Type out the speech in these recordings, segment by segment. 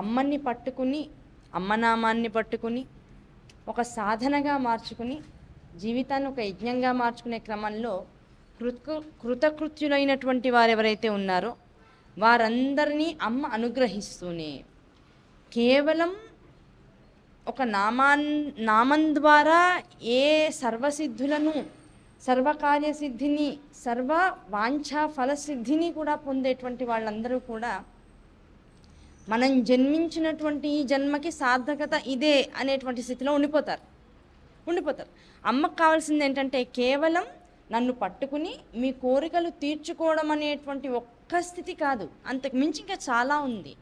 అమ్మని పట్టుకుని, అమ్మనామాన్ని పట్టుకుని ఒక సాధనగా మార్చుకుని జీవితాన్ని ఒక యజ్ఞంగా మార్చుకునే క్రమంలో కృతకృత్యులైనటువంటి వారు ఎవరైతే ఉన్నారో వారందరినీ అమ్మ అనుగ్రహిస్తూనే కేవలం ఒక నామం ద్వారా ఏ సర్వసిద్ధులను, సర్వకార్యసిద్ధిని, సర్వ వాంఛా ఫలసిద్ధిని కూడా పొందేటువంటి వాళ్ళందరూ కూడా మనం జన్మించినటువంటి ఈ జన్మకి సార్థకత ఇదే అనేటువంటి స్థితిలో ఉండిపోతారు. అమ్మకు కావాల్సింది ఏంటంటే కేవలం నన్ను పట్టుకుని మీ కోరికలు తీర్చుకోవడం అనేటువంటి ఒక్క స్థితి కాదు, అంతకు మించి ఇంకా చాలా ఉంది.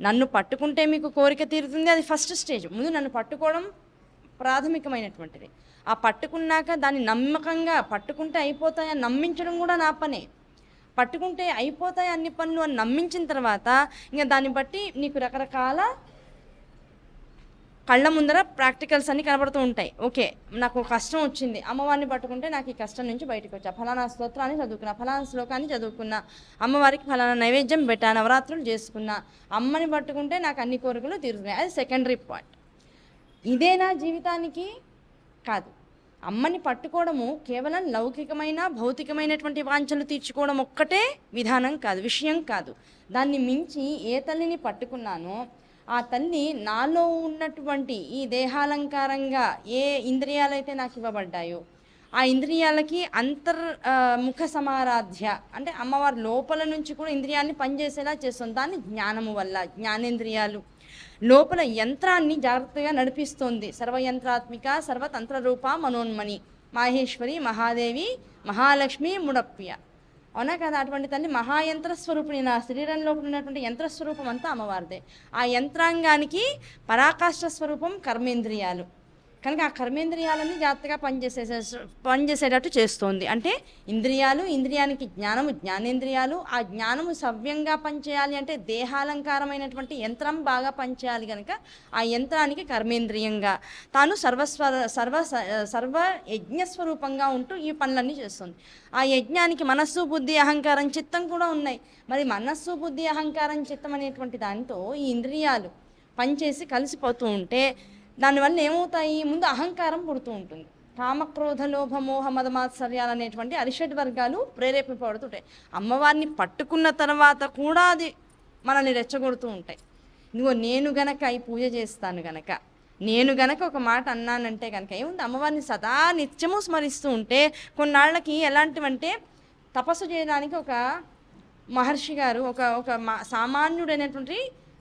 నన్ను పట్టుకుంటే మీకు కోరిక తీరుతుంది, అది ఫస్ట్ స్టేజ్. ముందు నన్ను పట్టుకోవడం ప్రాథమికమైనటువంటిది. ఆ పట్టుకున్నాక దాన్ని నమ్మకంగా పట్టుకుంటే అయిపోతాయని నమ్మించడం కూడా నా పనే. పట్టుకుంటే అయిపోతాయి అన్ని పనులు అని నమ్మించిన తర్వాత ఇంకా దాన్ని బట్టి నీకు రకరకాల కళ్ళ ముందర ప్రాక్టికల్స్ అన్నీ కనబడుతూ ఉంటాయి. ఓకే, నాకు కష్టం వచ్చింది, అమ్మవారిని పట్టుకుంటే నాకు ఈ కష్టం నుంచి బయటకు వచ్చా, ఫలానా స్తోత్రాన్ని చదువుకున్నా, ఫలానా శ్లోకాన్ని చదువుకున్నా, అమ్మవారికి ఫలానా నైవేద్యం పెట్టా, నవరాత్రులు చేసుకున్నా, అమ్మని పట్టుకుంటే నాకు అన్ని కోరికలు తీరుతున్నాయి. అది సెకండరీ పాయింట్. ఇదేనా జీవితానికి? కాదు. అమ్మని పట్టుకోవడము కేవలం లౌకికమైన భౌతికమైనటువంటి వాంఛలు తీర్చుకోవడం ఒక్కటే విధానం కాదు, విషయం కాదు. దాన్ని మించి ఏ తల్లిని పట్టుకున్నానో ఆ తల్లి నాలో ఉన్నటువంటి ఈ దేహాలంకారంగా ఏ ఇంద్రియాలైతే నాకు ఇవ్వబడ్డాయో ఆ ఇంద్రియాలకి ముఖ సమారాధ్య అంటే అమ్మవారి లోపల నుంచి కూడా ఇంద్రియాన్ని పనిచేసేలా చేస్తుంది. దాన్ని జ్ఞానము వల్ల, జ్ఞానేంద్రియాలు లోపల యంత్రాన్ని జాగ్రత్తగా నడిపిస్తోంది. సర్వయంత్రాత్మిక సర్వతంత్ర రూప మనోన్మణి మాహేశ్వరి మహాదేవి మహాలక్ష్మి ముడప్య. అవునా కదా? అటువంటి తల్లి మహాయంత్ర స్వరూపిణి. నా శరీరంలో ఉన్నటువంటి యంత్రస్వరూపం అంతా అమ్మవారిదే. ఆ యంత్రాంగానికి పరాకాష్ఠ స్వరూపం కర్మేంద్రియాలు. కనుక ఆ కర్మేంద్రియాలన్నీ జాగ్రత్తగా పనిచేసేటట్టు చేస్తోంది. అంటే ఇంద్రియాలు, ఇంద్రియానికి జ్ఞానము, జ్ఞానేంద్రియాలు. ఆ జ్ఞానము సవ్యంగా పనిచేయాలి అంటే దేహాలంకారమైనటువంటి యంత్రం బాగా పనిచేయాలి. కనుక ఆ యంత్రానికి కర్మేంద్రియంగా తాను సర్వ యజ్ఞస్వరూపంగా ఉంటూ ఈ పనులన్నీ చేస్తుంది. ఆ యజ్ఞానికి మనస్సు, బుద్ధి, అహంకారం, చిత్తం కూడా ఉన్నాయి. మరి మనస్సు, బుద్ధి, అహంకారం, చిత్తం అనేటువంటి దానితో ఈ ఇంద్రియాలు పనిచేసి కలిసిపోతూ ఉంటే దానివల్ల ఏమవుతాయి? ముందు అహంకారం పుడుతూ ఉంటుంది. కామక్రోధ లోభ మోహ మదమాత్సర్యాలు అనేటువంటి అరిషడ్ వర్గాలు ప్రేరేపింపబడుతుంటాయి. అమ్మవారిని పట్టుకున్న తర్వాత కూడా అది మనల్ని రెచ్చగొడుతూ ఉంటాయి. ఇదిగో నేను గనక ఈ పూజ చేస్తాను గనక, నేను గనక ఒక మాట అన్నానంటే కనుక ఏముంది, అమ్మవారిని సదా నిత్యము స్మరిస్తూ ఉంటే కొన్నాళ్ళకి ఎలాంటివంటే తపస్సు చేయడానికి ఒక మహర్షి గారు ఒక సామాన్యుడైనటువంటి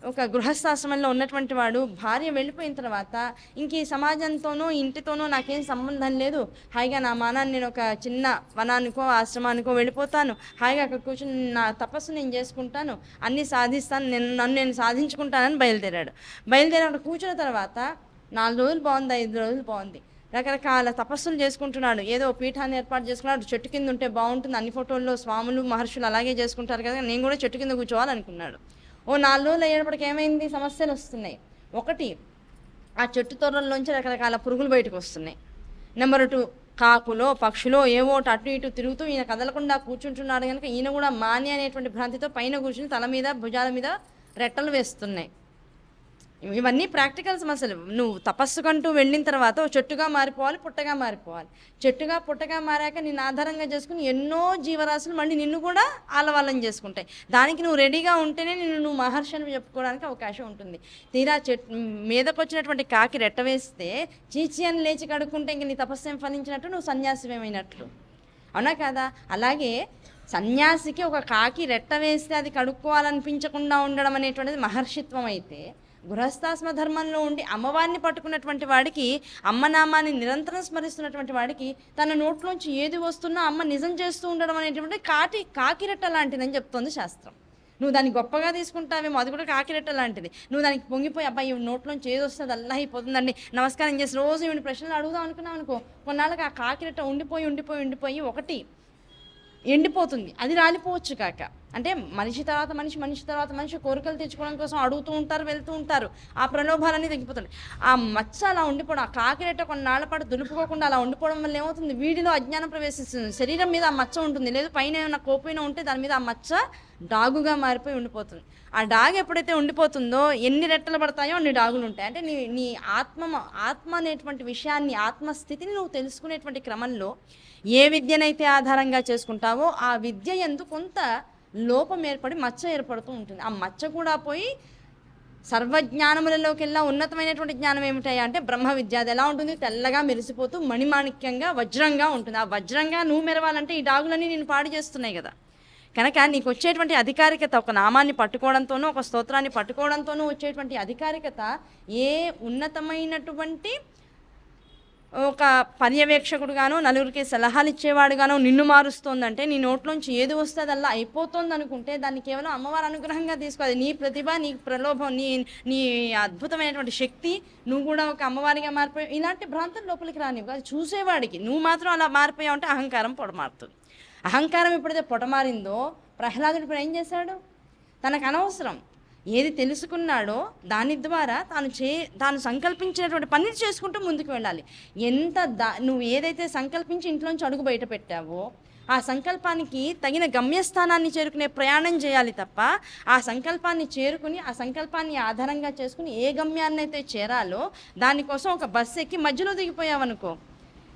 ఒక గృహస్థాశ్రమంలో ఉన్నటువంటి వాడు భార్య వెళ్ళిపోయిన తర్వాత ఇంక ఈ సమాజంతోనో ఇంటితోనో నాకేం సంబంధం లేదు, హాయిగా నా మానాన్ని నేను ఒక చిన్న వనానికో ఆశ్రమానికో వెళ్ళిపోతాను, హాయిగా అక్కడ కూర్చొని నా తపస్సు నేను చేసుకుంటాను, అన్నీ సాధిస్తాను, నన్ను నేను సాధించుకుంటానని బయలుదేరి అక్కడ కూర్చున్న తర్వాత 4 రోజులు బాగుంది, 5 రోజులు బాగుంది, రకరకాల తపస్సులు చేసుకుంటున్నాడు. ఏదో పీఠాన్ని ఏర్పాటు చేసుకున్నాడు. చెట్టు కింద ఉంటే బాగుంటుంది, అన్ని ఫోటోల్లో స్వాములు మహర్షులు అలాగే చేసుకుంటారు కదా, నేను కూడా చెట్టు కింద కూర్చోవాలనుకున్నాడు. 4 రోజులు అయ్యేటప్పటికి ఏమైంది? సమస్యలు వస్తున్నాయి. ఒకటి, ఆ చెట్టు తొర్రల్లోంచి రకరకాల పురుగులు బయటకు వస్తున్నాయి. నెంబర్ 2, కాకులో పక్షులో ఏవోటి అటు ఇటు తిరుగుతూ ఈయన కదలకుండా కూర్చుంటున్నాడు కనుక ఈయన కూడా మాని అనేటువంటి భ్రాంతితో పైన కూర్చుని తల మీద భుజాల మీద రెట్టలు వేస్తున్నాయి. ఇవన్నీ ప్రాక్టికల్ సమస్యలు. నువ్వు తపస్సుకంటూ వెళ్ళిన తర్వాత చెట్టుగా మారిపోవాలి, పుట్టగా మారిపోవాలి. చెట్టుగా పుట్టగా మారాక నిన్ను ఆధారంగా చేసుకుని ఎన్నో జీవరాశులు మళ్ళీ నిన్ను కూడా ఆలవాళ్ళని చేసుకుంటాయి. దానికి నువ్వు రెడీగా ఉంటేనే నువ్వు మహర్షి అని చెప్పుకోవడానికి అవకాశం ఉంటుంది. తీరా మీదకు వచ్చినటువంటి కాకి రెట్ట వేస్తే చీచి అని లేచి కడుక్కుంటే ఇంక నీ తపస్సు ఏం ఫలించినట్టు, నువ్వు సన్యాసివేమైనట్లు. అవునా కదా? అలాగే సన్యాసికి ఒక కాకి రెట్ట వేస్తే అది కడుక్కోవాలనిపించకుండా ఉండడం అనేటువంటిది మహర్షిత్వం అయితే, గృహస్థాశ్రమ ధర్మంలో ఉండి అమ్మవారిని పట్టుకున్నటువంటి వాడికి, అమ్మనామాన్ని నిరంతరం స్మరిస్తున్నటువంటి వాడికి తన నోట్లోంచి ఏది వస్తున్నా అమ్మ నిజం చేస్తూ ఉండడం అనేటువంటి కాకిరెట్ట లాంటిదని చెప్తోంది శాస్త్రం. నువ్వు దాన్ని గొప్పగా తీసుకుంటావేమో, అది కూడా కాకిరెట్ట లాంటిది. నువ్వు దానికి పొంగిపోయి అబ్బాయి ఈ నోట్లోంచి ఏది వస్తుంది అల్లా అయిపోతుందండి, నమస్కారం చేసి రోజు ఈవిని ప్రశ్నలు అడుగుదాం అనుకున్నావు అనుకో, కొన్నాళ్ళకి ఆ కాకిరెట్ట ఉండిపోయి ఒకటి ఎండిపోతుంది, అది రాలిపోవచ్చు కాక. అంటే మనిషి తర్వాత మనిషి, మనిషి తర్వాత మనిషి కోరికలు తెచ్చుకోవడం కోసం అడుగుతూ ఉంటారు, వెళ్తూ ఉంటారు. ఆ ప్రలోభాలన్నీ తగ్గిపోతాయి. ఆ మచ్చ అలా ఉండిపోవడం, ఆ కాకిరెట్ట కొన్నాళ్ల పాటు దులుపుకోకుండా అలా ఉండిపోవడం వల్ల ఏమవుతుంది, వీడిలో అజ్ఞానం ప్రవేశిస్తుంది. శరీరం మీద ఆ మచ్చ ఉంటుంది, లేదు పైన ఏమైనా కోపైనా ఉంటే దాని మీద ఆ మచ్చ డాగుగా మారిపోయి ఉండిపోతుంది. ఆ డాగు ఎప్పుడైతే ఉండిపోతుందో ఎన్ని రెట్టలు పడతాయో అన్ని డాగులు ఉంటాయి. అంటే నీ ఆత్మ అనేటువంటి విషయాన్ని, ఆత్మస్థితిని నువ్వు తెలుసుకునేటువంటి క్రమంలో ఏ విద్యనైతే ఆధారంగా చేసుకుంటావో ఆ విద్య యందు కొంత లోపం ఏర్పడి మచ్చ ఏర్పడుతూ ఉంటుంది. ఆ మచ్చ కూడా పోయి సర్వజ్ఞానములలోకెల్లా ఉన్నతమైనటువంటి జ్ఞానం ఏమిటాయి అంటే బ్రహ్మ విద్య. అది ఎలా ఉంటుంది, తెల్లగా మెరిసిపోతూ మణిమాణిక్యంగా వజ్రంగా ఉంటుంది. ఆ వజ్రంగా నువ్వు మెరవాలంటే ఈ డాగులన్నీ నేను పాడు చేస్తున్నాయి కదా. కనుక నీకు వచ్చేటువంటి అధికారికత ఒక నామాన్ని పట్టుకోవడంతోనూ, ఒక స్తోత్రాన్ని పట్టుకోవడంతోనూ వచ్చేటువంటి అధికారికత ఏ ఉన్నతమైనటువంటి ఒక పర్యవేక్షకుడుగానో, నలుగురికి సలహాలు ఇచ్చేవాడుగానో నిన్ను మారుస్తోందంటే, నీ నోట్లోంచి ఏది వస్తే అదల్లా అయిపోతుంది అనుకుంటే దాన్ని కేవలం అమ్మవారి అనుగ్రహంగా తీసుకోవాలి. నీ ప్రతిభ, నీ ప్రలోభం, నీ అద్భుతమైనటువంటి శక్తి, నువ్వు కూడా ఒక అమ్మవారిగా మారిపోయి ఇలాంటి భ్రాంతులు లోపలికి రానివ్వు. అది చూసేవాడికి నువ్వు మాత్రం అలా మారిపోయావు అంటే అహంకారం పొడమారుతుంది. అహంకారం ఎప్పుడైతే పొటమారిందో ప్రహ్లాదుడు ఇప్పుడు ఏం చేశాడు, తనకు అనవసరం ఏది తెలుసుకున్నాడో దాని ద్వారా తాను సంకల్పించినటువంటి పనిని చేసుకుంటూ ముందుకు వెళ్ళాలి. నువ్వు ఏదైతే సంకల్పించి ఇంట్లోంచి అడుగు బయట పెట్టావో ఆ సంకల్పానికి తగిన గమ్యస్థానాన్ని చేరుకునే ప్రయాణం చేయాలి తప్ప, ఆ సంకల్పాన్ని చేరుకుని ఆ సంకల్పాన్ని ఆధారంగా చేసుకుని ఏ గమ్యాన్ని అయితే చేరాలో దానికోసం ఒక బస్సు ఎక్కి మధ్యలో దిగిపోయావనుకో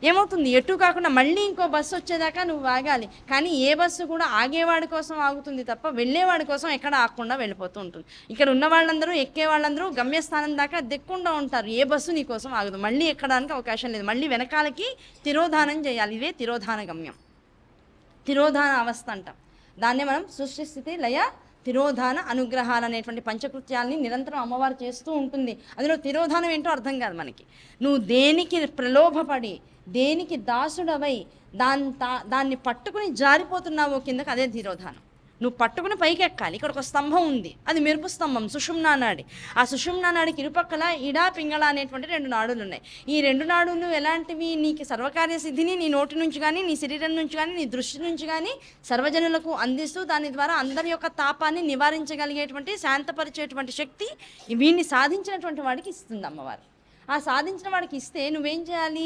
ఏమవుతుంది, ఎటు కాకుండా మళ్ళీ ఇంకో బస్సు వచ్చేదాకా నువ్వు ఆగాలి. కానీ ఏ బస్సు కూడా ఆగేవాడి కోసం ఆగుతుంది తప్ప వెళ్ళేవాడి కోసం ఎక్కడ ఆగకుండా వెళ్ళిపోతూ ఉంటుంది. ఇక్కడ ఉన్న వాళ్ళందరూ, ఎక్కే వాళ్ళందరూ గమ్యస్థానం దాకా దిక్కుండా ఉంటారు. ఏ బస్సు నీ కోసం ఆగదు, మళ్ళీ ఎక్కడానికి అవకాశం లేదు. మళ్ళీ వెనకాలకి తిరోధానం చేయాలి. ఇదే తిరోధాన గమ్యం, తిరోధాన అవస్థ అంటాం. దాన్నే మనం సృష్టి స్థితి లయ తిరోధాన అనుగ్రహాలు అనేటువంటి పంచకృత్యాలని నిరంతరం అమ్మవారు చేస్తూ ఉంటుంది. అందులో తిరోధానం ఏంటో అర్థం కాదు మనకి. నువ్వు దేనికి ప్రలోభపడి, దేనికి దాసుడవై దాన్ని పట్టుకుని జారిపోతున్నావో కిందకి, అదే తిరోధానం. నువ్వు పట్టుకుని పైకి ఎక్కాలి. ఇక్కడ ఒక స్తంభం ఉంది, అది మెరుపు స్తంభం, సుషుమ్నా నాడి. ఆ సుషుమ్నా నాడికి ఇరుపక్కల ఇడా పింగళ అనేటువంటి 2 నాడులు ఉన్నాయి. ఈ 2 నాడులు ఎలాంటివి, నీకు సర్వకార్య సిద్ధిని నీ నోటి నుంచి కానీ, నీ శరీరం నుంచి కానీ, నీ దృష్టి నుంచి కానీ సర్వజనులకు అందిస్తూ దాని ద్వారా అందరి యొక్క తాపాన్ని నివారించగలిగేటువంటి, శాంతపరిచేటువంటి శక్తి వీడిని సాధించినటువంటి వాడికి ఇస్తుంది అమ్మవారు. ఆ సాధించిన వాడికి ఇస్తే నువ్వేం చేయాలి,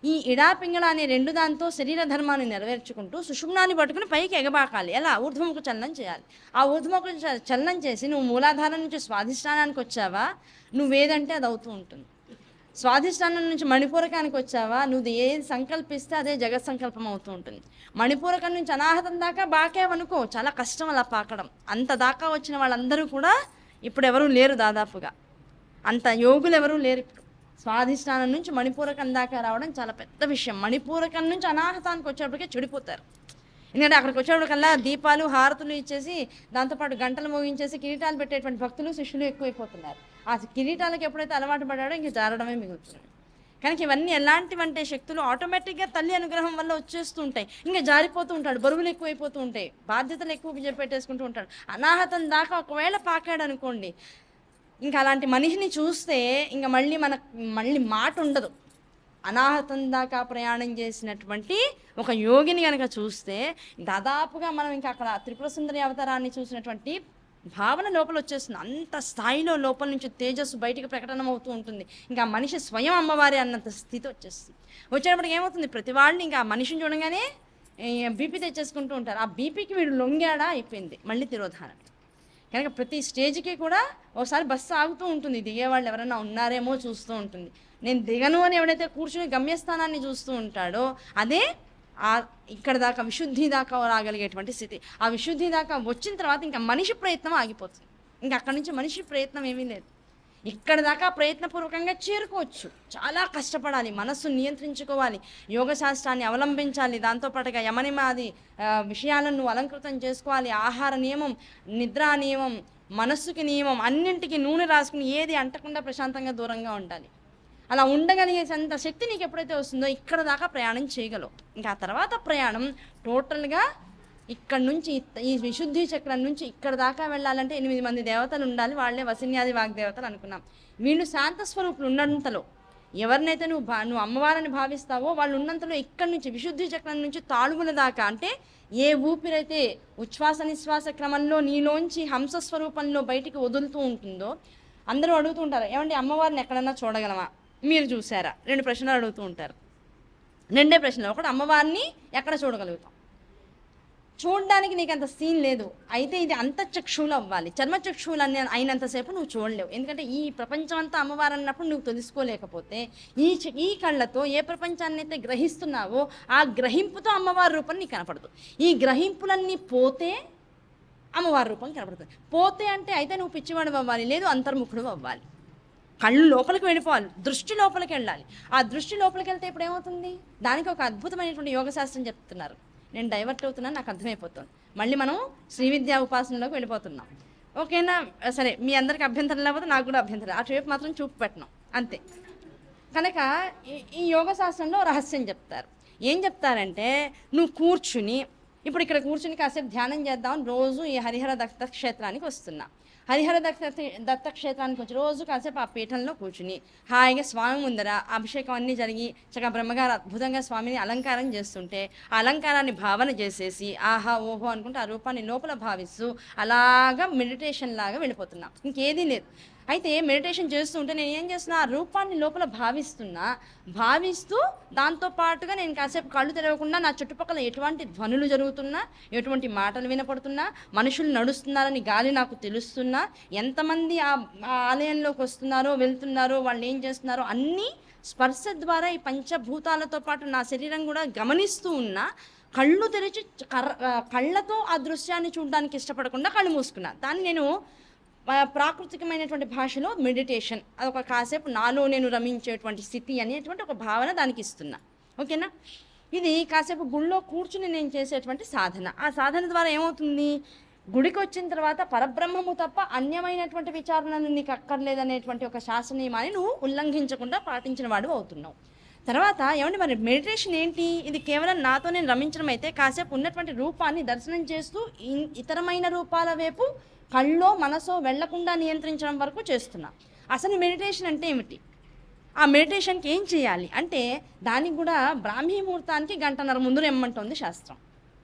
ఈ ఇడాపింగళ అనే 2 దాంతో శరీర ధర్మాన్ని నెరవేర్చుకుంటూ సుషుమ్నాన్ని పట్టుకుని పైకి ఎగబాకాలి. ఎలా, ఊర్ధ్వముఖ చలనం చేయాలి. ఆ ఊర్ధ్వముఖ చలనం చేసి నువ్వు మూలాధారం నుంచి స్వాధిష్టానానికి వచ్చావా, నువ్వేదంటే అది అవుతూ ఉంటుంది. స్వాధిష్టానం నుంచి మణిపూరకానికి వచ్చావా, నువ్వు ఏది సంకల్పిస్తే అదే జగత్ సంకల్పం అవుతూ ఉంటుంది. మణిపూరకం నుంచి అనాహతం దాకా బాకేవనుకో, చాలా కష్టం అలా పాకడం. అంత దాకా వచ్చిన వాళ్ళందరూ కూడా ఇప్పుడు ఎవరూ లేరు, దాదాపుగా అంత యోగులు ఎవరూ లేరు. స్వాధిష్టానం నుంచి మణిపూరకం దాకా రావడం చాలా పెద్ద విషయం. మణిపూరకం నుంచి అనాహతానికి వచ్చేప్పటికే చెడిపోతారు. ఎందుకంటే అక్కడికి వచ్చేప్పటికల్లా దీపాలు, హారతులు ఇచ్చేసి దాంతోపాటు గంటలు మోగించేసి కిరీటాలు పెట్టేటువంటి భక్తులు, శిష్యులు ఎక్కువైపోతున్నారు. ఆ కిరీటాలకు ఎప్పుడైతే అలవాటు పడ్డాడో ఇంక జారడమే మిగులుతుంది. కనుక ఇవన్నీ ఎలాంటివంటే శక్తులు ఆటోమేటిక్గా తల్లి అనుగ్రహం వల్ల వచ్చేస్తూ ఉంటాయి. ఇంకా జారిపోతూ ఉంటాడు, బరువులు ఎక్కువైపోతూ ఉంటాయి, బాధ్యతలు ఎక్కువ పెట్టేసుకుంటూ ఉంటాడు. అనాహతం దాకా ఒకవేళ పాకాడు అనుకోండి, ఇంకా అలాంటి మనిషిని చూస్తే ఇంకా మళ్ళీ మాట ఉండదు. అనాహతం దాకా ప్రయాణం చేసినటువంటి ఒక యోగిని కనుక చూస్తే దాదాపుగా మనం ఇంకా అక్కడ త్రిపుర సుందరి అవతారాన్ని చూసినటువంటి భావన లోపల వచ్చేస్తుంది. అంత స్థాయిలో లోపల నుంచి తేజస్సు బయటికి ప్రకటన అవుతూ ఉంటుంది. ఇంకా మనిషి స్వయం అమ్మవారి అన్నంత స్థితి వచ్చేస్తుంది. వచ్చేటప్పటికి ఏమవుతుంది, ప్రతి వాళ్ళని ఇంకా ఆ మనిషిని చూడగానే బీపీ తెచ్చేసుకుంటూ ఉంటారు. ఆ బీపీకి వీడు లొంగాడా అయిపోయింది, మళ్ళీ తిరోధానం. కనుక ప్రతి స్టేజ్కి కూడా ఒకసారి బస్సు ఆగుతూ ఉంటుంది, దిగేవాళ్ళు ఎవరైనా ఉన్నారేమో చూస్తూ ఉంటుంది. నేను దిగను అని ఎవడైతే కూర్చుని గమ్యస్థానాన్ని చూస్తూ ఉంటాడో అదే ఇక్కడ దాకా విశుద్ధి దాకా రాగలిగేటువంటి స్థితి. ఆ విశుద్ధి దాకా వచ్చిన తర్వాత ఇంకా మనిషి ప్రయత్నం ఆగిపోతుంది. ఇంకా అక్కడి నుంచి మనిషి ప్రయత్నం ఏమీ లేదు. ఇక్కడ దాకా ప్రయత్నపూర్వకంగా చేరుకోవచ్చు. చాలా కష్టపడాలి, మనస్సు నియంత్రించుకోవాలి, యోగశాస్త్రాన్ని అవలంబించాలి, దాంతోపాటుగా యమనిమాది విషయాలను నువ్వు అలంకృతం చేసుకోవాలి. ఆహార నియమం, నిద్రా నియమం, మనస్సుకి నియమం, అన్నింటికి నూనె రాసుకుని ఏది అంటకుండా ప్రశాంతంగా దూరంగా ఉండాలి. అలా ఉండగలిగేంత శక్తి నీకు ఎప్పుడైతే వస్తుందో ఇక్కడ దాకా ప్రయాణం చేయగలవు. ఇంకా ఆ తర్వాత ప్రయాణం టోటల్గా ఇక్కడ నుంచి ఈ విశుద్ధి చక్రం నుంచి ఇక్కడ దాకా వెళ్ళాలంటే 8 మంది దేవతలు ఉండాలి. వాళ్ళే వసిన్యాది వాగ్దేవతలు అనుకున్నాం. వీళ్ళు శాంత స్వరూపులు ఉన్నంతలో, ఎవరినైతే నువ్వు అమ్మవారిని భావిస్తావో వాళ్ళు ఉన్నంతలో ఇక్కడి నుంచి విశుద్ధి చక్రం నుంచి తాళుగుల దాకా, అంటే ఏ ఊపిరైతే ఉచ్ఛ్వాస నిశ్వాస క్రమంలో నీలోంచి హంస స్వరూపంలో బయటికి వదులుతూ ఉంటుందో, అందరూ అడుగుతూ ఉంటారు, ఏమంటే అమ్మవారిని ఎక్కడన్నా చూడగలమా, మీరు చూసారా? 2 ప్రశ్నలు అడుగుతూ ఉంటారు. 2 ప్రశ్నలు. ఒకటి, అమ్మవారిని ఎక్కడ చూడగలుగుతాం? చూడడానికి నీకు అంత సీన్ లేదు. అయితే ఇది అంతఃచక్షువులు అవ్వాలి. చర్మచక్షువులు అయినంతసేపు నువ్వు చూడలేవు. ఎందుకంటే ఈ ప్రపంచం అంతా అమ్మవారు అన్నప్పుడు నువ్వు తెలుసుకోలేకపోతే ఈ కళ్ళతో ఏ ప్రపంచాన్ని అయితే గ్రహిస్తున్నావో ఆ గ్రహింపుతో అమ్మవారి రూపం నీకు కనపడదు. ఈ గ్రహింపులన్నీ పోతే అమ్మవారి రూపం కనపడుతుంది. పోతే అంటే అయితే నువ్వు పిచ్చివాడు అవ్వాలి, లేదు అంతర్ముఖుడు అవ్వాలి. కళ్ళు లోపలికి వెళ్ళిపోవాలి, దృష్టి లోపలికి వెళ్ళాలి. ఆ దృష్టి లోపలికి వెళ్తే ఇప్పుడు ఏమవుతుంది? దానికి ఒక అద్భుతమైనటువంటి యోగశాస్త్రం చెప్తున్నారు. నేను డైవర్ట్ అవుతున్నాను, నాకు అర్థమైపోతుంది. మళ్ళీ మనం శ్రీ విద్యా ఉపాసనలోకి వెళ్ళిపోతున్నాం. ఓకేనా? సరే, మీ అందరికి అభ్యంతరం లేకపోతే నాకు కూడా అభ్యంతరం. అటువైపు మాత్రం చూపు పెట్టను అంతే. కనుక ఈ యోగ శాస్త్రంలో రహస్యం చెప్తారు. ఏం చెప్తారంటే, నువ్వు కూర్చుని ఇప్పుడు ఇక్కడ కూర్చుని కాసేపు ధ్యానం చేద్దామని రోజు ఈ హరిహర దత్తక్షేత్రానికి వస్తున్నా. హరిహర దత్తక్షేత్రానికి వచ్చి రోజు కాసేపు ఆ పీఠంలో కూర్చుని హాయిగా స్వామి ముందర అభిషేకం అన్నీ జరిగి చక్కగా బ్రహ్మగారు అద్భుతంగా స్వామిని అలంకారం చేస్తుంటే ఆ అలంకారాన్ని భావన చేసేసి ఆహా ఓహో అనుకుంటే ఆ రూపాన్ని లోపల భావిస్తూ అలాగా మెడిటేషన్ లాగా వెళ్ళిపోతున్నాం. ఇంకేదీ లేదు. అయితే మెడిటేషన్ చేస్తూ ఉంటే నేను ఏం చేస్తున్నా, ఆ రూపాన్ని లోపల భావిస్తూ దాంతోపాటుగా నేను కాసేపు కళ్ళు తెరవకుండా నా చుట్టుపక్కల ఎటువంటి ధ్వనులు జరుగుతున్నా, ఎటువంటి మాటలు వినపడుతున్నా, మనుషులు నడుస్తున్నారని గాలి నాకు తెలుస్తున్నా, ఎంతమంది ఆ ఆలయంలోకి వస్తున్నారో వెళ్తున్నారో వాళ్ళు ఏం చేస్తున్నారో అన్నీ స్పర్శ ద్వారా ఈ పంచభూతాలతో పాటు నా శరీరం కూడా గమనిస్తూ ఉన్నా, కళ్ళు తెరిచి కళ్ళతో ఆ దృశ్యాన్ని చూడడానికి ఇష్టపడకుండా కళ్ళు మూసుకున్నా. దాన్ని నేను ప్రాకృతికమైనటువంటి భాషలో మెడిటేషన్, అదొక కాసేపు నాలో నేను రమించేటువంటి స్థితి అనేటువంటి ఒక భావన దానికి ఇస్తున్నా. ఓకేనా? ఇది కాసేపు గుళ్ళో కూర్చుని నేను చేసేటువంటి సాధన. ఆ సాధన ద్వారా ఏమవుతుంది, గుడికి వచ్చిన తర్వాత పరబ్రహ్మము తప్ప అన్యమైనటువంటి విచారణలు నీకు అక్కర్లేదనేటువంటి ఒక శాస్త్ర నియమాన్ని నువ్వు ఉల్లంఘించకుండా పాటించిన వాడు అవుతున్నావు. తర్వాత ఏమంటే మరి మెడిటేషన్ ఏంటి? ఇది కేవలం నాతో నేను రమించడం అయితే కాసేపు ఉన్నటువంటి రూపాన్ని దర్శనం చేస్తూ ఇతరమైన రూపాల వైపు కళ్ళో మనసో వెళ్లకుండా నియంత్రించడం వరకు చేస్తున్నా. అసలు మెడిటేషన్ అంటే ఏమిటి? ఆ మెడిటేషన్కి ఏం చేయాలి అంటే దానికి కూడా బ్రాహ్మీ ముహూర్తానికి 1.5 గంట ముందు రమ్మంటుంది శాస్త్రం.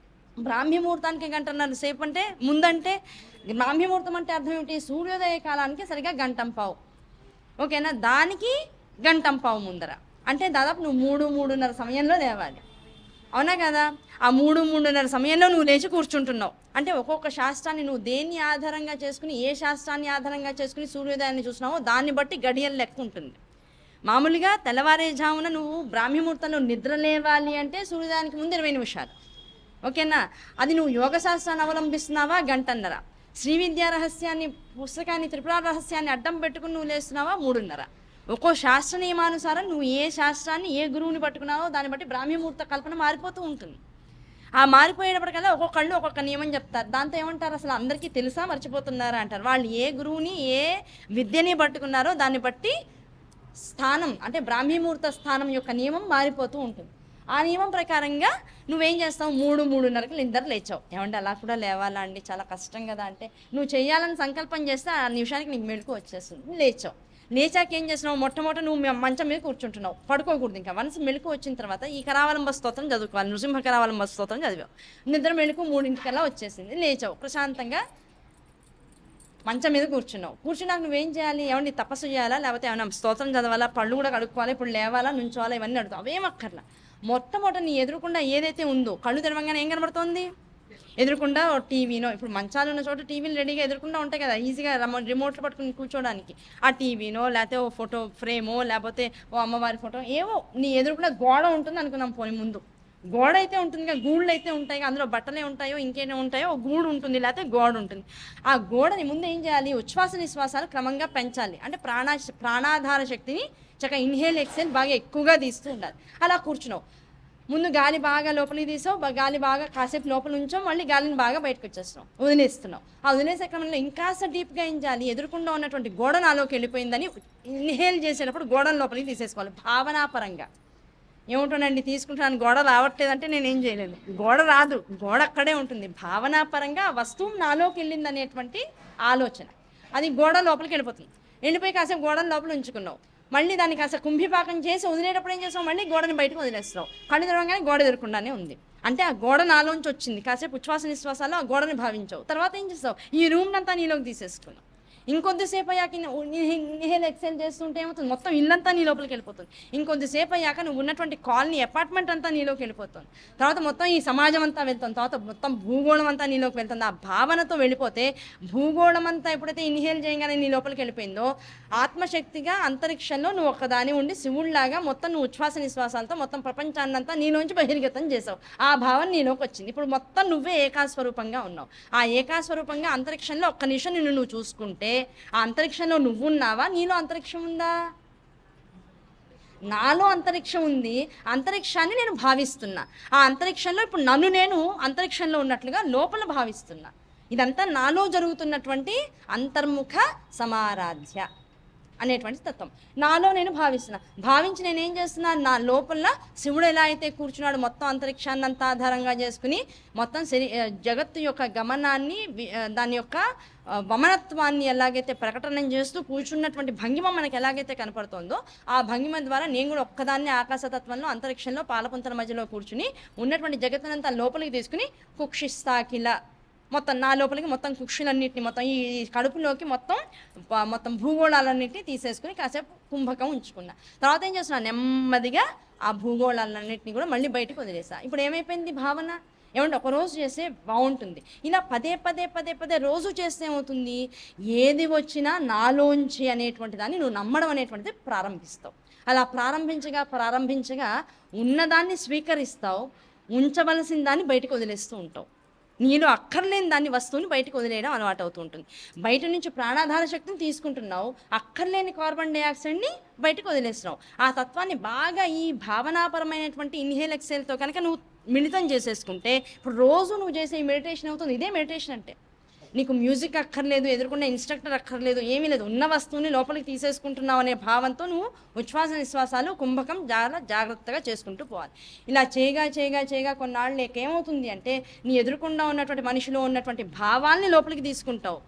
బ్రాహ్మీ ముహూర్తానికి 1.5 గంట సేపు అంటే ముందంటే, బ్రాహ్మీ ముహూర్తం అంటే అర్థం ఏమిటి? సూర్యోదయ కాలానికి సరిగా 1.5 గంట. ఓకేనా? దానికి 1.5 గంట ముందర అంటే దాదాపు నువ్వు 3-3:30 సమయంలో లేవాలి. అవునా కదా? ఆ 3-3:30 సమయంలో నువ్వు లేచి కూర్చుంటున్నావు అంటే ఒక్కొక్క శాస్త్రాన్ని నువ్వు దేన్ని ఆధారంగా చేసుకుని, ఏ శాస్త్రాన్ని ఆధారంగా చేసుకుని సూర్యోదయాన్ని చూసినావో దాన్ని బట్టి గడియలు లెక్క ఉంటుంది. మామూలుగా తెల్లవారేజామున నువ్వు బ్రాహ్మీ ముహూర్తంలో నిద్ర లేవాలి అంటే సూర్యోదయానికి ముందు 20 నిమిషాలు. ఓకేనా? అది నువ్వు యోగ శాస్త్రాన్ని అవలంబిస్తున్నావా 1.5 గంట. శ్రీ విద్యా రహస్యాన్ని పుస్తకాన్ని త్రిపుర రహస్యాన్ని అడ్డం పెట్టుకుని నువ్వు లేస్తున్నావా 3:30. ఒక్కో శాస్త్ర నియమానుసారం నువ్వు ఏ శాస్త్రాన్ని ఏ గురువుని పట్టుకున్నావో దాన్ని బట్టి బ్రాహ్మీ ముహూర్త కల్పన మారిపోతూ ఉంటుంది. ఆ మారిపోయేటప్పటికల్లా ఒక్కొక్కళ్ళు ఒక్కొక్క నియమం చెప్తారు. దాంతో ఏమంటారు, అసలు అందరికీ తెలుసా మర్చిపోతున్నారా అంటారు. వాళ్ళు ఏ గురువుని ఏ విద్యని పట్టుకున్నారో దాన్ని బట్టి స్థానం అంటే బ్రాహ్మీ ముహూర్త స్థానం యొక్క నియమం మారిపోతూ ఉంటుంది. ఆ నియమం ప్రకారంగా నువ్వేం చేస్తావు, 3-3:30కి నిద్ర లేచావు. ఏమంటే అలా కూడా లేవాలా అండి, చాలా కష్టం కదా అంటే, నువ్వు చేయాలని సంకల్పం చేస్తే ఆ నిమిషానికి నీకు మెళుకు వచ్చేస్తుంది. లేచావు. లేచాక ఏం చేసినావు, మొట్టమొదట నువ్వు మంచం మీద కూర్చుంటున్నావు, పడుకోకూడదు. ఇంకా వన్స్ మెళుకు వచ్చిన తర్వాత ఈ కరావలంబ స్తోత్రం చదువుకోవాలి. నృసింహ కరావలంబ స్తోత్రం చదివావు. నిద్ర మెళుకు 3:00కల్లా వచ్చేసింది. లేచావు, ప్రశాంతంగా మంచం మీద కూర్చున్నావు. కూర్చున్నాక నువ్వేం చేయాలి, ఏమన్నా తపస్సు చేయాలా, లేకపోతే ఏమైనా స్తోత్రం చదవాలా, పళ్ళు కూడా కడుక్కోవాలి, ఇప్పుడు లేవాలా, నుంచోవాలా, ఇవన్నీ అడుగుతావు. అవేం అక్కర్లా. మొట్టమొదట నీ ఎదురుకుండా ఏదైతే ఉందో, కళ్ళు తెరవంగానే ఏం కనబడుతోంది, ఎదురుకుండా టీవీనో, ఇప్పుడు మంచాలు ఉన్న చోట టీవీలు రెడీగా ఎదురుకుండా ఉంటాయి కదా, ఈజీగా రిమోట్లు పట్టుకుని కూర్చోడానికి. ఆ టీవీనో లేకపోతే ఓ ఫోటో ఫ్రేమో లేకపోతే ఓ అమ్మవారి ఫోటో ఏవో నీ ఎదురుకుండా గోడ ఉంటుంది అనుకున్నాం. పోనీ ముందు గోడ అయితే ఉంటుంది కదా, గూళ్ళు అయితే ఉంటాయి, అందులో బట్టలే ఉంటాయో ఇంకేమో ఉంటాయో, ఒక గూడు ఉంటుంది లేకపోతే గోడ ఉంటుంది. ఆ గోడని ముందు ఏం చేయాలి, ఉచ్ఛ్వాస నిశ్వాసాలు క్రమంగా పెంచాలి. అంటే ప్రాణాధార శక్తిని చక్కగా ఇన్హేల్ ఎక్సేల్ బాగా ఎక్కువగా తీస్తూ ఉండాలి. అలా కూర్చున్నావు. ముందు గాలి బాగా లోపలికి తీసావు, గాలి బాగా కాసేపు లోపల ఉంచావు, మళ్ళీ గాలిని బాగా బయటకు వచ్చేస్తున్నావు, వదిలేస్తున్నావు. ఆ వదిలేసే క్రమంలో ఇంకాస్త డీప్గా ఏం చేయాలి, ఎదురుకుండా ఉన్నటువంటి గోడ నాలోకి వెళ్ళిపోయిందని ఇన్హేల్ చేసేటప్పుడు గోడను లోపలికి తీసేసుకోవాలి. భావనాపరంగా ఏముంటుందండి, తీసుకుంటాను గోడ రావట్లేదంటే నేనేం చేయలేను, గోడ రాదు, గోడ అక్కడే ఉంటుంది. భావనాపరంగా ఆ వస్తువు నాలోకి వెళ్ళింది అనేటువంటి ఆలోచన, అది గోడ లోపలికి వెళ్ళిపోతుంది. వెళ్ళిపోయి కాసేపు గోడను లోపల ఉంచుకున్నావు, మళ్ళీ దాన్ని కాస్త కుంభిపాకం చేసి వదిలేటప్పుడు ఏం చేస్తావు, మళ్ళీ గోడని బయటకు వదిలేస్తావు. కళ్ళు తెరవగానే గోడ ఎదురకుండానే ఉంది. అంటే ఆ గోడ నాలోంచి వచ్చింది, కాసేపు ఉచ్ఛ్వాస నిశ్వాసాలు ఆ గోడని భావించావు, తర్వాత ఏం చేస్తావు, ఈ రూమ్ అంతా నీలోకి తీసేసుకున్నావు. ఇంకొద్దిసేపు అయ్యాక ఇన్హేల్ ఎక్సెల్ చేస్తుంటే ఏమవుతుంది, మొత్తం ఇల్లంతా నీ లోపలికి వెళ్ళిపోతుంది. ఇంకొద్దిసేపు అయ్యాక నువ్వు ఉన్నటువంటి కాలనీ అపార్ట్మెంట్ అంతా నీలోకి వెళ్ళిపోతుంది. తర్వాత మొత్తం ఈ సమాజం అంతా వెళ్తుంది, తర్వాత మొత్తం భూగోళం అంతా నీలోకి వెళ్తుంది. ఆ భావనతో వెళ్ళిపోతే భూగోళం అంతా ఎప్పుడైతే ఇన్హేల్ చేయగానే నీ లోపలికి వెళ్ళిపోయిందో, ఆత్మశక్తిగా అంతరిక్షంలో నువ్వు ఒక్కదాని ఉండి శివుళ్లాగా మొత్తం నువ్వు ఉచ్ఛ్వాస నిశ్వాసాలతో మొత్తం ప్రపంచాన్నంతా నీలోంచి బహిర్గతం చేసావు. ఆ భావన నీలోకి వచ్చింది. ఇప్పుడు మొత్తం నువ్వే ఏకాస్వరూపంగా ఉన్నావు. ఆ ఏకాస్వరూపంగా అంతరిక్షంలో ఒక్క నిమిషం నిన్ను నువ్వు చూసుకుంటే ఆ అంతరిక్షంలో నువ్వున్నావా, నీలో అంతరిక్షం ఉందా? నాలో అంతరిక్షం ఉంది, అంతరిక్షాన్ని నేను భావిస్తున్నా. ఆ అంతరిక్షంలో ఇప్పుడు నన్ను నేను అంతరిక్షంలో ఉన్నట్లుగా లోపల భావిస్తున్నా. ఇదంతా నాలో జరుగుతున్నటువంటి అంతర్ముఖ సమారాధ్య అనేటువంటి తత్వం నాలో నేను భావించి నేనేం చేస్తున్నా, నా లోపల శివుడు ఎలా అయితే కూర్చున్నాడు మొత్తం అంతరిక్షాన్ని అంతా ఆధారంగా చేసుకుని మొత్తం జగత్తు యొక్క గమనాన్ని దాని యొక్క వమనత్వాన్ని ఎలాగైతే ప్రకటన చేస్తూ కూర్చున్నటువంటి భంగిమ మనకి ఎలాగైతే కనపడుతుందో, ఆ భంగిమ ద్వారా నేను కూడా ఒక్కదాన్ని ఆకాశతత్వంలో అంతరిక్షంలో పాలపుంతల మధ్యలో కూర్చుని ఉన్నటువంటి జగత్తునంతా లోపలికి తీసుకుని కుక్షిస్తాకిల మొత్తం నా లోపలికి మొత్తం కుక్షులన్నింటినీ మొత్తం ఈ కడుపులోకి మొత్తం భూగోళాలన్నింటినీ తీసేసుకుని కాసేపు కుంభకం ఉంచుకున్నా. తర్వాత ఏం చేస్తున్నా, నెమ్మదిగా ఆ భూగోళాలన్నింటినీ కూడా మళ్ళీ బయటకు వదిలేసా. ఇప్పుడు ఏమైపోయింది భావన, ఏమంటే ఒకరోజు చేస్తే బాగుంటుంది, ఇలా పదే పదే పదే పదే రోజు చేస్తే ఏమవుతుంది, ఏది వచ్చినా నాలోంచి అనేటువంటి దాన్ని నువ్వు నమ్మడం అనేటువంటిది ప్రారంభిస్తావు. అలా ప్రారంభించగా ఉన్నదాన్ని స్వీకరిస్తావు, ఉంచవలసిన దాన్ని బయటకు వదిలేస్తూ ఉంటావు. నీలో అక్కర్లేని దాన్ని వస్తువుని బయటకు వదిలేయడం అలవాటు అవుతూ ఉంటుంది. బయట నుంచి ప్రాణాధార శక్తిని తీసుకుంటున్నావు, అక్కర్లేని కార్బన్ డైఆక్సైడ్ని బయటకు వదిలేస్తున్నావు. ఆ తత్వాన్ని బాగా ఈ భావనాపరమైనటువంటి ఇన్హేల్ ఎక్సెల్తో కనుక నువ్వు మిళితం చేసేసుకుంటే ఇప్పుడు రోజు నువ్వు చేసే ఈ మెడిటేషన్ అవుతుంది. ఇదే మెడిటేషన్ అంటే. నీకు మ్యూజిక్ అక్కర్లేదు, ఎదుర్కొన్న ఇన్స్ట్రక్టర్ అక్కర్లేదు, ఏమీ లేదు, ఉన్న వస్తువుని లోపలికి తీసేసుకుంటున్నావు అనే భావంతో నువ్వు ఉచ్ఛ్వాస నిశ్వాసాలు కుంభకం జాగ్రత్తగా చేసుకుంటూ పోవాలి. ఇలా చేయగా కొన్నాళ్ళు ఏమవుతుంది అంటే నీ ఎదుర్కొండా ఉన్నటువంటి మనిషిలో ఉన్నటువంటి భావాల్ని లోపలికి తీసుకుంటావు,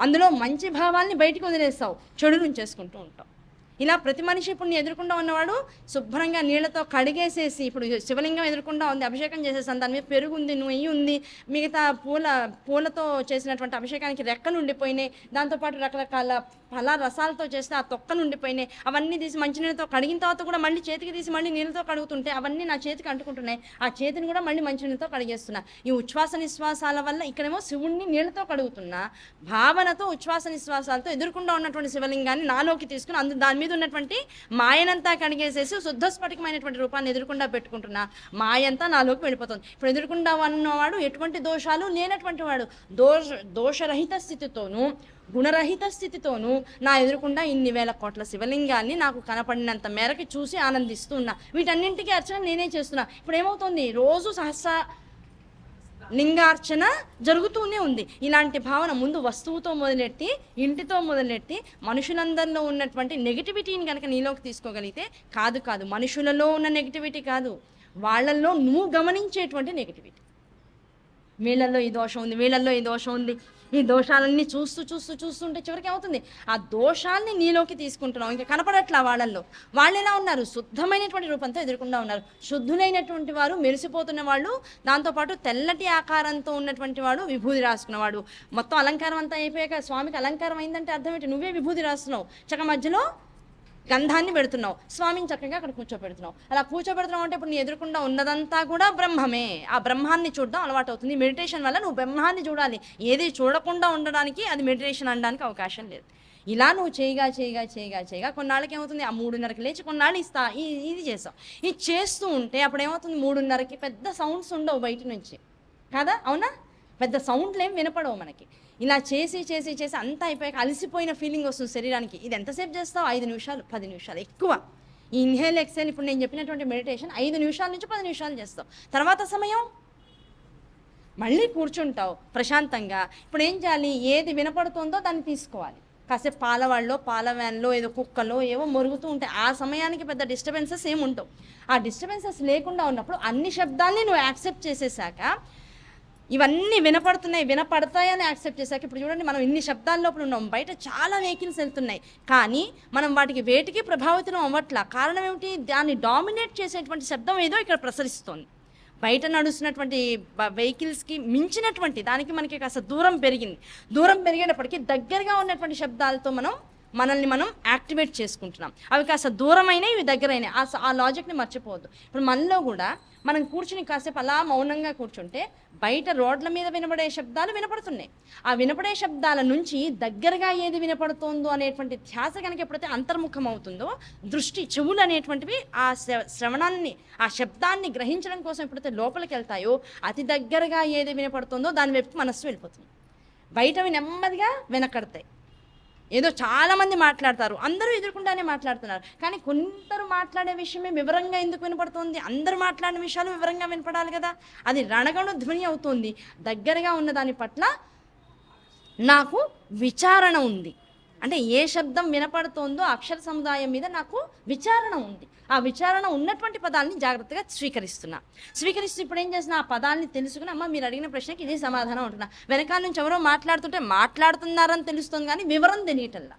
అందులో మంచి భావాల్ని బయటికి వదిలేస్తావు, చెడు నుంచేసుకుంటూ ఉంటావు. ఇలా ప్రతి మనిషి ఇప్పుడు నీ ఎదుర్కొండా ఉన్నవాడు శుభ్రంగా నీళ్లతో కడిగేసేసి, ఇప్పుడు శివలింగం ఎదుర్కొండా ఉంది, అభిషేకం చేసేసాను, దాని మీద పెరుగు ఉంది, నెయ్యి ఉంది, మిగతా పూలతో చేసినటువంటి అభిషేకానికి రెక్కలు ఉండిపోయినాయి, దాంతోపాటు రకరకాల ఫల రసాలతో చేస్తే ఆ తొక్కలు ఉండిపోయినాయి, అవన్నీ తీసి మంచినీళ్ళతో కడిగిన తర్వాత కూడా మళ్ళీ చేతికి తీసి మళ్ళీ నీళ్ళతో కడుగుతుంటే అవన్నీ నా చేతికి అంటుకుంటున్నాయి, ఆ చేతిని కూడా మళ్ళీ మంచినీళ్ళతో కడిగేస్తున్నా. ఈ ఉచ్ఛ్వాస నిశ్వాసాల వల్ల ఇక్కడేమో శివుణ్ణి నీళ్ళతో కడుగుతున్నా, భావనతో ఉచ్ఛ్వాస నిశ్వాసాలతో ఎదుర్కొండా ఉన్నటువంటి శివలింగాన్ని నాలోకి తీసుకుని దాని మీద ఉన్నటువంటి మాయనంతా కడిగేసేసి శుద్ధస్ఫటికమైనటువంటి రూపాన్ని ఎదుర్కొండా పెట్టుకుంటున్నా, మాయంతా నాలోకి వెళ్ళిపోతుంది. ఇప్పుడు ఎదుర్కొండా ఉన్నవాడు ఎటువంటి దోషాలు లేనటువంటి వాడు, దోషరహిత స్థితితోనూ గుణరహిత స్థితితోనూ నా ఎదురుకుండా ఇన్ని వేల కోట్ల శివలింగాన్ని నాకు కనపడినంత మేరకి చూసి ఆనందిస్తూ ఉన్నా. వీటన్నింటికీ అర్చన నేనే చేస్తున్నా. ఇప్పుడు ఏమవుతుంది, రోజు సహస్ర లింగార్చన జరుగుతూనే ఉంది. ఇలాంటి భావన ముందు వస్తువుతో మొదలెట్టి, ఇంటితో మొదలెట్టి, మనుషులందరిలో ఉన్నటువంటి నెగిటివిటీని కనుక నీలోకి తీసుకోగలిగితే, కాదు మనుషులలో ఉన్న నెగిటివిటీ కాదు, వాళ్ళల్లో నువ్వు గమనించేటువంటి నెగిటివిటీ, వీళ్ళల్లో ఈ దోషం ఉంది, వీళ్ళల్లో ఈ దోషం ఉంది, ఈ దోషాలన్నీ చూస్తుంటే చివరికి ఏమవుతుంది, ఆ దోషాల్ని నీలోకి తీసుకుంటున్నావు. ఇంకా కనపడట్లా వాళ్ళల్లో. వాళ్ళు ఎలా ఉన్నారు, శుద్ధమైనటువంటి రూపంతో ఎదుర్కొంటూ ఉన్నారు. శుద్ధులైనటువంటి వారు, మెరిసిపోతున్న వాళ్ళు, దాంతోపాటు తెల్లటి ఆకారంతో ఉన్నటువంటి వాడు, విభూది రాసుకున్నవాడు. మొత్తం అలంకారం అంతా అయిపోయాక స్వామికి అలంకారం అయిందంటే అర్థం ఏంటి, నువ్వే విభూది రాస్తున్నావు, చక్క మధ్యలో గంధాన్ని పెడుతున్నావు, స్వామిని చక్కగా అక్కడ కూర్చోబెడుతున్నావు. అలా కూర్చోబెడుతున్నావు అంటే ఇప్పుడు నీ ఎదుర్కొండా ఉన్నదంతా కూడా బ్రహ్మమే. ఆ బ్రహ్మాన్ని చూడడం అలవాటు అవుతుంది. మెడిటేషన్ వల్ల నువ్వు బ్రహ్మాన్ని చూడాలి. ఏది చూడకుండా ఉండడానికి అది మెడిటేషన్ అనడానికి అవకాశం లేదు. ఇలా నువ్వు చేయగా కొన్నాళ్ళకి ఏమవుతుంది, ఆ 3:30కి లేచి కొన్నాళ్ళు ఇది చేస్తావు. ఇది చేస్తూ ఉంటే అప్పుడు ఏమవుతుంది, 3:30కి పెద్ద సౌండ్స్ ఉండవు బయట నుంచి కదా, అవునా, పెద్ద సౌండ్లు ఏం వినపడవు మనకి. ఇలా చేసి అంతా అయిపోయాక అలసిపోయిన ఫీలింగ్ వస్తుంది శరీరానికి. ఇది ఎంతసేపు చేస్తావు, 5 నిమిషాలు 10 నిమిషాలు ఎక్కువ. ఈ ఇన్హేల్ ఎక్సేల్ ఇప్పుడు నేను చెప్పినటువంటి మెడిటేషన్ 5 నిమిషాల నుంచి 10 నిమిషాలు చేస్తావు. తర్వాత సమయం మళ్ళీ కూర్చుంటావు ప్రశాంతంగా. ఇప్పుడు ఏం చేయాలి, ఏది వినపడుతుందో దాన్ని తీసుకోవాలి. కాసేపు పాలవాళ్ళలో, పాల వ్యాన్లో, ఏదో కుక్కలో ఏవో మొరుగుతూ ఉంటాయి. ఆ సమయానికి పెద్ద డిస్టర్బెన్సెస్ ఏముంటావు. ఆ డిస్టర్బెన్సెస్ లేకుండా ఉన్నప్పుడు అన్ని శబ్దాల్ని నువ్వు యాక్సెప్ట్ చేసేసాక, ఇవన్నీ వినపడతాయని యాక్సెప్ట్ చేశాక, ఇప్పుడు చూడండి మనం ఇన్ని శబ్దాల లోపల ఉన్నాం, బయట చాలా వెహికల్స్ వెళ్తున్నాయి, కానీ మనం వేటికి ప్రభావితం అవ్వట్లా. కారణం ఏమిటి, దాన్ని డామినేట్ చేసేటువంటి శబ్దం ఏదో ఇక్కడ ప్రసరిస్తోంది. బయట నడుస్తున్నటువంటి వెహికల్స్కి మించినటువంటి దానికి మనకి కాస్త దూరం పెరిగింది. దూరం పెరిగేటప్పటికి దగ్గరగా ఉన్నటువంటి శబ్దాలతో మనల్ని మనం యాక్టివేట్ చేసుకుంటున్నాం. అవి కాస్త దూరమైనా ఇవి దగ్గరైనా ఆ లాజిక్ని మర్చిపోవద్దు. ఇప్పుడు మనలో కూడా మనం కూర్చుని కాసేపు అలా మౌనంగా కూర్చుంటే బయట రోడ్ల మీద వినపడే శబ్దాలు వినపడుతున్నాయి. ఆ వినపడే శబ్దాల నుంచి దగ్గరగా ఏది వినపడుతుందో అనేటువంటి ధ్యాస కనుక ఎప్పుడైతే అంతర్ముఖం అవుతుందో, దృష్టి చెవులు అనేటువంటివి ఆ శ్రవణాన్ని ఆ శబ్దాన్ని గ్రహించడం కోసం ఎప్పుడైతే లోపలికి వెళ్తాయో అతి దగ్గరగా ఏది వినపడుతుందో దాని వైపు మనస్సు వెళ్ళిపోతుంది. బయటవి నెమ్మదిగా వెనకడతాయి. ఏదో చాలామంది మాట్లాడతారు, అందరూ ఎదుర్కొండానే మాట్లాడుతున్నారు, కానీ కొందరు మాట్లాడే విషయమే వివరంగా ఎందుకు వినపడుతుంది? అందరూ మాట్లాడిన విషయాలు వివరంగా వినపడాలి కదా. అది రణగణ ధ్వని అవుతుంది. దగ్గరగా ఉన్న దాని పట్ల నాకు విచారణ ఉంది. అంటే ఏ శబ్దం వినపడుతోందో అక్షర సముదాయం మీద నాకు విచారణ ఉంది. ఆ విచారణ ఉన్నటువంటి పదాలని జాగ్రత్తగా స్వీకరిస్తూ ఇప్పుడు ఏం చేసిన ఆ పదాలని తెలుసుకుని, అమ్మ మీరు అడిగిన ప్రశ్నకి ఇదే సమాధానం ఉంటున్నా. వెనకాల నుంచి ఎవరో మాట్లాడుతుంటే మాట్లాడుతున్నారని తెలుస్తుంది, కానీ వివరం తెలియటల్లా.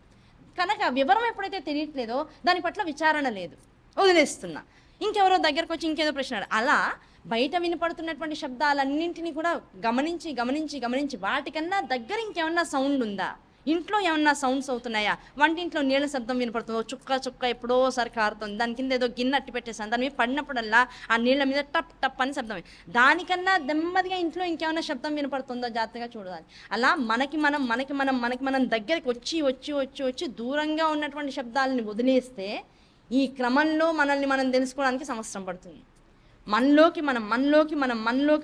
కనుక వివరం ఎప్పుడైతే తెలియట్లేదో దాని పట్ల విచారణ లేదు, వదిలేస్తున్నా. ఇంకెవరో దగ్గరకు వచ్చి ఇంకేదో ప్రశ్న అలా బయట వినపడుతున్నటువంటి శబ్దాలన్నింటినీ కూడా గమనించి వాటికన్నా దగ్గర ఇంకేమన్నా సౌండ్ ఉందా, ఇంట్లో ఏమన్నా సౌండ్స్ అవుతున్నాయా, వంటింట్లో నీళ్ళ శబ్దం వినపడుతుందో, చుక్క ఎప్పుడో ఒకసారి కారుతుంది, దాని కింద ఏదో గిన్నె అట్టి పెట్టేసాను, దాని మీద పడినప్పుడల్లా ఆ నీళ్ళ మీద టప్ టప్ అని శబ్దం, దానికన్నా నెమ్మదిగా ఇంట్లో ఇంకేమైనా శబ్దం వినపడుతుందో జాగ్రత్తగా చూడాలి. అలా మనకి మనం దగ్గరికి వచ్చి దూరంగా ఉన్నటువంటి శబ్దాలని వదిలేస్తే ఈ క్రమంలో మనల్ని మనం తెలుసుకోవడానికి సంవత్సరం పడుతుంది. మనలోకి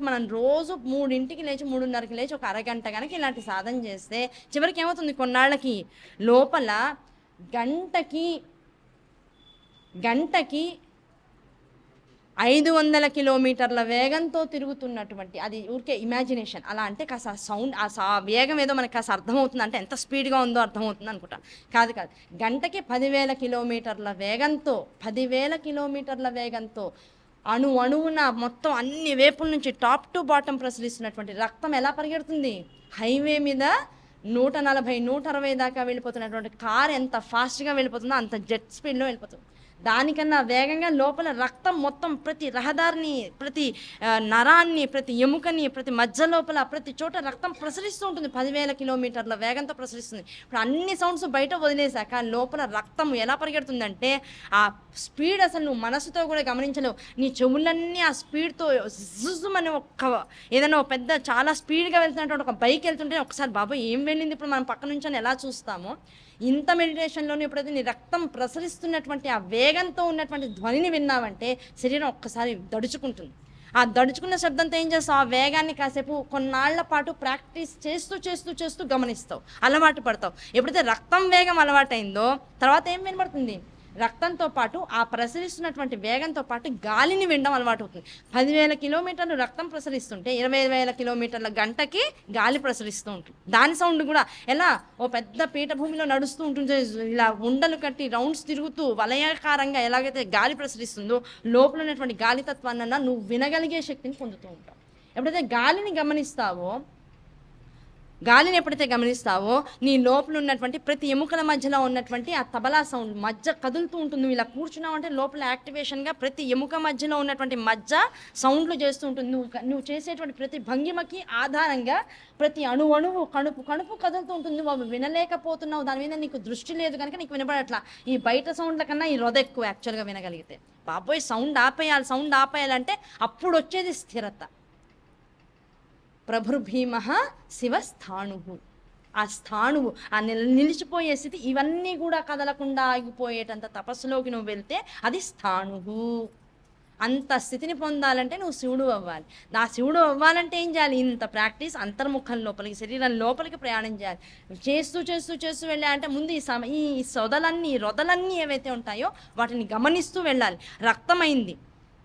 మనం రోజు 3ంటికి లేచి 3:30కి లేచి ఒక అరగంట కనుక ఇలాంటి సాధన చేస్తే చివరికి ఏమవుతుంది, కొన్నాళ్ళకి లోపల గంటకి 500 కిలోమీటర్ల వేగంతో తిరుగుతున్నటువంటి, అది ఊరికే ఇమాజినేషన్, అలా అంటే కాస్త సౌండ్ ఆ వేగం ఏదో మనకి కాస్త అర్థమవుతుంది, అంటే ఎంత స్పీడ్గా ఉందో అర్థమవుతుంది అనుకుంటా. కాదు గంటకి 10,000 కిలోమీటర్ల వేగంతో అణువున మొత్తం అన్ని వైపుల నుంచి టాప్ టు బాటం ప్రసరిస్తున్నటువంటి రక్తం ఎలా పరిగెడుతుంది? హైవే మీద 140, 160 దాకా వెళ్ళిపోతున్నటువంటి కార్ ఎంత ఫాస్ట్గా వెళ్ళిపోతుందో అంత జెట్ స్పీడ్లో వెళ్ళిపోతుంది. దానికన్నా వేగంగా లోపల రక్తం మొత్తం ప్రతి రహదారిని, ప్రతి నరాన్ని, ప్రతి ఎముకని, ప్రతి మధ్య లోపల ప్రతి చోట రక్తం ప్రసరిస్తూ ఉంటుంది. 10,000 కిలోమీటర్ల వేగంతో ప్రసరిస్తుంది. ఇప్పుడు అన్ని సౌండ్స్ బయట వదిలేశాక లోపల రక్తం ఎలా పరిగెడుతుందంటే ఆ స్పీడ్ అసలు నువ్వు మనసుతో కూడా గమనించలేవు. నీ చెవులన్నీ ఆ స్పీడ్తో జుజుమని ఏదైనా పెద్ద చాలా స్పీడ్గా వెళ్తున్నటువంటి ఒక బైక్ వెళ్తుంటే ఒకసారి బాబాయ్ ఏం వెళ్ళింది ఇప్పుడు మనం పక్క నుంచి ఎలా చూస్తామో, ఇంత మెడిటేషన్లోనే ఎప్పుడైతే నీ రక్తం ప్రసరిస్తున్నటువంటి ఆ వేగంతో ఉన్నటువంటి ధ్వనిని విన్నావంటే శరీరం ఒక్కసారి దడుచుకుంటుంది. ఆ దడుచుకున్న శబ్దంతో ఏం చేస్తావు, ఆ వేగాన్ని కాసేపు కొన్నాళ్ల పాటు ప్రాక్టీస్ చేస్తూ గమనిస్తావు, అలవాటు పడతావు. ఎప్పుడైతే రక్తం వేగం అలవాటైందో తర్వాత ఏం వినబడుతుంది, రక్తంతో పాటు ఆ ప్రసరిస్తున్నటువంటి వేగంతో పాటు గాలిని వినడం అలవాటు అవుతుంది. 10,000 కిలోమీటర్లు రక్తం ప్రసరిస్తుంటే 20,000 కిలోమీటర్ల గంటకి గాలి ప్రసరిస్తూ ఉంటుంది. దాని సౌండ్ కూడా ఎలా, ఓ పెద్ద పీఠభూమిలో నడుస్తూ ఉంటుంది, ఇలా ఉండలు కట్టి రౌండ్స్ తిరుగుతూ వలయాకారంగా ఎలాగైతే గాలి ప్రసరిస్తుందో లోపల ఉన్నటువంటి గాలితత్వాన్నన్నా నువ్వు వినగలిగే శక్తిని పొందుతూ ఉంటావు. ఎప్పుడైతే గాలిని ఎప్పుడైతే గమనిస్తావో నీ లోపల ఉన్నటువంటి ప్రతి ఎముకల మధ్యలో ఉన్నటువంటి ఆ తబలా సౌండ్ మధ్య కదులుతూ ఉంటుంది. నువ్వు ఇలా కూర్చున్నావు అంటే లోపల యాక్టివేషన్గా ప్రతి ఎముక మధ్యలో ఉన్నటువంటి మధ్య సౌండ్లు చేస్తూ ఉంటుంది. నువ్వు చేసేటువంటి ప్రతి భంగిమకి ఆధారంగా ప్రతి అణువు కణుపు కదులుతూ ఉంటుంది. నువ్వు వినలేకపోతున్నావు, దాని మీద నీకు దృష్టి లేదు కనుక నీకు వినపడట్లా. ఈ బయట సౌండ్ల కన్నా ఈ రొద ఎక్కువ యాక్చువల్గా వినగలిగితే. బాబోయ్ సౌండ్ ఆపేయాలంటే అప్పుడు వచ్చేది స్థిరత. ప్రభుర్భీమ శివస్థాణువు, ఆ స్థాణువు, ఆ నిలిచిపోయే స్థితి, ఇవన్నీ కూడా కదలకుండా ఆగిపోయేటంత తపస్సులోకి నువ్వు వెళ్తే అది స్థాణువు. అంత స్థితిని పొందాలంటే నువ్వు శివుడు అవ్వాలి. ఆ శివుడు అవ్వాలంటే ఏం చేయాలి, ఇంత ప్రాక్టీస్ అంతర్ముఖం లోపలికి, శరీరం లోపలికి ప్రయాణం చేయాలి. చేస్తూ వెళ్ళాలంటే ముందు ఈ రొదలన్నీ ఏవైతే ఉంటాయో వాటిని గమనిస్తూ వెళ్ళాలి. రక్తమైంది,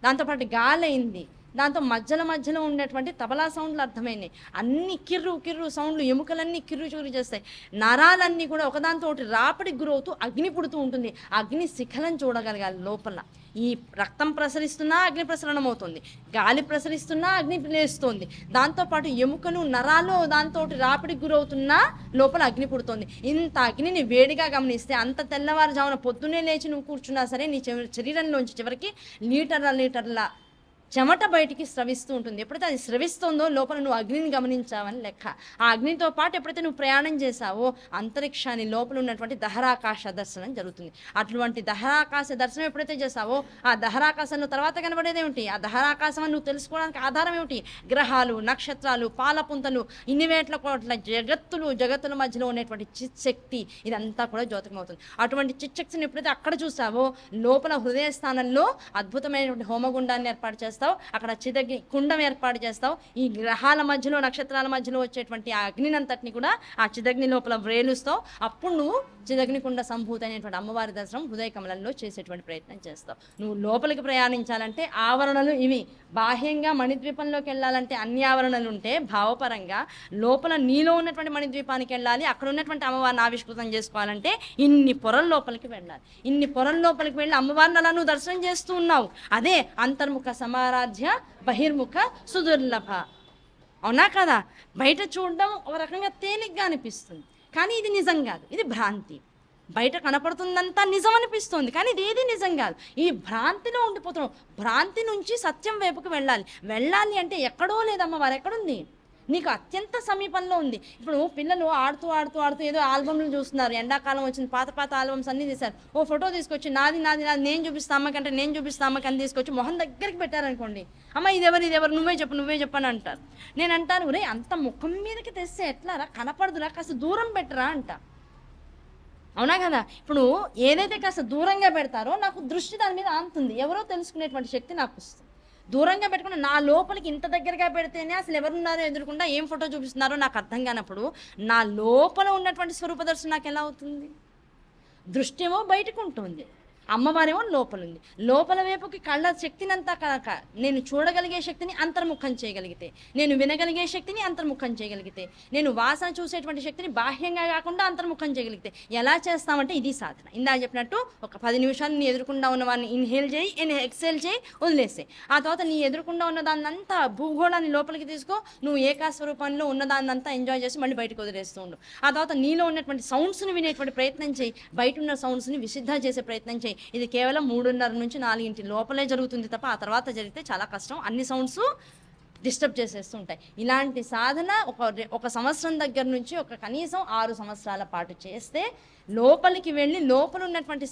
దాంతోపాటు గాలైంది, దాంతో మధ్యలో ఉండేటువంటి తబలా సౌండ్లు అర్థమైనాయి. అన్ని కిర్రు సౌండ్లు, ఎముకలన్నీ కిర్రు చేస్తాయి. నరాలన్నీ కూడా ఒకదాంతో ఒకటి రాపిడికి గురవుతూ అగ్ని పుడుతూ ఉంటుంది. అగ్ని శిఖలను చూడగలగాలి. లోపల ఈ రక్తం ప్రసరిస్తున్నా అగ్ని ప్రసరణం అవుతుంది, గాలి ప్రసరిస్తున్నా అగ్ని లేస్తుంది, దాంతోపాటు ఎముకలు నరాలు దాంతో రాపిడికి గురవుతున్నా లోపల అగ్ని పుడుతుంది. ఇంత అగ్నిని వేడిగా గమనిస్తే అంత తెల్లవారుజామున పొద్దున్నే లేచి నువ్వు కూర్చున్నా సరే నీ శరీరంలోంచి చివరికి లీటర్ల చెమట బయటికి స్రవిస్తూ ఉంటుంది. ఎప్పుడైతే అది స్రవిస్తుందో లోపల నువ్వు అగ్నిని గమనించావని లెక్క. ఆ అగ్నితో పాటు ఎప్పుడైతే నువ్వు ప్రయాణం చేశావో అంతరిక్షాన్ని లోపల ఉన్నటువంటి దహరాకాశ దర్శనం జరుగుతుంది. అటువంటి దహరాకాశ దర్శనం ఎప్పుడైతే చేశావో ఆ దహరాకాశంలో తర్వాత కనబడేది ఏమిటి? ఆ దహరాకాశం అని నువ్వు తెలుసుకోవడానికి ఆధారం ఏమిటి? గ్రహాలు, నక్షత్రాలు, పాలపుంతలు, ఇన్ని వేట్ల కోట్ల జగత్తుల మధ్యలో ఉన్నటువంటి చిత్శక్తి, ఇదంతా కూడా జ్యోతికమవుతుంది. అటువంటి చిత్శక్తిని ఎప్పుడైతే అక్కడ చూసావో లోపల హృదయ స్థానంలో అద్భుతమైనటువంటి హోమగుండాన్ని ఏర్పాటు చేస్తావు. అక్కడ చిదగ్ని కుండం ఏర్పాటు చేస్తావు. ఈ గ్రహాల మధ్యలో నక్షత్రాల మధ్యలో వచ్చేటువంటి ఆ అగ్నినంతటిని కూడా ఆ చిదగ్ని లోపల వ్రేలుస్తావు. అప్పుడు నువ్వు చిదగ్ని కుండ సంభూతి అయినటువంటి అమ్మవారి దర్శనం హృదయ కమలంలో చేసేటువంటి ప్రయత్నం చేస్తావు. నువ్వు లోపలికి ప్రయాణించాలంటే ఆవరణలు ఇవి. బాహ్యంగా మణిద్వీపంలోకి వెళ్ళాలంటే అన్ని ఆవరణలు ఉంటే భావపరంగా లోపల నీలో ఉన్నటువంటి మణిద్వీపానికి వెళ్ళాలి. అక్కడ ఉన్నటువంటి అమ్మవారిని ఆవిష్కృతం చేసుకోవాలంటే ఇన్ని పొరల లోపలికి వెళ్ళాలి. ఇన్ని పొరల లోపలికి వెళ్ళి అమ్మవారిని అలా నువ్వు దర్శనం చేస్తూ ఉన్నావు. అదే అంతర్ముఖ సమారాధ్య బహిర్ముఖ సుదుర్లభ. అవునా కదా? బయట చూడడం ఒక రకంగా తేలిగ్గా అనిపిస్తుంది, కానీ ఇది నిజం కాదు, ఇది భ్రాంతి. బయట కనపడుతుందంతా నిజం అనిపిస్తుంది, కానీ ఇది ఏది నిజం కాదు. ఈ భ్రాంతిలో ఉండిపోతున్నాం. భ్రాంతి నుంచి సత్యం వైపుకి వెళ్ళాలి అంటే ఎక్కడో లేదమ్మ, వారు ఎక్కడుంది? నీకు అత్యంత సమీపంలో ఉంది. ఇప్పుడు పిల్లలు ఆడుతూ ఆడుతూ ఆడుతూ ఏదో ఆల్బమ్లు చూస్తున్నారు. ఎండాకాలం వచ్చింది, పాత ఆల్బమ్స్ అన్నీ తీశారు. ఓ ఫోటో తీసుకొచ్చి నాది నేను చూపిస్తా అమ్మకంటే నేను చూపిస్తా అమ్మకని తీసుకొచ్చి మొహం దగ్గరికి పెట్టారనుకోండి, అమ్మ ఇదెవరు నువ్వే చెప్పు అని అంటారు. నేను అంటాను, రే అంత ముఖం మీదకి తెస్తే ఎట్లారా, కనపడదురా, కాస్త దూరం పెట్టరా అంట. అవునా కదా? ఇప్పుడు ఏదైతే కాస్త దూరంగా పెడతారో నాకు దృష్టి దాని మీద ఆంతుంది, ఎవరో తెలుసుకునేటువంటి శక్తి నాకు వస్తుంది. దూరంగా పెట్టుకుని నా లోపలికి ఇంత దగ్గరగా పెడితేనే అసలు ఎవరున్నారో ఎదురుకుండా ఏం ఫోటో చూపిస్తున్నారో నాకు అర్థం కానప్పుడు నా లోపల ఉన్నటువంటి స్వరూప దర్శనం నాకు ఎలా అవుతుంది? దృష్టి ఏమో బయటకు ఉంటుంది, అమ్మవారేమో లోపలుంది. లోపల వైపుకి కళ్ళ శక్తినంతా కనుక నేను చూడగలిగే శక్తిని అంతర్ముఖం చేయగలిగితే, నేను వినగలిగే శక్తిని అంతర్ముఖం చేయగలిగితే, నేను వాసన చూసేటువంటి శక్తిని బాహ్యంగా కాకుండా అంతర్ముఖం చేయగలిగితే ఎలా చేస్తామంటే ఇది సాధన. ఇందాక చెప్పినట్టు ఒక 10 నిమిషాలు నీ ఎదురుకుండా ఉన్న వాడిని ఇన్హేల్ చేయి, ఎక్సేల్ చేయి, వదిలేసే. ఆ తర్వాత నీ ఎదురుకుండా ఉన్నదాన్నంతా భూగోళాన్ని లోపలికి తీసుకో, నువ్వు ఏకాస్వరూపంలో ఉన్నదాన్నంతా ఎంజాయ్ చేసి మళ్ళీ బయటకు వదిలేస్తూ ఉండు. ఆ తర్వాత నీలో ఉన్నటువంటి సౌండ్స్ని వినేటువంటి ప్రయత్నం చేయి, బయట ఉన్న సౌండ్స్ని విసిద్ధ చేసే ప్రయత్నం చేయి. ఇది కేవలం 3:30 నుంచి 4 లోపలే జరుగుతుంది తప్ప ఆ తర్వాత జరిగితే చాలా కష్టం. అన్ని సౌండ్స్ డిస్టర్బ్ చేసేస్తూ ఉంటాయి. ఇలాంటి సాధన ఒక సంవత్సరం దగ్గర నుంచి ఒక కనీసం 6 సంవత్సరాల పాటు చేస్తే లోపలికి వెళ్ళి లోపల ఉన్నటువంటి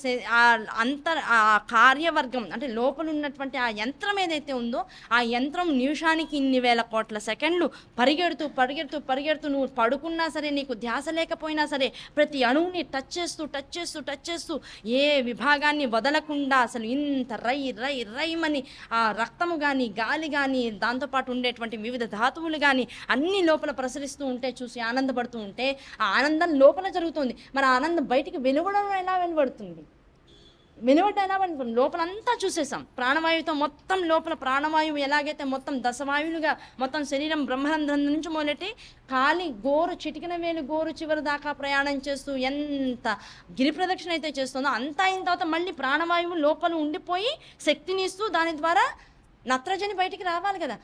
ఆ కార్యవర్గం అంటే లోపల ఉన్నటువంటి ఆ యంత్రం ఏదైతే ఉందో ఆ యంత్రం నిమిషానికి ఇన్ని వేల కోట్ల సెకండ్లు పరిగెడుతూ నువ్వు పడుకున్నా సరే, నీకు ధ్యాస లేకపోయినా సరే, ప్రతి అణువుని టచ్ చేస్తూ ఏ విభాగాన్ని వదలకుండా అసలు ఇంత రైమని ఆ రక్తము కానీ, గాలి కానీ, దాంతోపాటు ఉండేటువంటి వివిధ ధాతువులు కానీ అన్ని లోపల ప్రసరిస్తూ ఉంటే చూసి ఆనందపడుతూ ఉంటే ఆ ఆనందం లోపల జరుగుతుంది. మరి ఆనందం బయటికి వెలువడడం ఎలా వెలువడుతుంది? లోపలంతా చూసేసాం. ప్రాణవాయువుతో మొత్తం లోపల ప్రాణవాయువు ఎలాగైతే మొత్తం దశవాయువులుగా మొత్తం శరీరం బ్రహ్మరంధ్రం నుంచి మొదలెట్టి కాలి గోరు చిటికిన వేలు గోరు చివరి దాకా ప్రయాణం చేస్తూ ఎంత గిరి ప్రదక్షిణ అయితే చేస్తుందో అంతా అయిన తర్వాత మళ్ళీ ప్రాణవాయువు లోపల ఉండిపోయి శక్తిని ఇస్తూ దాని ద్వారా నత్రజని బయటికి రావాలి కదా.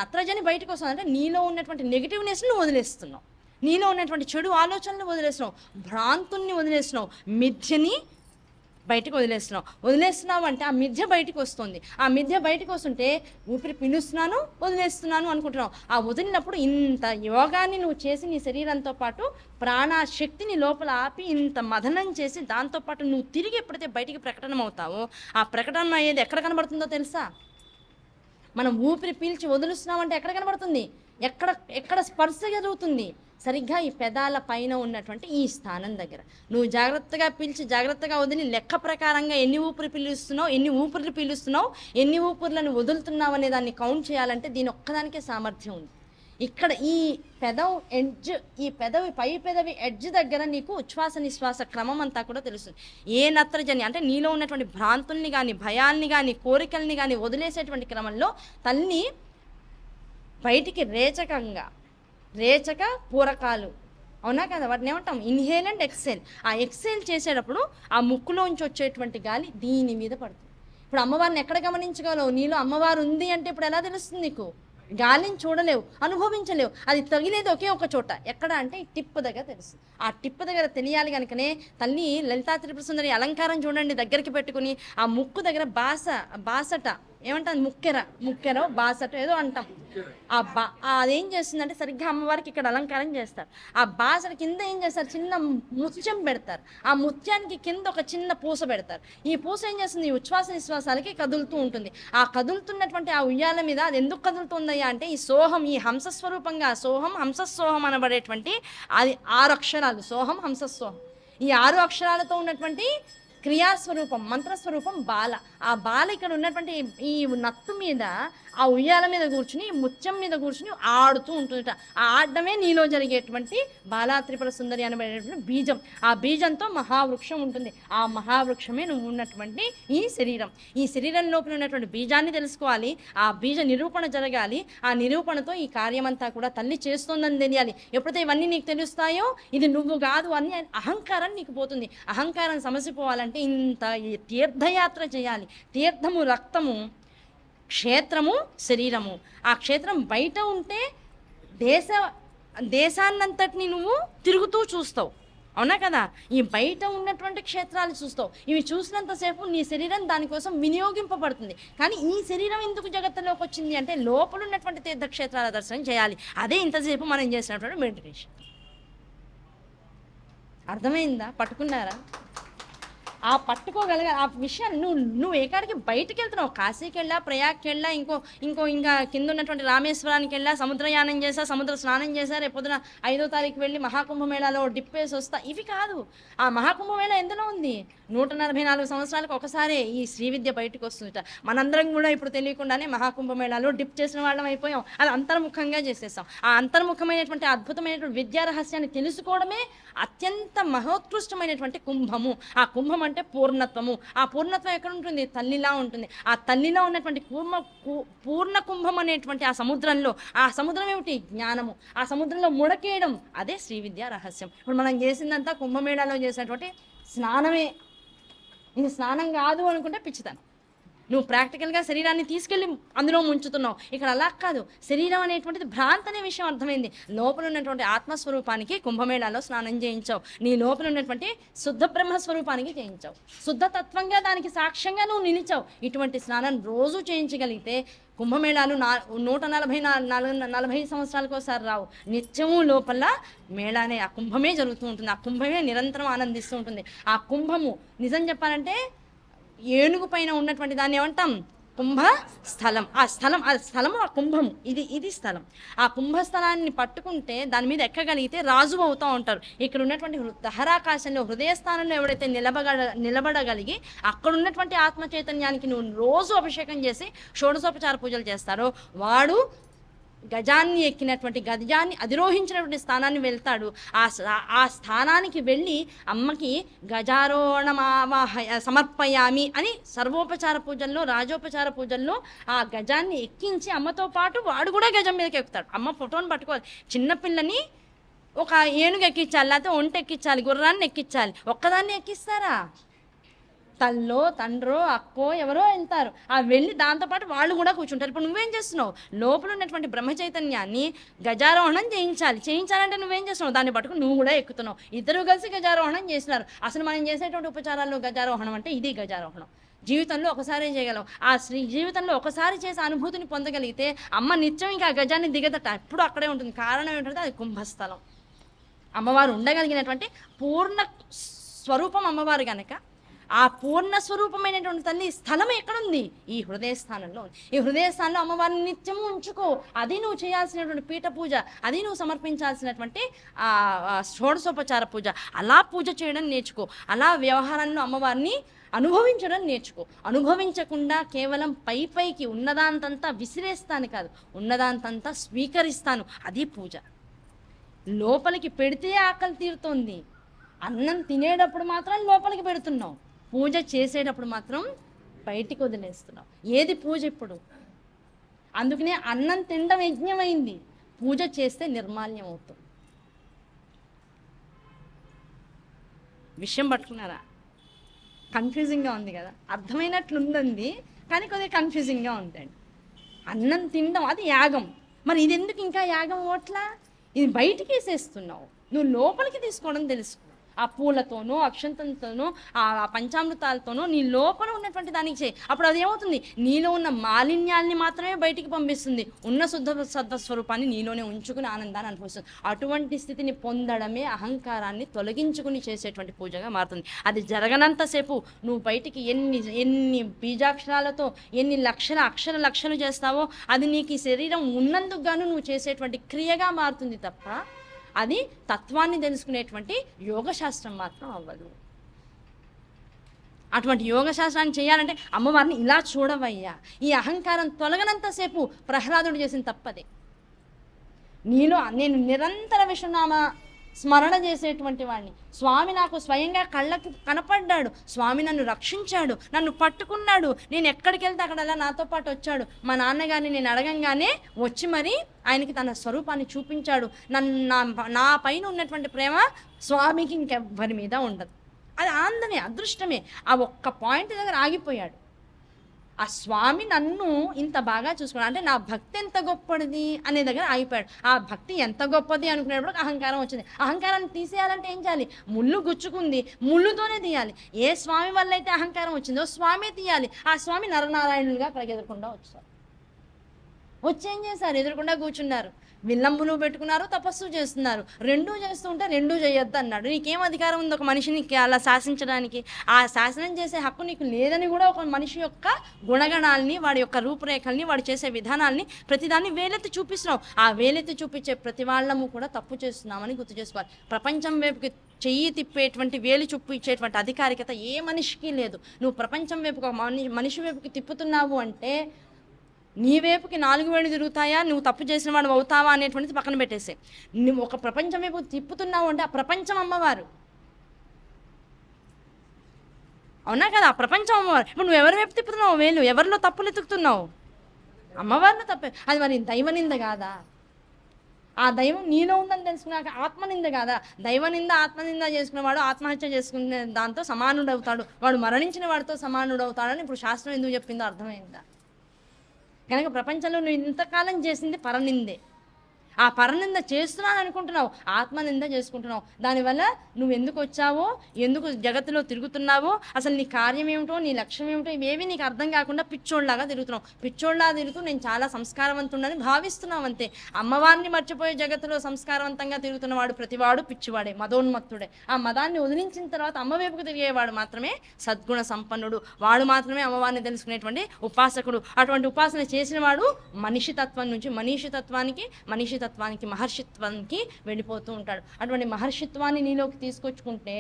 నత్రజని బయటకు వస్తుంది అంటే నీలో ఉన్నటువంటి నెగిటివ్నెస్ని వదిలేస్తున్నావు, నీలో ఉన్నటువంటి చెడు ఆలోచనలు వదిలేస్తున్నావు, భ్రాంతుల్ని వదిలేస్తున్నావు, మిథ్యని బయటకు వదిలేస్తున్నావు అంటే ఆ మిథ్య బయటకు వస్తుంది. ఆ మిథ్య బయటకు వస్తుంటే ఊపిరి పీలుస్తున్నాను వదిలేస్తున్నాను అనుకుంటున్నావు. ఆ వదిలినప్పుడు ఇంత యోగాన్ని నువ్వు చేసి నీ శరీరంతో పాటు ప్రాణశక్తిని లోపల ఆపి ఇంత మదనం చేసి దాంతోపాటు నువ్వు తిరిగి ఎప్పుడైతే బయటికి ప్రకటన అవుతావో ఆ ప్రకటన అయ్యేది ఎక్కడ కనబడుతుందో తెలుసా? మనం ఊపిరి పీల్చి వదులుస్తున్నామంటే ఎక్కడ కనబడుతుంది? ఎక్కడ స్పర్శ జరుగుతుంది? సరిగ్గా ఈ పెదాల పైన ఉన్నటువంటి ఈ స్థానం దగ్గర. నువ్వు జాగ్రత్తగా పీల్చి జాగ్రత్తగా వదిలి లెక్క ప్రకారంగా ఎన్ని ఊపిరి పీలుస్తున్నావు, ఎన్ని ఊపిర్లను వదులుతున్నావు అనే దాన్ని కౌంట్ చేయాలంటే దీని ఒక్కదానికే సామర్థ్యం ఉంది. ఇక్కడ ఈ పెదవి పై పెదవి ఎడ్జ్ దగ్గర నీకు ఉచ్ఛ్వాస నిశ్వాస క్రమం అంతా కూడా తెలుస్తుంది. ఏ నత్రజని అంటే నీలో ఉన్నటువంటి భ్రాంతుల్ని కానీ, భయాల్ని కానీ, కోరికల్ని కానీ వదిలేసేటువంటి క్రమంలో తల్లి బయటికి రేచక పూరకాలు, అవునా కదా, వాటిని ఏమంటాం ఇన్హేల్ అండ్ ఎక్సేల్. ఆ ఎక్సేల్ చేసేటప్పుడు ఆ ముక్కులోంచి వచ్చేటువంటి గాలి దీని మీద పడుతుంది. ఇప్పుడు అమ్మవారిని ఎక్కడ గమనించగలవు? నీలో అమ్మవారు ఉంది అంటే ఇప్పుడు ఎలా తెలుస్తుంది నీకు? గాలిని చూడలేవు, అనుభవించలేవు. అది తగిలేది ఒకే ఒక చోట. ఎక్కడ అంటే ఈ టిప్ దగ్గర తెలుస్తుంది. ఆ టిప్ దగ్గర తెలియాలి కనుకనే తల్లి లలితా త్రిపుర సుందరి అలంకారం చూడండి, దగ్గరికి పెట్టుకుని ఆ ముక్కు దగ్గర బాసట ఏమంటారు, ముక్కెరో బాసటో ఏదో అంటాం. అదేం చేస్తుందంటే సరిగ్గా అమ్మవారికి ఇక్కడ అలంకారం చేస్తారు. ఆ బాసట కింద ఏం చేస్తారు, చిన్న ముత్యం పెడతారు. ఆ ముత్యానికి కింద ఒక చిన్న పూస పెడతారు. ఈ పూస ఏం చేస్తుంది, ఈ ఉచ్ఛ్వాస నిశ్వాసాలకి కదులుతూ ఉంటుంది. ఆ కదులుతున్నటువంటి ఆ ఉయ్యాల మీద అది ఎందుకు కదులుతుందయ్యా అంటే ఈ సోహం, ఈ హంసస్వరూపంగా సోహం హంసస్సోహం అనబడేటువంటి అది 6 అక్షరాలు, సోహం హంసస్సోహం. ఈ 6 అక్షరాలతో ఉన్నటువంటి క్రియాస్వరూపం, మంత్రస్వరూపం బాల. ఆ బాల ఇక్కడ ఉన్నటువంటి ఈ నత్తు మీద, ఆ ఉయ్యాల మీద కూర్చుని, ముత్యం మీద కూర్చుని ఆడుతూ ఉంటుందట. ఆ ఆడడమే నీలో జరిగేటువంటి బాలా త్రిపుర సుందరి అనబడేటువంటి బీజం. ఆ బీజంతో మహావృక్షం ఉంటుంది. ఆ మహావృక్షమే నువ్వు ఉన్నటువంటి ఈ శరీరం. ఈ శరీరం లోపల ఉన్నటువంటి బీజాన్ని తెలుసుకోవాలి. ఆ బీజ నిరూపణ జరగాలి. ఆ నిరూపణతో ఈ కార్యమంతా కూడా తల్లి చేస్తోందని తెలియాలి. ఎప్పుడైతే ఇవన్నీ నీకు తెలుస్తాయో ఇది నువ్వు కాదు అని అహంకారం నీకు పోతుంది. అహంకారం సమసిపోవాలంటే ఇంత తీర్థయాత్ర చేయాలి. తీర్థము రక్తము, క్షేత్రము శరీరము. ఆ క్షేత్రం బయట ఉంటే దేశాన్నంతటిని నువ్వు తిరుగుతూ చూస్తావు, అవునా కదా. ఈ బయట ఉన్నటువంటి క్షేత్రాలు చూస్తావు. ఇవి చూసినంతసేపు నీ శరీరం దానికోసం వినియోగింపబడుతుంది. కానీ ఈ శరీరం ఎందుకు జగత్తులోకి వచ్చింది అంటే లోపల ఉన్నటువంటి తీర్థక్షేత్రాల దర్శనం చేయాలి. అదే ఇంతసేపు మనం చేసినటువంటి మెడిటేషన్. అర్థమైందా? పట్టుకున్నారా? ఆ పట్టుకోగలిగా ఆ విషయాన్ని నువ్వు ఏకాడికి బయటకు వెళ్తున్నావు. కాశీకి వెళ్ళా, ప్రయాగ్కి వెళ్ళా, ఇంకా కింద ఉన్నటువంటి రామేశ్వరానికి వెళ్ళా, సముద్రయానం చేసా, సముద్ర స్నానం చేశా, రేపొద్దున 5వ తారీఖు వెళ్ళి మహాకుంభమేళాలో డిప్పేసి వస్తా. ఇవి కాదు. ఆ మహాకుంభమేళ ఎందులో ఉంది? 144 సంవత్సరాలకు ఒకసారి ఈ శ్రీవిద్య బయటకు వస్తుందట. మనందరం కూడా ఇప్పుడు తెలియకుండానే మహాకుంభమేళాలో డిప్ చేసిన వాళ్ళం అయిపోయాం. అది అంతర్ముఖంగా చేసేసాం. ఆ అంతర్ముఖమైనటువంటి అద్భుతమైనటువంటి విద్యా రహస్యాన్ని తెలుసుకోవడమే అత్యంత మహోత్కృష్టమైనటువంటి కుంభము. ఆ కుంభం అంటే పూర్ణత్వము. ఆ పూర్ణత్వం ఎక్కడ ఉంటుంది? తల్లిలా ఉంటుంది. ఆ తల్లిలో ఉన్నటువంటి పూర్ణ కుంభం అనేటువంటి ఆ సముద్రంలో, ఆ సముద్రం ఏమిటి? జ్ఞానము. ఆ సముద్రంలో ముడకేయడం, అదే శ్రీ విద్యా రహస్యం. ఇప్పుడు మనం చేసిందంతా కుంభమేళాలో చేసినటువంటి స్నానమే. ఇది స్నానం కాదు అనుకుంటే పిచ్చితనం. నువ్వు ప్రాక్టికల్గా శరీరాన్ని తీసుకెళ్ళి అందులో ముంచుతున్నావు. ఇక్కడ అలా కాదు. శరీరం అనేటువంటిది భ్రాంతి అనే విషయం అర్థమైంది. లోపల ఉన్నటువంటి ఆత్మస్వరూపానికి కుంభమేళాలో స్నానం చేయించావు. నీ లోపల ఉన్నటువంటి శుద్ధ బ్రహ్మస్వరూపానికి చేయించావు. శుద్ధ తత్వంగా దానికి సాక్ష్యంగా నువ్వు నిలిచావు. ఇటువంటి స్నానం రోజు చేయించగలిగితే కుంభమేళాలు 140 సంవత్సరాలకు ఒకసారి రావు. నిత్యము లోపల మేళానే, ఆ కుంభమే జరుగుతూ ఉంటుంది. ఆ కుంభమే నిరంతరం ఆనందిస్తూ ఉంటుంది. ఆ కుంభము నిజం చెప్పాలంటే ఏనుగు పైన ఉన్నటువంటి దాన్ని ఏమంటాం? కుంభ స్థలం. ఆ స్థలము ఆ కుంభము. ఇది స్థలం. ఆ కుంభస్థలాన్ని పట్టుకుంటే దాని మీద ఎక్కగలిగితే రాజు అవుతూ ఉంటారు. ఇక్కడ ఉన్నటువంటి దహరాకాశంలో హృదయ స్థానంలో ఎవడైతే నిలబడగలిగి అక్కడ ఉన్నటువంటి ఆత్మ చైతన్యానికి నువ్వు రోజు అభిషేకం చేసి షోడశోపచార పూజలు చేస్తారో వాడు గజాన్ని ఎక్కినటువంటి, గజాన్ని అధిరోహించినటువంటి స్థానాన్ని వెళ్తాడు. ఆ స్థానానికి వెళ్ళి అమ్మకి సమర్పయామి అని సర్వోపచార పూజల్లో, రాజోపచార పూజల్లో ఆ గజాన్ని ఎక్కించి అమ్మతో పాటు వాడు కూడా గజం మీదకి ఎక్కుతాడు. అమ్మ ఫోటోని పట్టుకోవాలి. చిన్నపిల్లని ఒక ఏనుగు ఎక్కించాలి, లేకపోతే ఒంట ఎక్కించాలి, గుర్రాన్ని ఎక్కించాలి. ఒక్కదాన్ని ఎక్కిస్తారా? తల్లో, తండ్రో, అక్కో ఎవరో వెళ్తారు. ఆ వెళ్ళి దాంతోపాటు వాళ్ళు కూడా కూర్చుంటారు. ఇప్పుడు నువ్వేం చేస్తున్నావు? లోపల ఉన్నటువంటి బ్రహ్మ చైతన్యాన్ని గజారోహణం చేయించాలంటే నువ్వేం చేస్తున్నావు? దాన్ని పట్టుకుని నువ్వు కూడా ఎక్కుతున్నావు. ఇద్దరు కలిసి గజారోహణం చేసినారు. అసలు మనం చేసేటువంటి ఉపచారాల్లో గజారోహణం అంటే ఇది గజారోహణం. జీవితంలో ఒకసారి చేయగలం. ఆ జీవితంలో ఒకసారి చేసే అనుభూతిని పొందగలిగితే అమ్మ నిత్యం ఇంకా గజాన్ని దిగదట, ఎప్పుడు అక్కడే ఉంటుంది. కారణం ఏంటంటే అది కుంభస్థలం. అమ్మవారు ఉండగలిగినటువంటి పూర్ణ స్వరూపం అమ్మవారు కనుక ఆ పూర్ణ స్వరూపమైనటువంటి తల్లి స్థలం ఎక్కడుంది? ఈ హృదయ స్థానంలో. ఈ హృదయ స్థానంలో అమ్మవారిని నిత్యము ఉంచుకో. అది నువ్వు చేయాల్సినటువంటి పీఠ పూజ, అది నువ్వు సమర్పించాల్సినటువంటి షోడశోపచార పూజ. అలా పూజ చేయడం నేర్చుకో. అలా వ్యవహారంలో అమ్మవారిని అనుభవించడం నేర్చుకో. అనుభవించకుండా కేవలం పైకి ఉన్నదాంతంతా విసిరేస్తాను కాదు, ఉన్నదాంతంతా స్వీకరిస్తాను, అది పూజ. లోపలికి పెడితే ఆకలి తీరుతోంది. అన్నం తినేటప్పుడు మాత్రం లోపలికి పెడుతున్నావు, పూజ చేసేటప్పుడు మాత్రం బయటికి వదిలేస్తున్నావు. ఏది పూజ ఇప్పుడు? అందుకనే అన్నం తినడం యజ్ఞమైంది, పూజ చేస్తే నిర్మాల్యం అవుతుంది. విషయం పట్టుకున్నారా? కన్ఫ్యూజింగ్గా ఉంది కదా? అర్థమైనట్లుందండి, కానీ కొద్దిగా కన్ఫ్యూజింగ్గా ఉందండి. అన్నం తినడం అది యాగం. మరి ఇది ఎందుకు ఇంకా యాగం ఓట్లా? ఇది బయటికి వేసేస్తున్నావు, నువ్వు లోపలికి తీసుకోవడం తెలుసుకో. ఆ పూలతోనూ అక్షంతంతోనూ ఆ పంచామృతాలతోనూ నీ లోపల ఉన్నటువంటి దానికి చేయి. అప్పుడు అది ఏమవుతుంది, నీలో ఉన్న మాలిన్యాల్ని మాత్రమే బయటికి పంపిస్తుంది, ఉన్న సత్వస్వరూపాన్ని నీలోనే ఉంచుకుని ఆనందాన్ని అనుభవిస్తుంది. అటువంటి స్థితిని పొందడమే అహంకారాన్ని తొలగించుకుని చేసేటువంటి పూజగా మారుతుంది. అది జరగనంతసేపు నువ్వు బయటికి ఎన్ని బీజాక్షరాలతో ఎన్ని లక్షలు చేస్తావో అది నీకు ఈ శరీరం ఉన్నందుకు గాను నువ్వు చేసేటువంటి క్రియగా మారుతుంది తప్ప అది తత్వాన్ని తెలుసుకునేటువంటి యోగశాస్త్రం మాత్రం అవ్వదు. అటువంటి యోగశాస్త్రాన్ని చేయాలంటే అమ్మవారిని ఇలా చూడవయ్యా. ఈ అహంకారం తొలగనంతసేపు ప్రహ్లాదుడు చేసిన తప్పదే. నీలో నేను నిరంతర విష్ణునామ స్మరణ చేసేటువంటి వాడిని. స్వామి నాకు స్వయంగా కళ్ళకు కనపడ్డాడు, స్వామి నన్ను రక్షించాడు, నన్ను పట్టుకున్నాడు, నేను ఎక్కడికి వెళ్తే అక్కడలా నాతో పాటు వచ్చాడు. మా నాన్నగారిని నేను అడగంగానే వచ్చి మరి ఆయనకి తన స్వరూపాన్ని చూపించాడు. నా పైన ఉన్నటువంటి ప్రేమ స్వామికి ఇంకెవ్వరి మీద ఉండదు. అది ఆనందమే, అదృష్టమే. ఆ ఒక్క పాయింట్ దగ్గర ఆగిపోయాడు. ఆ స్వామి నన్ను ఇంత బాగా చూసుకున్నాడు అంటే నా భక్తి ఎంత గొప్పది అనే దగ్గర ఆగిపోయాడు. ఆ భక్తి ఎంత గొప్పది అనుకునేప్పుడు అహంకారం వచ్చింది. అహంకారాన్ని తీసేయాలంటే ఏం చేయాలి, ముళ్ళు గుచ్చుకుంది, ముళ్ళుతోనే తీయాలి. ఏ స్వామి వల్ల అయితే అహంకారం వచ్చిందో స్వామి తీయాలి. ఆ స్వామి నరనారాయణులుగా అక్కడికి ఎదుర్కొండా వచ్చారు. వచ్చేం చేశారు, ఎదురుకుండా కూర్చున్నారు, విల్లంబులు పెట్టుకున్నారు, తపస్సు చేస్తున్నారు. రెండూ చేస్తూ ఉంటే రెండూ చేయొద్దు అన్నాడు. నీకేం అధికారం ఉంది ఒక మనిషిని అలా శాసించడానికి? ఆ శాసనం చేసే హక్కు నీకు లేదని కూడా ఒక మనిషి యొక్క గుణగణాలని, వాడి యొక్క రూపురేఖల్ని, వాడు చేసే విధానాల్ని ప్రతిదాన్ని వేలెత్తి చూపిస్తున్నావు. ఆ వేలెత్తి చూపించే ప్రతి వాళ్ళము కూడా తప్పు చేస్తున్నామని గుర్తు చేసుకోవాలి. ప్రపంచం వైపుకి చెయ్యి తిప్పేటువంటి, వేలు చూపించేటువంటి అధికారికత ఏ మనిషికి లేదు. నువ్వు ప్రపంచం వైపుకి ఒక మనిషి వైపుకి తిప్పుతున్నావు అంటే నీ వైపుకి 4 వేలు తిరుగుతాయా, నువ్వు తప్పు చేసిన వాడు అవుతావా అనేటువంటిది పక్కన పెట్టేసే. నువ్వు ఒక ప్రపంచం వైపు తిప్పుతున్నావు అంటే ఆ ప్రపంచం అమ్మవారు, అవునా కదా? ఆ ప్రపంచం అమ్మవారు. ఇప్పుడు నువ్వు ఎవరి వైపు తిప్పుతున్నావు వేలు, ఎవరిలో తప్పులు ఎత్తుకుతున్నావు? అమ్మవారిలో తప్పే. అది మరి దైవనింద కాదా? ఆ దైవం నీలో ఉందని తెలుసుకున్నాక ఆత్మనింద కాదా? దైవనింద ఆత్మనింద చేసుకునేవాడు ఆత్మహత్య చేసుకునే దాంతో సమానుడవుతాడు, వాడు మరణించిన వాడితో సమానుడవుతాడని ఇప్పుడు శాస్త్రం ఎందుకు చెప్పిందో అర్థమైందా? కనుక ప్రపంచంలో నువ్వు ఇంతకాలం చేసింది పరనిందే. ఆ పరనింద చేస్తున్నాను అనుకుంటున్నావు, ఆత్మనింద చేసుకుంటున్నావు. దానివల్ల నువ్వు ఎందుకు వచ్చావో, ఎందుకు జగత్తులో తిరుగుతున్నావో, అసలు నీ కార్యం ఏమిటో, నీ లక్ష్యం ఏమిటో ఇవేవి నీకు అర్థం కాకుండా పిచ్చోళ్ళలాగా తిరుగుతున్నావు. పిచ్చోళ్ళలాగా తిరుగుతూ నేను చాలా సంస్కారవంతుడని భావిస్తున్నావు అంతే. అమ్మవారిని మర్చిపోయే జగత్తులో సంస్కారవంతంగా తిరుగుతున్నవాడు ప్రతివాడు పిచ్చివాడే, మదోన్మత్తుడే. ఆ మదాన్ని వదిలించిన తర్వాత అమ్మ వైపుకు తిరిగేవాడు మాత్రమే సద్గుణ సంపన్నుడు, వాడు మాత్రమే అమ్మవారిని తెలుసుకునేటువంటి ఉపాసకుడు. అటువంటి ఉపాసన చేసిన వాడు మనిషితత్వం నుంచి మనిషితత్వానికి మహర్షిత్వానికి వెళ్ళిపోతూ ఉంటాడు. అటువంటి మహర్షిత్వాన్ని నీలోకి తీసుకొచ్చుకుంటే,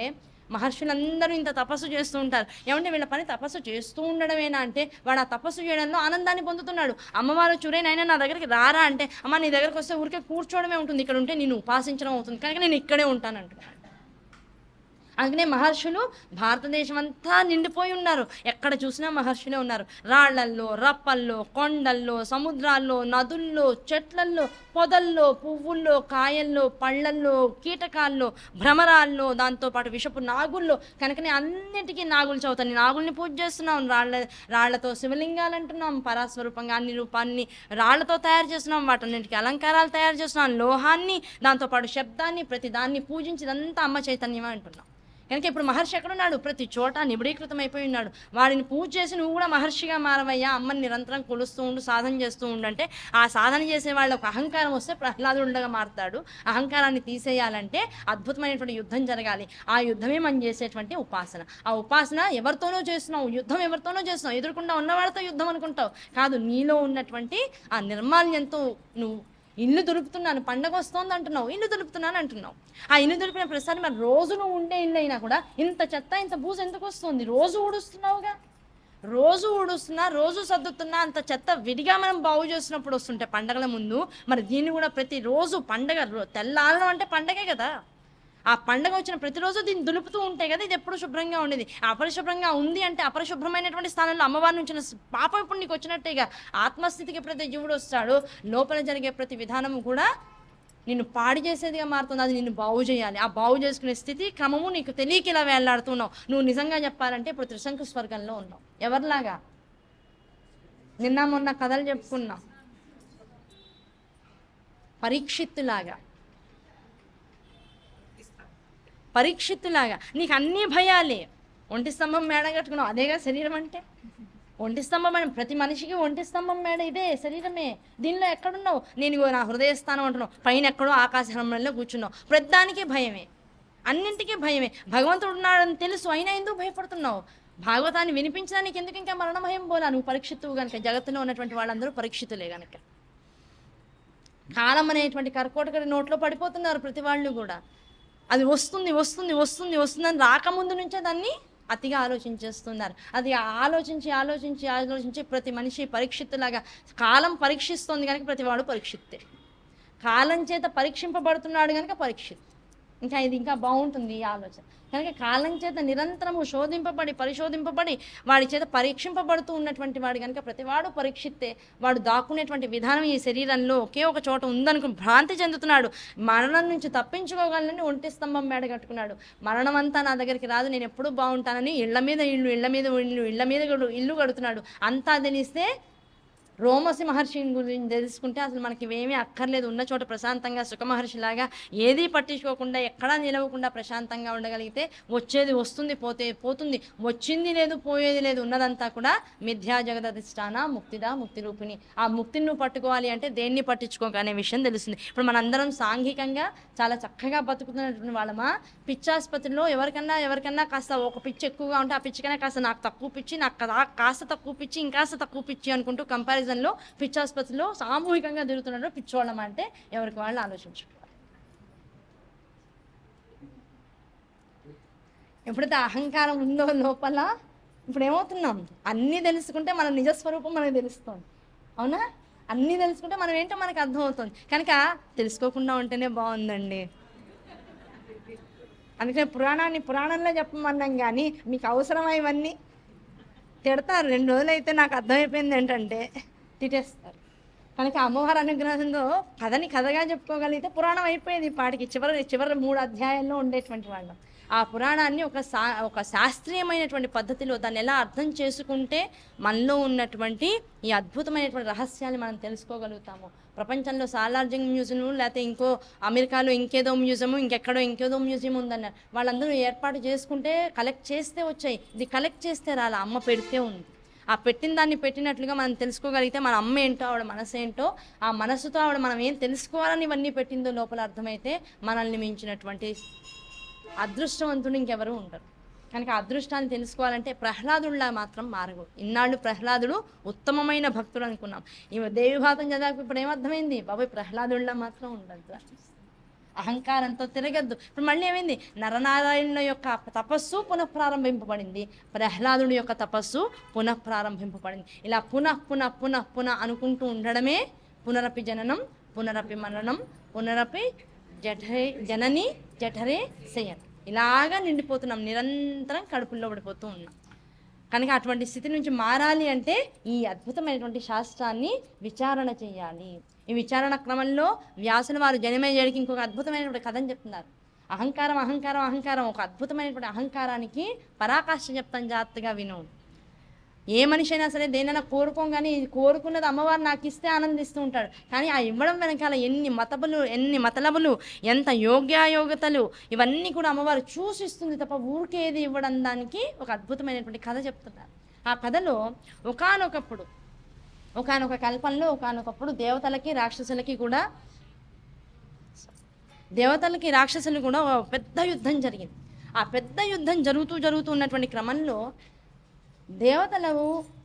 మహర్షులందరూ ఇంత తపస్సు చేస్తూ ఉంటారు. ఏమంటే వీళ్ళ పని తపస్సు చేస్తూ ఉండడమేనా అంటే, వాడు ఆ తపస్సు చేయడంలో ఆనందాన్ని పొందుతున్నాడు. అమ్మవారు చూరేనైనా నా దగ్గరికి రారా అంటే, అమ్మ నీ దగ్గరకు వస్తే ఊరికే కూర్చోవడమే ఉంటుంది, ఇక్కడ ఉంటే నేను ఉపాసించడం అవుతుంది, కనుక నేను ఇక్కడే ఉంటానంటున్నాను. అందుకనే మహర్షులు భారతదేశం అంతా నిండిపోయి ఉన్నారు. ఎక్కడ చూసినా మహర్షులే ఉన్నారు. రాళ్లల్లో, రప్పల్లో, కొండల్లో, సముద్రాల్లో, నదుల్లో, చెట్లల్లో, పొదల్లో, పువ్వుల్లో, కాయల్లో, పళ్ళల్లో, కీటకాల్లో, భ్రమరాల్లో, దాంతోపాటు విషపు నాగుల్లో. కనుకనే అన్నిటికీ నాగులు చదువుతాను. నాగుల్ని పూజ చేస్తున్నాం, రాళ్లతో శివలింగాలు అంటున్నాం, పరాస్వరూపంగా అన్ని రూపాన్ని రాళ్లతో తయారు చేస్తున్నాం, వాటన్నిటికీ అలంకారాలు తయారు చేస్తున్నాం, లోహాన్ని, దాంతోపాటు శబ్దాన్ని, ప్రతి దాన్ని పూజించిదంతా అమ్మ చైతన్యమే అంటున్నాం. కనుక ఇప్పుడు మహర్షి ఎక్కడున్నాడు? ప్రతి చోట నిబిడీకృతం అయిపోయి ఉన్నాడు. వాడిని పూజ చేసి నువ్వు కూడా మహర్షిగా మారవయ్యా, అమ్మని నిరంతరం కొలుస్తూ ఉండు, సాధన చేస్తూ ఉండంటే, ఆ సాధన చేసే వాళ్ళకు అహంకారం వస్తే ప్రహ్లాదుడుగా మారుతాడు. అహంకారాన్ని తీసేయాలంటే అద్భుతమైనటువంటి యుద్ధం జరగాలి. ఆ యుద్ధమే మనం చేసేటువంటి ఉపాసన. ఆ ఉపాసన ఎవరితోనో చేస్తున్నావు, యుద్ధం ఎవరితోనో చేస్తున్నావు, ఎదురుకుండా ఉన్నవాడితో యుద్ధం అనుకుంటావు కాదు. నీలో ఉన్నటువంటి ఆ నిర్మాల్యంతో నువ్వు ఇల్లు దులుపుతున్నాను, పండగ వస్తోంది అంటున్నావు, ఇల్లు దులుపుతున్నాను అంటున్నావు. ఆ ఇల్లు దులిపిన ప్రతిసారి మరి రోజు నువ్వు ఉండే ఇల్లు అయినా కూడా ఇంత చెత్త ఇంత బూజు ఎందుకు వస్తుంది? రోజు ఊడుస్తున్నావుగా, రోజు ఊడుస్తున్నా, రోజు సర్దుతున్నా, అంత చెత్త విడిగా మనం బాగు చేస్తున్నప్పుడు వస్తుంటే పండగల ముందు, మరి దీన్ని కూడా ప్రతిరోజు పండగ తెల్లారడం అంటే పండగే కదా. ఆ పండగ వచ్చిన ప్రతిరోజు దీన్ని దులుపుతూ ఉంటాయి కదా, ఇది ఎప్పుడు శుభ్రంగా ఉండేది. అపరిశుభ్రంగా ఉంది అంటే అపరిశుభ్రమైనటువంటి స్థానంలో అమ్మవారిని ఉంచిన పాపం ఇప్పుడు నీకు వచ్చినట్టేగా. ఆత్మస్థితికి ప్రతి జీవుడు వస్తాడు, లోపల జరిగే ప్రతి విధానము కూడా నిన్ను పాడి చేసేదిగా మారుతుంది. అది నిన్ను బాగు చేయాలి. ఆ బాగు చేసుకునే స్థితి క్రమము నీకు తెలియక ఇలా వేళ్లాడుతున్నావు. నువ్వు నిజంగా చెప్పాలంటే ఇప్పుడు త్రిశంకు స్వర్గంలో ఉన్నావు. ఎవరిలాగా? నిన్న మొన్న కథలు చెప్పుకున్నాం, పరీక్షిత్తులాగా. పరీక్షిత్తులాగా నీకు అన్నీ భయాలే. ఒంటి స్తంభం మేడ కట్టుకున్నావు, అదేగా శరీరం అంటే. ఒంటి స్తంభం అని ప్రతి మనిషికి ఒంటి స్తంభం మేడ ఇదే శరీరమే. దీనిలో ఎక్కడున్నావు? నేను నా హృదయస్థానం అంటున్నావు, పైన ఎక్కడో ఆకాశంలో కూర్చున్నావు. ప్రతిదానికి భయమే, అన్నింటికీ భయమే. భగవంతుడు ఉన్నాడని తెలుసు, అయినా ఎందుకు భయపడుతున్నావు? భాగవతాన్ని వినిపించడానికి ఎందుకు ఇంకా మరణ భయం పోలా? నువ్వు పరీక్షితువు కనుక. జగత్తులో ఉన్నటువంటి వాళ్ళందరూ పరీక్షితులే కనుక. కాలం అనేటువంటి కర్కోటకడి నోట్లో పడిపోతున్నారు ప్రతి వాళ్ళు కూడా. అది వస్తుంది వస్తుంది వస్తుంది వస్తుందని రాకముందు నుంచే దాన్ని అతిగా ఆలోచించేస్తున్నారు. అది ఆలోచించి ఆలోచించి ఆలోచించి ప్రతి మనిషి పరీక్షిత్తులాగా కాలం పరీక్షిస్తుంది కనుక ప్రతివాడు పరీక్షిత్తే. కాలం చేత పరీక్షింపబడుతున్నాడు కనుక పరీక్షిత్. ఇంకా ఇది ఇంకా బాగుంటుంది ఈ ఆలోచన. కనుక కాలం చేత నిరంతరము శోధింపబడి పరిశోధింపబడి వాడి చేత పరీక్షింపబడుతూ ఉన్నటువంటి వాడు కనుక ప్రతివాడు పరీక్షిత్తే. వాడు దాక్కునేటువంటి విధానం ఈ శరీరంలో ఒకే ఒక చోట ఉందనుకుని భ్రాంతి చెందుతున్నాడు. మరణం నుంచి తప్పించుకోగలని ఒంటి స్తంభం మేడ కట్టుకున్నాడు. మరణం అంతా నా దగ్గరికి రాదు, నేను ఎప్పుడూ బాగుంటానని ఇళ్ల మీద ఇల్లు ఇళ్ల మీద ఇల్లు ఇళ్ల మీద ఇల్లు కడుతున్నాడు. అంతా తెలిస్తే రోమసి మహర్షిని గురించి తెలుసుకుంటే అసలు మనకి ఇవేమీ అక్కర్లేదు. ఉన్న చోట ప్రశాంతంగా సుఖమహర్షిలాగా ఏదీ పట్టించుకోకుండా ఎక్కడా నిలవకుండా ప్రశాంతంగా ఉండగలిగితే వచ్చేది వస్తుంది, పోతే పోతుంది, వచ్చింది లేదు పోయేది లేదు, ఉన్నదంతా కూడా మిథ్యా జగదధిష్టాన ముక్తిదా ముక్తి రూపిణి. ఆ ముక్తిని నువ్వు పట్టుకోవాలి అంటే దేన్ని పట్టించుకోక అనే విషయం తెలుస్తుంది. ఇప్పుడు మనందరం సాంఘికంగా చాలా చక్కగా బతుకుతున్నటువంటి వాళ్ళమా? పిచ్చాసుపత్రిలో ఎవరికన్నా కాస్త ఒక పిచ్చి ఎక్కువగా ఉంటే ఆ పిచ్చికనే కాస్త నాకు తక్కువ పిచ్చి, నాకు కాస్త తక్కువ పిచ్చి, ఇంకాస్త తక్కువ పిచ్చి అనుకుంటూ కంపారిజన్లో పిచ్చాసుపత్రిలో సామూహికంగా తిరుగుతున్నారు పిచ్చోళ్ళం. అంటే ఎవరికి వాళ్ళు ఆలోచించుకోవాలి. ఎప్పుడైతే అహంకారం ఉందో లోపల, ఇప్పుడు ఏమవుతున్నాం? అన్నీ తెలుసుకుంటే మన నిజస్వరూపం మనకు తెలుస్తుంది. అవునా? అన్నీ తెలుసుకుంటే మనం ఏంటో మనకు అర్థమవుతుంది. కనుక తెలుసుకోకుండా ఉంటేనే బాగుందండి. అందుకనే పురాణంలో చెప్పమన్నాం. కానీ మీకు అవసరమా ఇవన్నీ? తిడతారు. 2 రోజులు అయితే నాకు అర్థమైపోయింది ఏంటంటే తిట్టేస్తారు. కనుక అమ్మవారి అనుగ్రహంతో కథని కథగా చెప్పుకోగలిగితే పురాణం అయిపోయేది పాటికి. చివరి 3 అధ్యాయాల్లో ఉండేటువంటి వాళ్ళం. ఆ పురాణాన్ని ఒక శాస్త్రీయమైనటువంటి పద్ధతిలో దాన్ని ఎలా అర్థం చేసుకుంటే మనలో ఉన్నటువంటి ఈ అద్భుతమైనటువంటి రహస్యాన్ని మనం తెలుసుకోగలుగుతాము. ప్రపంచంలో సాలార్జింగ్ మ్యూజియం, లేకపోతే ఇంకో అమెరికాలో ఇంకేదో మ్యూజియము, ఇంకేదో మ్యూజియం ఉందన్నారు. వాళ్ళందరూ ఏర్పాటు చేసుకుంటే కలెక్ట్ చేస్తే వచ్చాయి. ఇది కలెక్ట్ చేస్తే రాలా, అమ్మ పెడితే ఉంది. ఆ పెట్టిన దాన్ని పెట్టినట్లుగా మనం తెలుసుకోగలిగితే మన అమ్మ ఏంటో ఆవిడ మనసు ఏంటో, ఆ మనసుతో ఆవిడ మనం ఏం తెలుసుకోవాలని ఇవన్నీ పెట్టిందో లోపల అర్థమైతే మనల్ని మించినటువంటి అదృష్టవంతుడు ఇంకెవరూ ఉండరు. కనుక అదృష్టాన్ని తెలుసుకోవాలంటే ప్రహ్లాదుడిలా మాత్రం మారగు. ఇన్నాళ్ళు ప్రహ్లాదుడు ఉత్తమమైన భక్తుడు అనుకున్నాం. ఈ దేవిభాతం చదివాక ఇప్పుడు ఏమర్థమైంది? బాబాయ్ ప్రహ్లాదుడిలా మాత్రం ఉండద్దు, అహంకారంతో తిరగద్దు. ఇప్పుడు మళ్ళీ ఏమైంది? నరనారాయణుల యొక్క తపస్సు పునఃప్రారంభింపబడింది, ప్రహ్లాదుడి యొక్క తపస్సు పునఃప్రారంభింపబడింది. ఇలా పునః అనుకుంటూ ఉండడమే పునరపి జననం పునరపి మరణం పునరపి జనని జఠరే శయన్. ఇలాగా నిండిపోతున్నాం, నిరంతరం కడుపుల్లో పడిపోతూ ఉన్నాం. కనుక అటువంటి స్థితి నుంచి మారాలి అంటే ఈ అద్భుతమైనటువంటి శాస్త్రాన్ని విచారణ చేయాలి. ఈ విచారణ క్రమంలో వ్యాసుల వారు జనమేజయుడికి ఇంకొక అద్భుతమైనటువంటి కథని చెప్తున్నారు. అహంకారం ఒక అద్భుతమైనటువంటి అహంకారానికి పరాకాష్ఠ చెప్తాను, జాగ్రత్తగా విను. ఏ మనిషి అయినా సరే దేనైనా కోరుకోం, కానీ కోరుకున్నది అమ్మవారు నాకు ఇస్తే ఆనందిస్తూ ఉంటాడు. కానీ ఆ ఇవ్వడం వెనకాల ఎన్ని మతలబులు, ఎంత యోగ్యాయోగ్యతలు, ఇవన్నీ కూడా అమ్మవారు చూసిస్తుంది తప్ప ఊరికేది ఇవ్వడం. దానికి ఒక అద్భుతమైనటువంటి కథ చెప్తున్నారు. ఆ కథలో ఒకానొక కల్పంలో ఒకానొకప్పుడు దేవతలకి రాక్షసులు కూడా పెద్ద యుద్ధం జరిగింది. ఆ పెద్ద యుద్ధం జరుగుతూ ఉన్నటువంటి క్రమంలో దేవతలు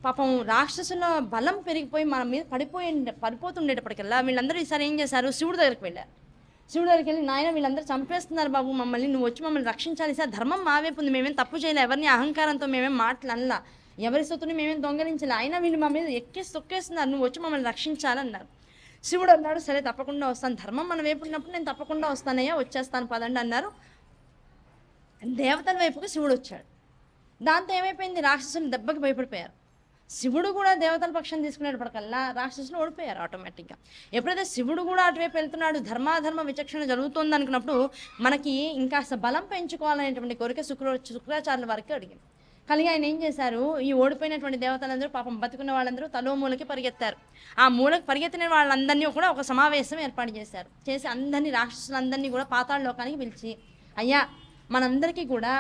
పాపం రాక్షసుల బలం పెరిగిపోయి మన మీద పడిపోతుండేటప్పటికల్లా వీళ్ళందరూ ఈసారి ఏం చేశారు? శివుడి దగ్గరికి వెళ్ళారు. శివుడి దగ్గరికి వెళ్ళి, నాయన వీళ్ళందరూ చంపేస్తున్నారు బాబు మమ్మల్ని, నువ్వు వచ్చి మమ్మల్ని రక్షించాలి. సార్ ధర్మం మా వైపు ఉంది, మేమేం తప్పు చేయలే, ఎవరిని అహంకారంతో మేమేం మాటలు అనలా, ఎవరి సొత్తుని మేమేం దొంగలించాలి, అయినా వీళ్ళు మా మీద తొక్కేస్తున్నారు, నువ్వు వచ్చి మమ్మల్ని రక్షించాలన్నారు. శివుడు అన్నాడు, సరే తప్పకుండా వస్తాను, ధర్మం మన వైపు ఉన్నప్పుడు నేను తప్పకుండా వస్తానయ్యా, వచ్చేస్తాను పదండి అన్నారు. దేవతల వైపుకి శివుడు వచ్చాడు. దాంతో ఏమైపోయింది? రాక్షసులు దెబ్బకి భయపడిపోయారు. శివుడు కూడా దేవతల పక్షం తీసుకునేటప్పటికల్లా రాక్షసులు ఓడిపోయారు ఆటోమేటిక్గా. ఎప్పుడైతే శివుడు కూడా అటువైపు వెళ్తున్నాడు, ధర్మాధర్మ విచక్షణ జరుగుతుంది అనుకున్నప్పుడు మనకి ఇంకాస్త బలం పెంచుకోవాలనేటువంటి కోరిక శుక్రాచార్యుల వారికి అడిగింది. కలిగి ఆయన ఏం చేశారు? ఈ ఓడిపోయినటువంటి దేవతలందరూ పాపం బతుకున్న వాళ్ళందరూ తలో మూలకి పరిగెత్తారు. ఆ మూలకి పరిగెత్తిన వాళ్ళందరినీ కూడా ఒక సమావేశం ఏర్పాటు చేశారు. చేసి అందరినీ రాక్షసులందరినీ కూడా పాతాళ లోకానికి పిలిచి, అయ్యా మనందరికీ కూడా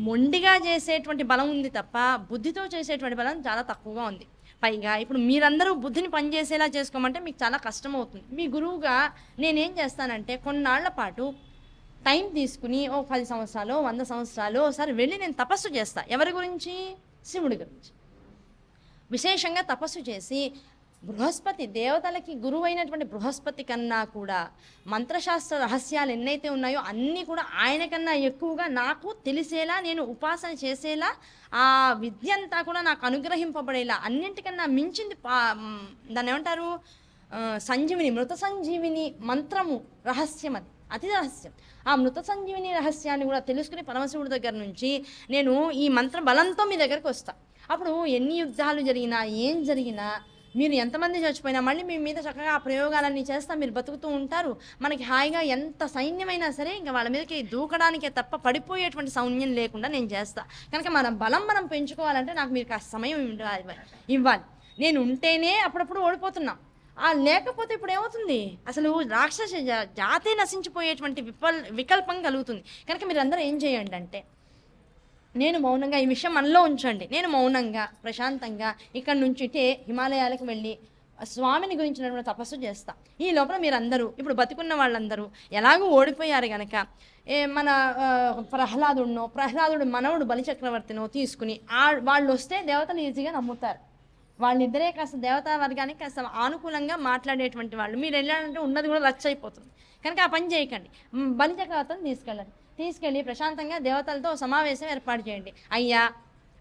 మొండిగా చేసేటువంటి బలం ఉంది తప్ప బుద్ధితో చేసేటువంటి బలం చాలా తక్కువగా ఉంది. పైగా ఇప్పుడు మీరందరూ బుద్ధిని పనిచేసేలా చేసుకోమంటే మీకు చాలా కష్టం అవుతుంది. మీ గురువుగా నేనేం చేస్తానంటే కొన్నాళ్ల పాటు టైం తీసుకుని 10 సంవత్సరాలు 100 సంవత్సరాలు ఒకసారి వెళ్ళి నేను తపస్సు చేస్తా. ఎవరి గురించి? శివుడి గురించి. విశేషంగా తపస్సు చేసి బృహస్పతి, దేవతలకి గురువు అయినటువంటి బృహస్పతి కన్నా కూడా మంత్రశాస్త్ర రహస్యాలు ఎన్నైతే ఉన్నాయో అన్నీ కూడా ఆయన కన్నా ఎక్కువగా నాకు తెలిసేలా, నేను ఉపాసన చేసేలా, ఆ విద్య అంతా కూడా నాకు అనుగ్రహింపబడేలా, అన్నింటికన్నా మించింది దాన్ని ఏమంటారు, సంజీవిని, మృత సంజీవిని మంత్రము రహస్యం, అది అతి రహస్యం. ఆ మృత సంజీవిని రహస్యాన్ని కూడా తెలుసుకుని పరమశివుడి దగ్గర నుంచి నేను ఈ మంత్ర బలంతో మీ దగ్గరికి వస్తా. అప్పుడు ఎన్ని యుద్ధాలు జరిగినా, ఏం జరిగినా, మీరు ఎంతమంది చచ్చిపోయినా మళ్ళీ మీ మీద చక్కగా ఆ ప్రయోగాలన్నీ చేస్తా, మీరు బతుకుతూ ఉంటారు. మనకి హాయిగా ఎంత సైన్యమైనా సరే ఇంకా వాళ్ళ మీదకి దూకడానికే తప్ప పడిపోయేటువంటి సౌన్యం లేకుండా నేను చేస్తా. కనుక మన బలం మనం పెంచుకోవాలంటే నాకు మీరు కాస్త సమయం ఇవ్వాలి. నేను ఉంటేనే అప్పుడప్పుడు ఓడిపోతున్నాం. లేకపోతే ఇప్పుడు ఏమవుతుంది, అసలు రాక్షస జాతే నశించిపోయేటువంటి వికల్పం కలుగుతుంది. కనుక మీరందరూ ఏం చేయండి అంటే, నేను మౌనంగా, ఈ విషయం మనలో ఉంచండి, నేను మౌనంగా ప్రశాంతంగా ఇక్కడి నుంచి హిమాలయాలకు వెళ్ళి స్వామిని గురించినటువంటి తపస్సు చేస్తా. ఈ లోపల మీరందరూ ఇప్పుడు బతికున్న వాళ్ళందరూ ఎలాగూ ఓడిపోయారు గనక మన ప్రహ్లాదుడు మనవుడు బలిచక్రవర్తినో తీసుకుని వాళ్ళు వస్తే దేవతలు ఈజీగా నమ్ముతారు. వాళ్ళిద్దరే కాస్త దేవతా వర్గానికి కాస్త ఆనుకూలంగా మాట్లాడేటువంటి వాళ్ళు. మీరు వెళ్ళాలంటే ఉన్నది కూడా రచ్చ అయిపోతుంది. కనుక ఆ పని చేయకండి. బలిచక్రవర్తిని తీసుకెళ్ళి ప్రశాంతంగా దేవతలతో సమావేశం ఏర్పాటు చేయండి. అయ్యా,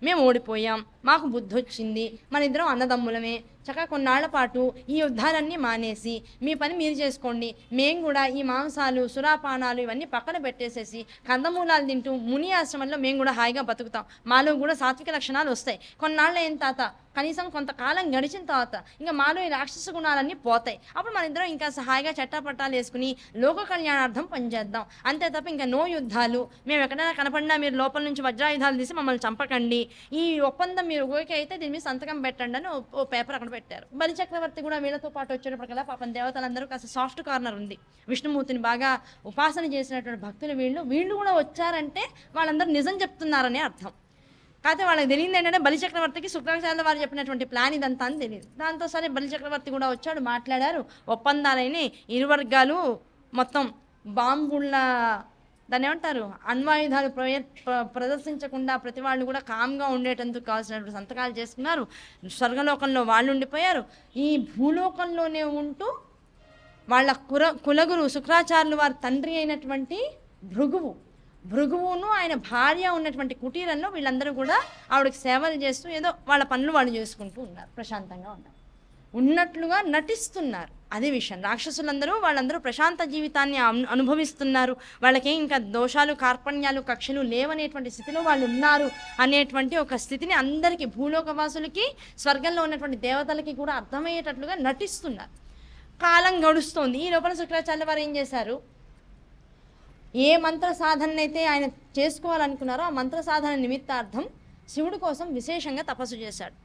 మేము ఓడిపోయాం, మాకు బుద్ధి వచ్చింది, మన ఇద్దరం అన్నదమ్ములమే, చక్కగా కొన్నాళ్ల పాటు ఈ యుద్ధాలన్నీ మానేసి మీ పని మీరు చేసుకోండి. మేము కూడా ఈ మాంసాలు, సురాపానాలు ఇవన్నీ పక్కన పెట్టేసేసి కందమూలాలు తింటూ ముని ఆశ్రమంలో మేము కూడా హాయిగా బతుకుతాం. మాలో కూడా సాత్విక లక్షణాలు వస్తాయి. కొన్నాళ్ళు అయిన తాత, కనీసం కొంతకాలం గడిచిన తర్వాత ఇంకా మాలో ఈ రాక్షస గుణాలన్నీ పోతాయి. అప్పుడు మన ఇద్దరం ఇంకా హాయిగా చట్టాపట్టాలు వేసుకుని లోక కళ్యాణార్థం పనిచేద్దాం. అంతే తప్ప ఇంకా నో యుద్ధాలు, మేము ఎక్కడైనా కనపడినా మీరు లోపల నుంచి వజ్రాయుధాలు తీసి మమ్మల్ని చంపకండి, ఈ ఒప్పందం మీరు ఓకే అయితే దీని మీద సంతకం పెట్టండి అని ఓ పేపర్ అక్కడ పెట్టారు. బలిచక్రవర్తి కూడా వీళ్ళతో పాటు వచ్చేటప్పటికల్లా పాపం దేవతలందరూ కాస్త సాఫ్ట్ కార్నర్ ఉంది. విష్ణుమూర్తిని బాగా ఉపాసన చేసినటువంటి భక్తులు వీళ్ళు కూడా వచ్చారంటే వాళ్ళందరూ నిజం చెప్తున్నారనే అర్థం. కాకపోతే వాళ్ళకి తెలియదు ఏంటంటే బలిచక్రవర్తికి శుక్రాచార్యుల వారు చెప్పినటువంటి ప్లాన్ ఇదంతా అని తెలియదు. దాంతో సరే బలిచక్రవర్తి కూడా వచ్చాడు, మాట్లాడారు, ఒప్పందాలని ఇరు వర్గాలు మొత్తం బాంబుళ్ళ దాన్ని ఏమంటారు, అణ్వాయుధాలు ప్రదర్శించకుండా ప్రతి వాళ్ళు కూడా కామ్గా ఉండేటందుకు కావాల్సినటువంటి సంతకాలు చేసుకున్నారు. స్వర్గలోకంలో వాళ్ళు ఉండిపోయారు. ఈ భూలోకంలోనే ఉంటూ వాళ్ళ కులగురు శుక్రాచార్యులు వారి తండ్రి అయినటువంటి భృగువును ఆయన భార్య ఉన్నటువంటి కుటీరంలో వీళ్ళందరూ కూడా ఆవిడకి సేవలు చేస్తూ ఏదో వాళ్ళ పనులు వాళ్ళు చేసుకుంటూ ఉన్నారు, ప్రశాంతంగా ఉన్నట్లుగా నటిస్తున్నారు. అదే విషయం. రాక్షసులందరూ వాళ్ళందరూ ప్రశాంత జీవితాన్ని అనుభవిస్తున్నారు. వాళ్ళకి ఇంకా దోషాలు, కార్పణ్యాలు, కక్షలు లేవనేటువంటి స్థితిలో వాళ్ళు ఉన్నారు అనేటువంటి ఒక స్థితిని అందరికీ, భూలోకవాసులకి, స్వర్గంలో ఉన్నటువంటి దేవతలకి కూడా అర్థమయ్యేటట్లుగా నటిస్తున్నారు. కాలం గడుస్తోంది. ఈ లోపల శుక్రాచార్యుల వారు ఏం చేశారు, ఏ మంత్ర సాధనైతే ఆయన చేసుకోవాలనుకున్నారో ఆ మంత్ర సాధన నిమిత్తార్థం శివుడి కోసం విశేషంగా తపస్సు చేశాడు.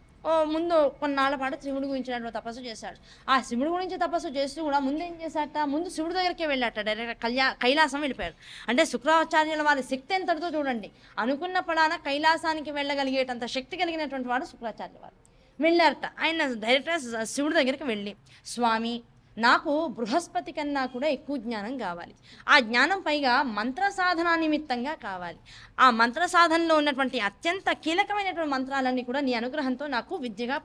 ముందు కొన్నాళ్ళ పాటు శివుడి గురించి తపస్సు చేశాడు. ఆ శివుడి గురించి తపస్సు చేస్తూ కూడా ముందు ఏం చేశాట, ముందు శివుడి దగ్గరికే వెళ్ళాట, డైరెక్ట్ కైలాసం వెళ్ళిపోయాడు. అంటే శుక్రాచార్యుల వారి శక్తి ఎంతటితో చూడండి. అనుకున్న పడాన కైలాసానికి వెళ్ళగలిగేటంత శక్తి కలిగినటువంటి వాడు శుక్రాచార్యుల వారు. వెళ్ళారట. ఆయన డైరెక్ట్ శివుడి దగ్గరికి వెళ్ళి, స్వామి, నాకు బృహస్పతి కన్నా కూడా ఎక్కువ జ్ఞానం కావాలి. ఆ జ్ఞానం పైగా మంత్ర సాధన నిమిత్తంగా కావాలి. ఆ మంత్ర సాధనలో ఉన్నటువంటి అత్యంత కీలకమైనటువంటి మంత్రాలన్నీ కూడా నీ అనుగ్రహంతో నాకు విద్యగా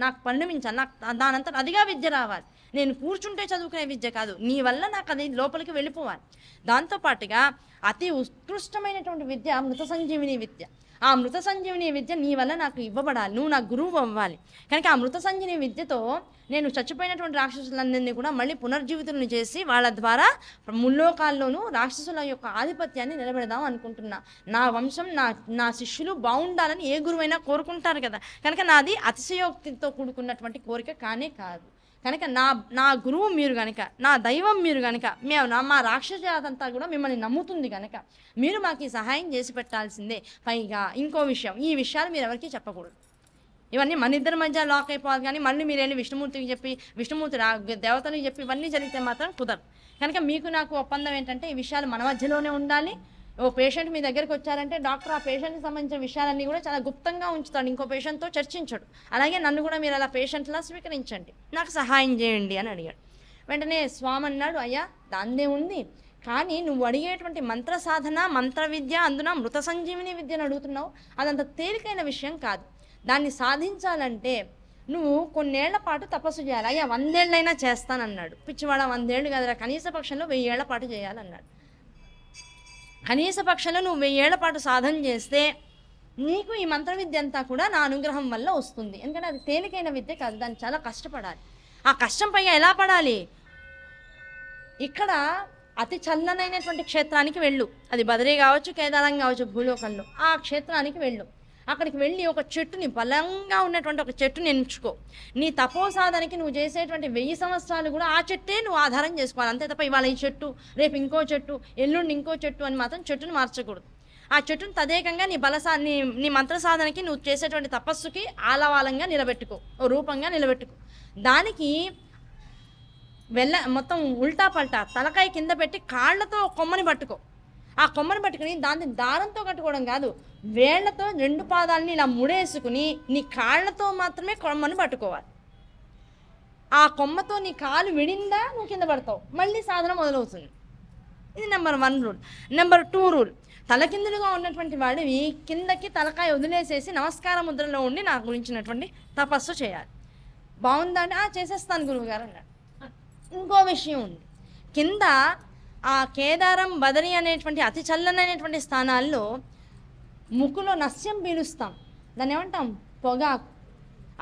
నాకు పరిణమించాలి. నాకు దానంతా అదిగా విద్య రావాలి. నేను కూర్చుంటే చదువుకునే విద్య కాదు, నీ వల్ల నాకు అది లోపలికి వెళ్ళిపోవాలి. దాంతోపాటుగా అతి ఉత్కృష్టమైనటువంటి విద్య మృత సంజీవిని విద్య. ఆ మృత సంజీవిని విద్య నీ వల్ల నాకు ఇవ్వబడాలి, నువ్వు నాకు గురువు అవ్వాలి. కనుక ఆ మృత సంజీవిని విద్యతో నేను చచ్చిపోయినటువంటి రాక్షసులందరినీ కూడా మళ్ళీ పునర్జీవితులను చేసి వాళ్ళ ద్వారా ముల్లోకాల్లోనూ రాక్షసుల యొక్క ఆధిపత్యాన్ని నిలబెడదాం అనుకుంటున్నా. నా వంశం, నా శిష్యులు బాగుండాలని ఏ గురువైనా కోరుకుంటారు కదా. కనుక నాది అతిశయోక్తితో కూడుకున్నటువంటి కోరిక కానే కాదు. కనుక నా గురువు మీరు కనుక, నా దైవం మీరు కనుక, మా రాక్షస జాతంతా కూడా మిమ్మల్ని నమ్ముతుంది కనుక మీరు మాకు ఈ సహాయం చేసి పెట్టాల్సిందే. పైగా ఇంకో విషయం, ఈ విషయాలు మీరు ఎవరికి చెప్పకూడదు. ఇవన్నీ మన ఇద్దరి మధ్య లాక్ అయిపోవాలి. కానీ మళ్ళీ మీరు వెళ్ళి విష్ణుమూర్తికి చెప్పి, విష్ణుమూర్తి దేవతలకు చెప్పి ఇవన్నీ జరిగితే మాత్రం కుదరదు. కనుక మీకు నాకు ఒప్పందం ఏంటంటే ఈ విషయాలు మన మధ్యలోనే ఉండాలి. ఓ పేషెంట్ మీ దగ్గరికి వచ్చారంటే డాక్టర్ ఆ పేషెంట్కి సంబంధించిన విషయాలన్నీ కూడా చాలా గుప్తంగా ఉంచుతాడు, ఇంకో పేషెంట్తో చర్చించడు. అలాగే నన్ను కూడా మీరు అలా పేషెంట్లా స్వీకరించండి, నాకు సహాయం చేయండి అని అడిగాడు. వెంటనే స్వామి అన్నాడు, అయ్యా దాందే ఉంది, కానీ నువ్వు అడిగేటువంటి మంత్ర సాధన, మంత్ర విద్య, అందున మృత సంజీవిని విద్యను అడుగుతున్నావు, అదంత తేలికైన విషయం కాదు. దాన్ని సాధించాలంటే నువ్వు కొన్నేళ్ల పాటు తపస్సు చేయాలి. అయ్యా 100 ఏళ్ళైనా చేస్తానన్నాడు. పిచ్చివాడ 100 ఏళ్ళు కదరా, కనీస పక్షంలో 1000 ఏళ్ల పాటు చేయాలన్నాడు. కనీస పక్షంలో నువ్వు 1000 ఏళ్ల పాటు సాధన చేస్తే నీకు ఈ మంత్ర విద్య అంతా కూడా నా అనుగ్రహం వల్ల వస్తుంది. ఎందుకంటే అది తేలికైన విద్య కాదు, దాన్ని చాలా కష్టపడాలి. ఆ కష్టం పైగా ఎలా పడాలి? ఇక్కడ అతి చల్లనైనటువంటి క్షేత్రానికి వెళ్ళు, అది బదరీ కావచ్చు, కేదారం కావచ్చు, భూలోకంలో ఆ క్షేత్రానికి వెళ్ళు. అక్కడికి వెళ్ళి ఒక చెట్టుని, బలంగా ఉన్నటువంటి ఒక చెట్టుని ఎంచుకో. నీ తపోసాధనకి నువ్వు చేసేటువంటి 1000 సంవత్సరాలు కూడా ఆ చెట్టే నువ్వు ఆధారం చేసుకోవాలి. అంతే తప్ప ఇవాళ ఈ చెట్టు, రేపు ఇంకో చెట్టు, ఎల్లుండి ఇంకో చెట్టు అని మాత్రం చెట్టుని మార్చకూడదు. ఆ చెట్టును తదేకంగా నీ మంత్ర సాధనకి నువ్వు చేసేటువంటి తపస్సుకి ఆలవాలంగా నిలబెట్టుకో, ఓ రూపంగా నిలబెట్టుకో. దానికి మొత్తం ఉల్టా పల్టా తలకాయ కింద పెట్టి కాళ్ళతో కొమ్మని పట్టుకో. ఆ కొమ్మని పట్టుకుని దాన్ని దారంతో కట్టుకోవడం కాదు, వేళ్లతో 2 పాదాలని ఇలా ముడేసుకుని నీ కాళ్ళతో మాత్రమే కొమ్మని పట్టుకోవాలి. ఆ కొమ్మతో నీ కాలు విడిందా నువ్వు కింద పడతావు, మళ్ళీ సాధన మొదలవుతుంది. ఇది నెంబర్ 1 రూల్. నెంబర్ 2 రూల్, తలకిందులుగా ఉన్నటువంటి వాడివి కిందకి తలకాయ వదిలేసేసి నమస్కార ముద్రలో ఉండి నా గురించినటువంటి తపస్సు చేయాలి. బాగుందా అంటే చేసేస్తాను గురువుగారు అన్నాడు. ఇంకో విషయం ఉంది, కింద ఆ కేదారం, బదరి అనేటువంటి అతి చల్లనైనటువంటి స్థానాల్లో ముక్కులో నస్యం పీలుస్తాం, దాన్ని ఏమంటాం, పొగాకు.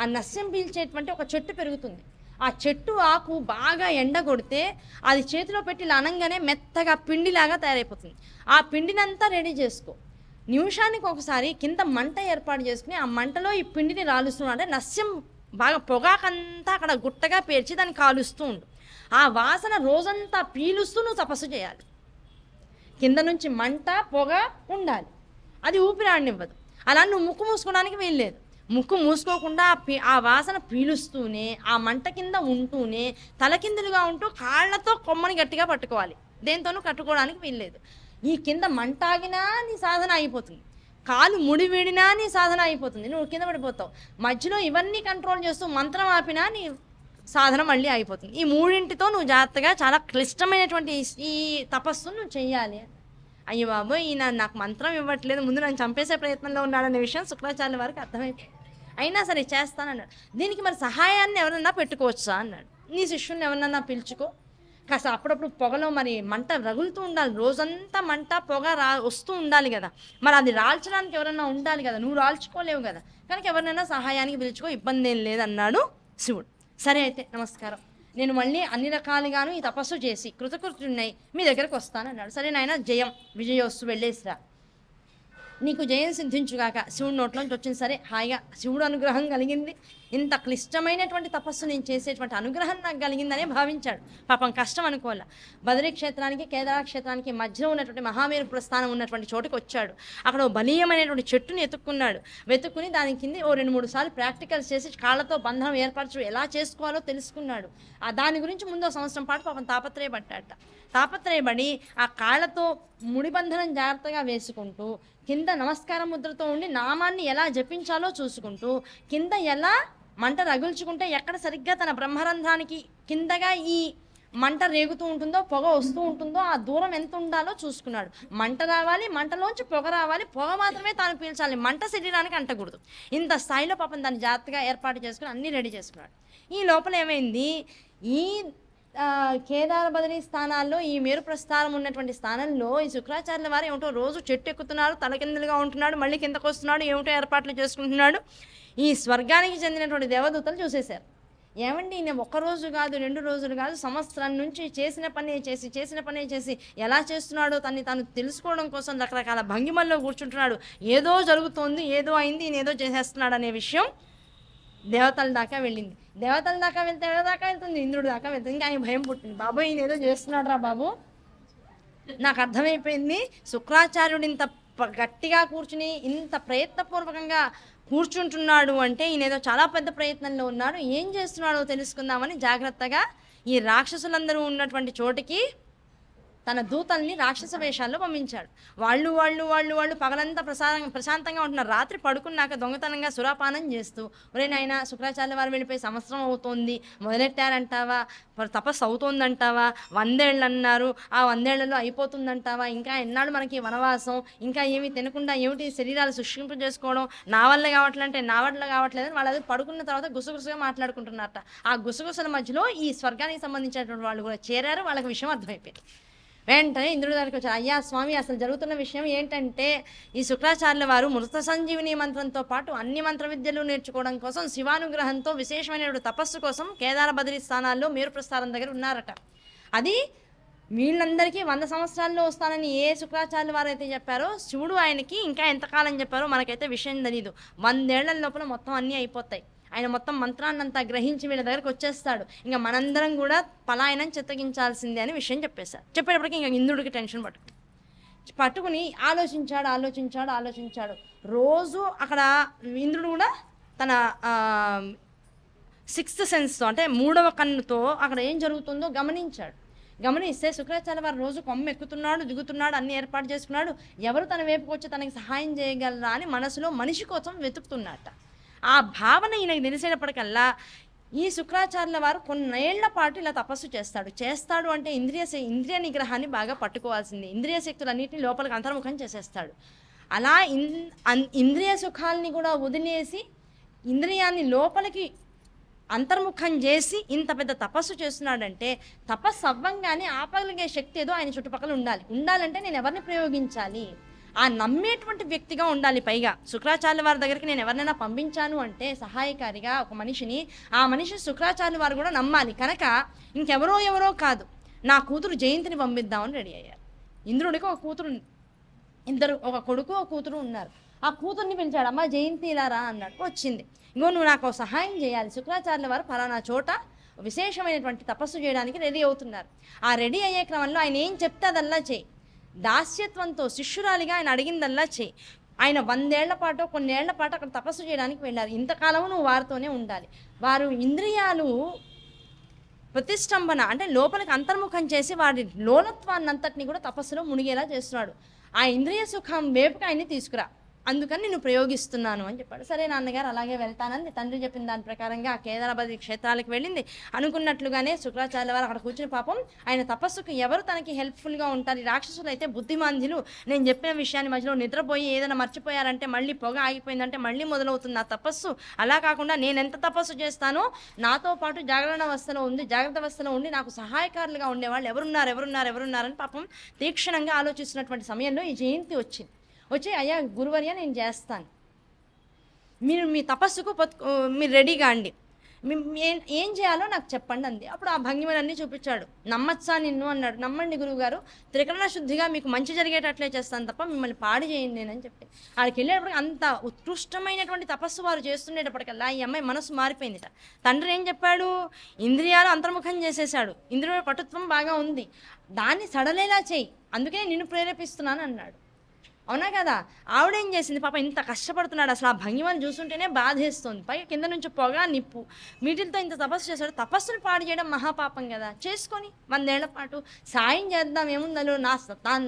ఆ నస్యం పీల్చేటువంటి ఒక చెట్టు పెరుగుతుంది. ఆ చెట్టు ఆకు బాగా ఎండ కొడితే అది చేతిలో పెట్టి ఇలా అనగానే మెత్తగా పిండిలాగా తయారైపోతుంది. ఆ పిండినంతా రెడీ చేసుకో. నిమిషానికి ఒకసారి కింద మంట ఏర్పాటు చేసుకుని ఆ మంటలో ఈ పిండిని రాలుస్తున్నాడు. అంటే నస్యం బాగా పొగాకంతా అక్కడ గుట్టగా పేర్చి దాన్ని కాలుస్తూ ఉండు. ఆ వాసన రోజంతా పీలుస్తూ నువ్వు తపస్సు చేయాలి. కింద నుంచి మంట, పొగ ఉండాలి, అది ఊపిరాడనివ్వదు. అలా నువ్వు ముక్కు మూసుకోవడానికి వీల్లేదు. ముక్కు మూసుకోకుండా ఆ వాసన పీలుస్తూనే ఆ మంట కింద ఉంటూనే తలకిందులుగా ఉంటూ కాళ్ళతో కొమ్మని గట్టిగా పట్టుకోవాలి. దేంతోనూ కట్టుకోవడానికి వీల్లేదు. ఈ కింద మంట ఆగినా నీ సాధన అయిపోతుంది, కాలు ముడి వీడినా నీ సాధన అయిపోతుంది, నువ్వు కింద పడిపోతావు. మధ్యలో ఇవన్నీ కంట్రోల్ చేస్తూ మంత్రం ఆపినా నీ సాధన మళ్ళీ అయిపోతుంది. ఈ 3ంటితో నువ్వు జాగ్రత్తగా చాలా క్లిష్టమైనటువంటి ఈ తపస్సును నువ్వు చెయ్యాలి. అయ్యో బాబోయ్, ఈయన నాకు మంత్రం ఇవ్వట్లేదు, ముందు నన్ను చంపేసే ప్రయత్నంలో ఉన్నాడనే విషయం శుక్రాచార్యుల వారికి అర్థమైపోయింది. అయినా సరే చేస్తానన్నాడు. దీనికి మరి సహాయాన్ని ఎవరన్నా పెట్టుకోవచ్చా అన్నాడు. నీ శిష్యుల్ని ఎవరన్నా పిలుచుకో, కాస్త అప్పుడప్పుడు పొగలో మరి మంట రగులుతూ ఉండాలి, రోజంతా మంట పొగ వస్తూ ఉండాలి కదా, మరి అది రాల్చడానికి ఎవరన్నా ఉండాలి కదా, నువ్వు రాల్చుకోలేవు కదా, కనుక ఎవరినైనా సహాయానికి పిలుచుకో, ఇబ్బంది ఏం లేదన్నాడు శివుడు. సరే అయితే నమస్కారం, నేను మళ్ళీ అన్ని రకాలుగాను ఈ తపస్సు చేసి కృతకృత్యున్నై మీ దగ్గరకు వస్తానన్నాడు. సరే నాయన, జయం విజయోస్తు, వెళ్ళేసిరా, నీకు జయం సిద్ధించుగాక. శివుడి నోట్లోంచి వచ్చింది. సరే హాయిగా శివుడు అనుగ్రహం కలిగింది, ఇంత క్లిష్టమైనటువంటి తపస్సు నేను చేసేటువంటి అనుగ్రహం నాకు కలిగిందనే భావించాడు. పాపం కష్టం అనుకోవాల. బదరీ క్షేత్రానికి, కేదార క్షేత్రానికి మధ్యలో ఉన్నటువంటి మహామేరు ప్రస్థానం ఉన్నటువంటి చోటుకి వచ్చాడు. అక్కడ బలీయమైనటువంటి చెట్టుని వెతుక్కుని దాని కింద 2-3 సార్లు ప్రాక్టికల్స్ చేసి కాళ్ళతో బంధనం ఏర్పరచు ఎలా చేసుకోవాలో తెలుసుకున్నాడు. దాని గురించి ముందో సంవత్సరం పాటు పాపం తాపత్రయపడి ఆ కాళ్ళతో ముడిబంధనం జాగ్రత్తగా వేసుకుంటూ, కింద నమస్కార ముద్రతో ఉండి నామాన్ని ఎలా జపించాలో చూసుకుంటూ, కింద ఎలా మంట రగుల్చుకుంటే ఎక్కడ సరిగ్గా తన బ్రహ్మరంధ్రానికి కిందగా ఈ మంట రేగుతూ ఉంటుందో, పొగ వస్తూ ఉంటుందో ఆ దూరం ఎంత ఉండాలో చూసుకున్నాడు. మంట రావాలి, మంటలోంచి పొగ రావాలి, పొగ మాత్రమే తాను పీల్చాలి, మంట శరీరానికి అంటకూడదు. ఇంత స్థాయిలో పాపం దాన్ని జాగ్రత్తగా ఏర్పాటు చేసుకుని అన్నీ రెడీ చేసుకున్నాడు. ఈ లోపల ఏమైంది, ఈ కేదార బదరీ స్థానాల్లో, ఈ మేరు ప్రస్థానం ఉన్నటువంటి స్థానంలో ఈ శుక్రాచార్యుల వారు ఏమిటో రోజు చెట్టు ఎక్కుతున్నారు, తలకిందులుగా ఉంటున్నాడు, మళ్ళీ కిందకు వస్తున్నాడు, ఏమిటో ఏర్పాట్లు చేసుకుంటున్నాడు. ఈ స్వర్గానికి చెందినటువంటి దేవదూతలు చూసేశారు. ఏమండి, నేను 1 రోజు కాదు, 2 రోజులు కాదు, సంవత్సరం నుంచి చేసిన పనే చేసి ఎలా చేస్తున్నాడో తాను తెలుసుకోవడం కోసం రకరకాల భంగిమల్లో కూర్చుంటున్నాడు. ఏదో జరుగుతోంది, ఏదో అయింది, ఈయనేదో చేసేస్తున్నాడు అనే విషయం దేవతల దాకా వెళ్ళింది. దేవతల దాకా వెళ్తే ఎవరి దాకా వెళ్తుంది, ఇంద్రుడి దాకా వెళ్తుంది. ఇంకా ఆయన భయం పుట్టింది, బాబు ఈయన ఏదో చేస్తున్నాడు రా బాబు, నాకు అర్థమైపోయింది. శుక్రాచార్యుడు ఇంత గట్టిగా కూర్చుని ఇంత ప్రయత్నపూర్వకంగా కూర్చుంటున్నాడు అంటే ఈయనేదో చాలా పెద్ద ప్రయత్నంలో ఉన్నాడు, ఏం చేస్తున్నాడో తెలుసుకుందామని జాగ్రత్తగా ఈ రాక్షసులందరూ ఉన్నటువంటి చోటికి తన దూతల్ని రాక్షస వేషాల్లో పంపించాడు. వాళ్ళు పగలంతా ప్రశాంతంగా ఉంటున్నారు. రాత్రి పడుకున్నాక దొంగతనంగా సురాపానం చేస్తూ, ఒరే నాయనా శుక్రాచార్య వారు వెళ్ళిపోయి సంవత్సరం అవుతోంది, మొదలెట్టారంటావా, తపస్సు అవుతోందంటావా, 100 ఏళ్ళు అన్నారు, ఆ 100 ఏళ్లలో అయిపోతుందంటావా, ఇంకా ఎన్నాళ్ళు మనకి వనవాసం, ఇంకా ఏమి తినకుండా ఏమిటి శరీరాలు సృష్టింపు చేసుకోవడం, నా వల్ల కావట్లంటే నా వల్ల కావట్లేదని వాళ్ళు అది పడుకున్న తర్వాత గుసగుసగా మాట్లాడుకుంటున్నారట. ఆ గుసగుసల మధ్యలో ఈ స్వర్గానికి సంబంధించినటువంటి వాళ్ళు కూడా చేరారు. వాళ్ళకి విషయం అర్థమైపోయింది. వెంటనే ఇంద్రుడి దగ్గరికి వచ్చారు. అయ్యా స్వామి, అసలు జరుగుతున్న విషయం ఏంటంటే ఈ శుక్రాచార్యుల వారు మృత సంజీవిని మంత్రంతో పాటు అన్ని మంత్ర విద్యలు నేర్చుకోవడం కోసం శివానుగ్రహంతో విశేషమైన తపస్సు కోసం కేదార బద్రీ స్థానాల్లో మేరు ప్రస్థానం దగ్గర ఉన్నారట. అది వీళ్ళందరికీ 100 సంవత్సరాల్లో వస్తానని ఏ శుక్రాచార్యుల వారు అయితే చెప్పారో, శివుడు ఆయనకి ఇంకా ఎంతకాలం చెప్పారో మనకైతే విషయం తెలీదు. 100 ఏళ్ల లోపల మొత్తం అన్నీ అయిపోతాయి. ఆయన మొత్తం మంత్రాన్నంతా గ్రహించి వీళ్ళ దగ్గరకు వచ్చేస్తాడు. ఇంకా మనందరం కూడా పలాయనం చిత్తగించాల్సిందే అని విషయం చెప్పేశారు. చెప్పేటప్పటికి ఇంకా ఇంద్రుడికి టెన్షన్ పట్టుకుని ఆలోచించాడు. రోజు అక్కడ ఇంద్రుడు కూడా తన 6th సెన్స్తో, అంటే 3వ కన్నుతో అక్కడ ఏం జరుగుతుందో గమనిస్తే శుక్రాచార్య వారు రోజు కొమ్మ ఎక్కుతున్నాడు, దిగుతున్నాడు, అన్ని ఏర్పాటు చేసుకున్నాడు. ఎవరు తన వైపుకి వచ్చి తనకి సహాయం చేయగలరా అని మనసులో మనిషి కోసం వెతుకుతున్నట్ట. ఆ భావన ఈయనకి తెలిసేటప్పటికల్లా ఈ శుక్రాచార్యుల వారు కొన్నేళ్ల పాటు ఇలా తపస్సు చేస్తాడు అంటే ఇంద్రియ నిగ్రహాన్ని బాగా పట్టుకోవాల్సింది. ఇంద్రియ శక్తులన్నింటినీ లోపలికి అంతర్ముఖం చేసేస్తాడు. అలా ఇంద్రియ సుఖాలని కూడా వదిలేసి ఇంద్రియాన్ని లోపలికి అంతర్ముఖం చేసి ఇంత పెద్ద తపస్సు చేస్తున్నాడంటే, తపస్సు అవ్వంగానే ఆపగలిగే శక్తి ఏదో ఆయన చుట్టుపక్కల ఉండాలంటే నేను ఎవరిని ప్రయోగించాలి, ఆ నమ్మేటువంటి వ్యక్తిగా ఉండాలి. పైగా శుక్రాచార్యుల వారి దగ్గరికి నేను ఎవరినైనా పంపించాను అంటే సహాయకారిగా ఒక మనిషిని, ఆ మనిషి శుక్రాచార్యుల వారు కూడా నమ్మాలి. కనుక ఇంకెవరో కాదు, నా కూతురు జయంతిని పంపిద్దామని రెడీ అయ్యారు. ఇంద్రుడికి ఒక కూతురు, ఒక కొడుకు ఒక కూతురు ఉన్నారు. ఆ కూతుర్ని పిలిచాడు. అమ్మ జయంతి ఇలా రా అన్నాడు. వచ్చింది. ఇంకో నువ్వు నాకు సహాయం చేయాలి, శుక్రాచార్యుల వారు ఫలానా చోట విశేషమైనటువంటి తపస్సు చేయడానికి రెడీ అవుతున్నారు. ఆ రెడీ అయ్యే క్రమంలో ఆయన ఏం చెప్తే అదల్లా చేయి, దాస్యత్వంతో శిష్యురాలిగా ఆయన అడిగిందల్లా చేయి. ఆయన 100 ఏళ్ల పాటు కొన్నేళ్ల పాటు అక్కడ తపస్సు చేయడానికి వెళ్ళారు. ఇంతకాలము నువ్వు వారితోనే ఉండాలి. వారు ఇంద్రియాలు ప్రతిష్టంభన అంటే లోపలికి అంతర్ముఖం చేసి వారి లోలత్వాన్నంతటిని కూడా తపస్సులో మునిగేలా చేస్తున్నాడు. ఆ ఇంద్రియ సుఖం వేపుకి ఆయన్ని తీసుకురా, అందుకని నేను ప్రయోగిస్తున్నాను అని చెప్పాడు. సరే నాన్నగారు అలాగే వెళ్తానని తండ్రి చెప్పిన దాని ప్రకారంగా ఆ కేదారబద్రి క్షేత్రాలకు వెళ్ళింది. అనుకున్నట్లుగానే శుక్రాచార్యుల వారు అక్కడ కూర్చుని పాపం ఆయన తపస్సుకు ఎవరు తనకి హెల్ప్ఫుల్గా ఉంటారు. ఈ రాక్షసులు అయితే బుద్ధిమాంద్యులు. నేను చెప్పిన విషయాన్ని మధ్యలో నిద్రపోయి ఏదైనా మర్చిపోయారంటే, మళ్ళీ పొగ ఆగిపోయిందంటే మళ్ళీ మొదలవుతుంది ఆ తపస్సు. అలా కాకుండా నేను ఎంత తపస్సు చేస్తానో నాతో పాటు జాగ్రత్త అవస్థలో ఉండి నాకు సహాయకారులుగా ఉండేవాళ్ళు ఎవరున్నారని పాపం తీక్షణంగా ఆలోచిస్తున్నటువంటి సమయంలో ఈ జయంతి వచ్చి అయ్యా గురువర్య నేను చేస్తాను, మీరు మీ తపస్సుకు మీరు రెడీగా అండి, ఏం చేయాలో నాకు చెప్పండి అంది. అప్పుడు ఆ భంగిమలన్నీ చూపించాడు. నమ్మచ్చా నిన్ను అన్నాడు. నమ్మండి గురువుగారు, త్రికరణ శుద్ధిగా మీకు మంచి జరిగేటట్లే చేస్తాను తప్ప మిమ్మల్ని పాడి చేయండి నేనని చెప్పి ఆడికి వెళ్ళేటప్పటికి అంత ఉత్కృష్టమైనటువంటి తపస్సు వారు చేస్తుండేటప్పటికల్లా ఈ అమ్మాయి మనసు మారిపోయిందిట. తండ్రి ఏం చెప్పాడు, ఇంద్రియాలు అంతర్ముఖం చేసేసాడు, ఇంద్రియ పటుత్వం బాగా ఉంది, దాన్ని సడలేలా చేయి, అందుకే నిన్ను ప్రేరేపిస్తున్నాను అన్నాడు. అవునా కదా? ఆవిడేం చేసింది పాప, ఇంత కష్టపడుతున్నాడు, అసలు ఆ భంగిమని చూస్తుంటేనే బాధేస్తుంది. పైగా కింద నుంచి పొగ నిప్పు వీటితో ఇంత తపస్సు చేశాడు. తపస్సును పాడు చేయడం మహాపాపం కదా. చేసుకొని 100 ఏళ్ల పాటు సాయం చేద్దాం, ఏముందలో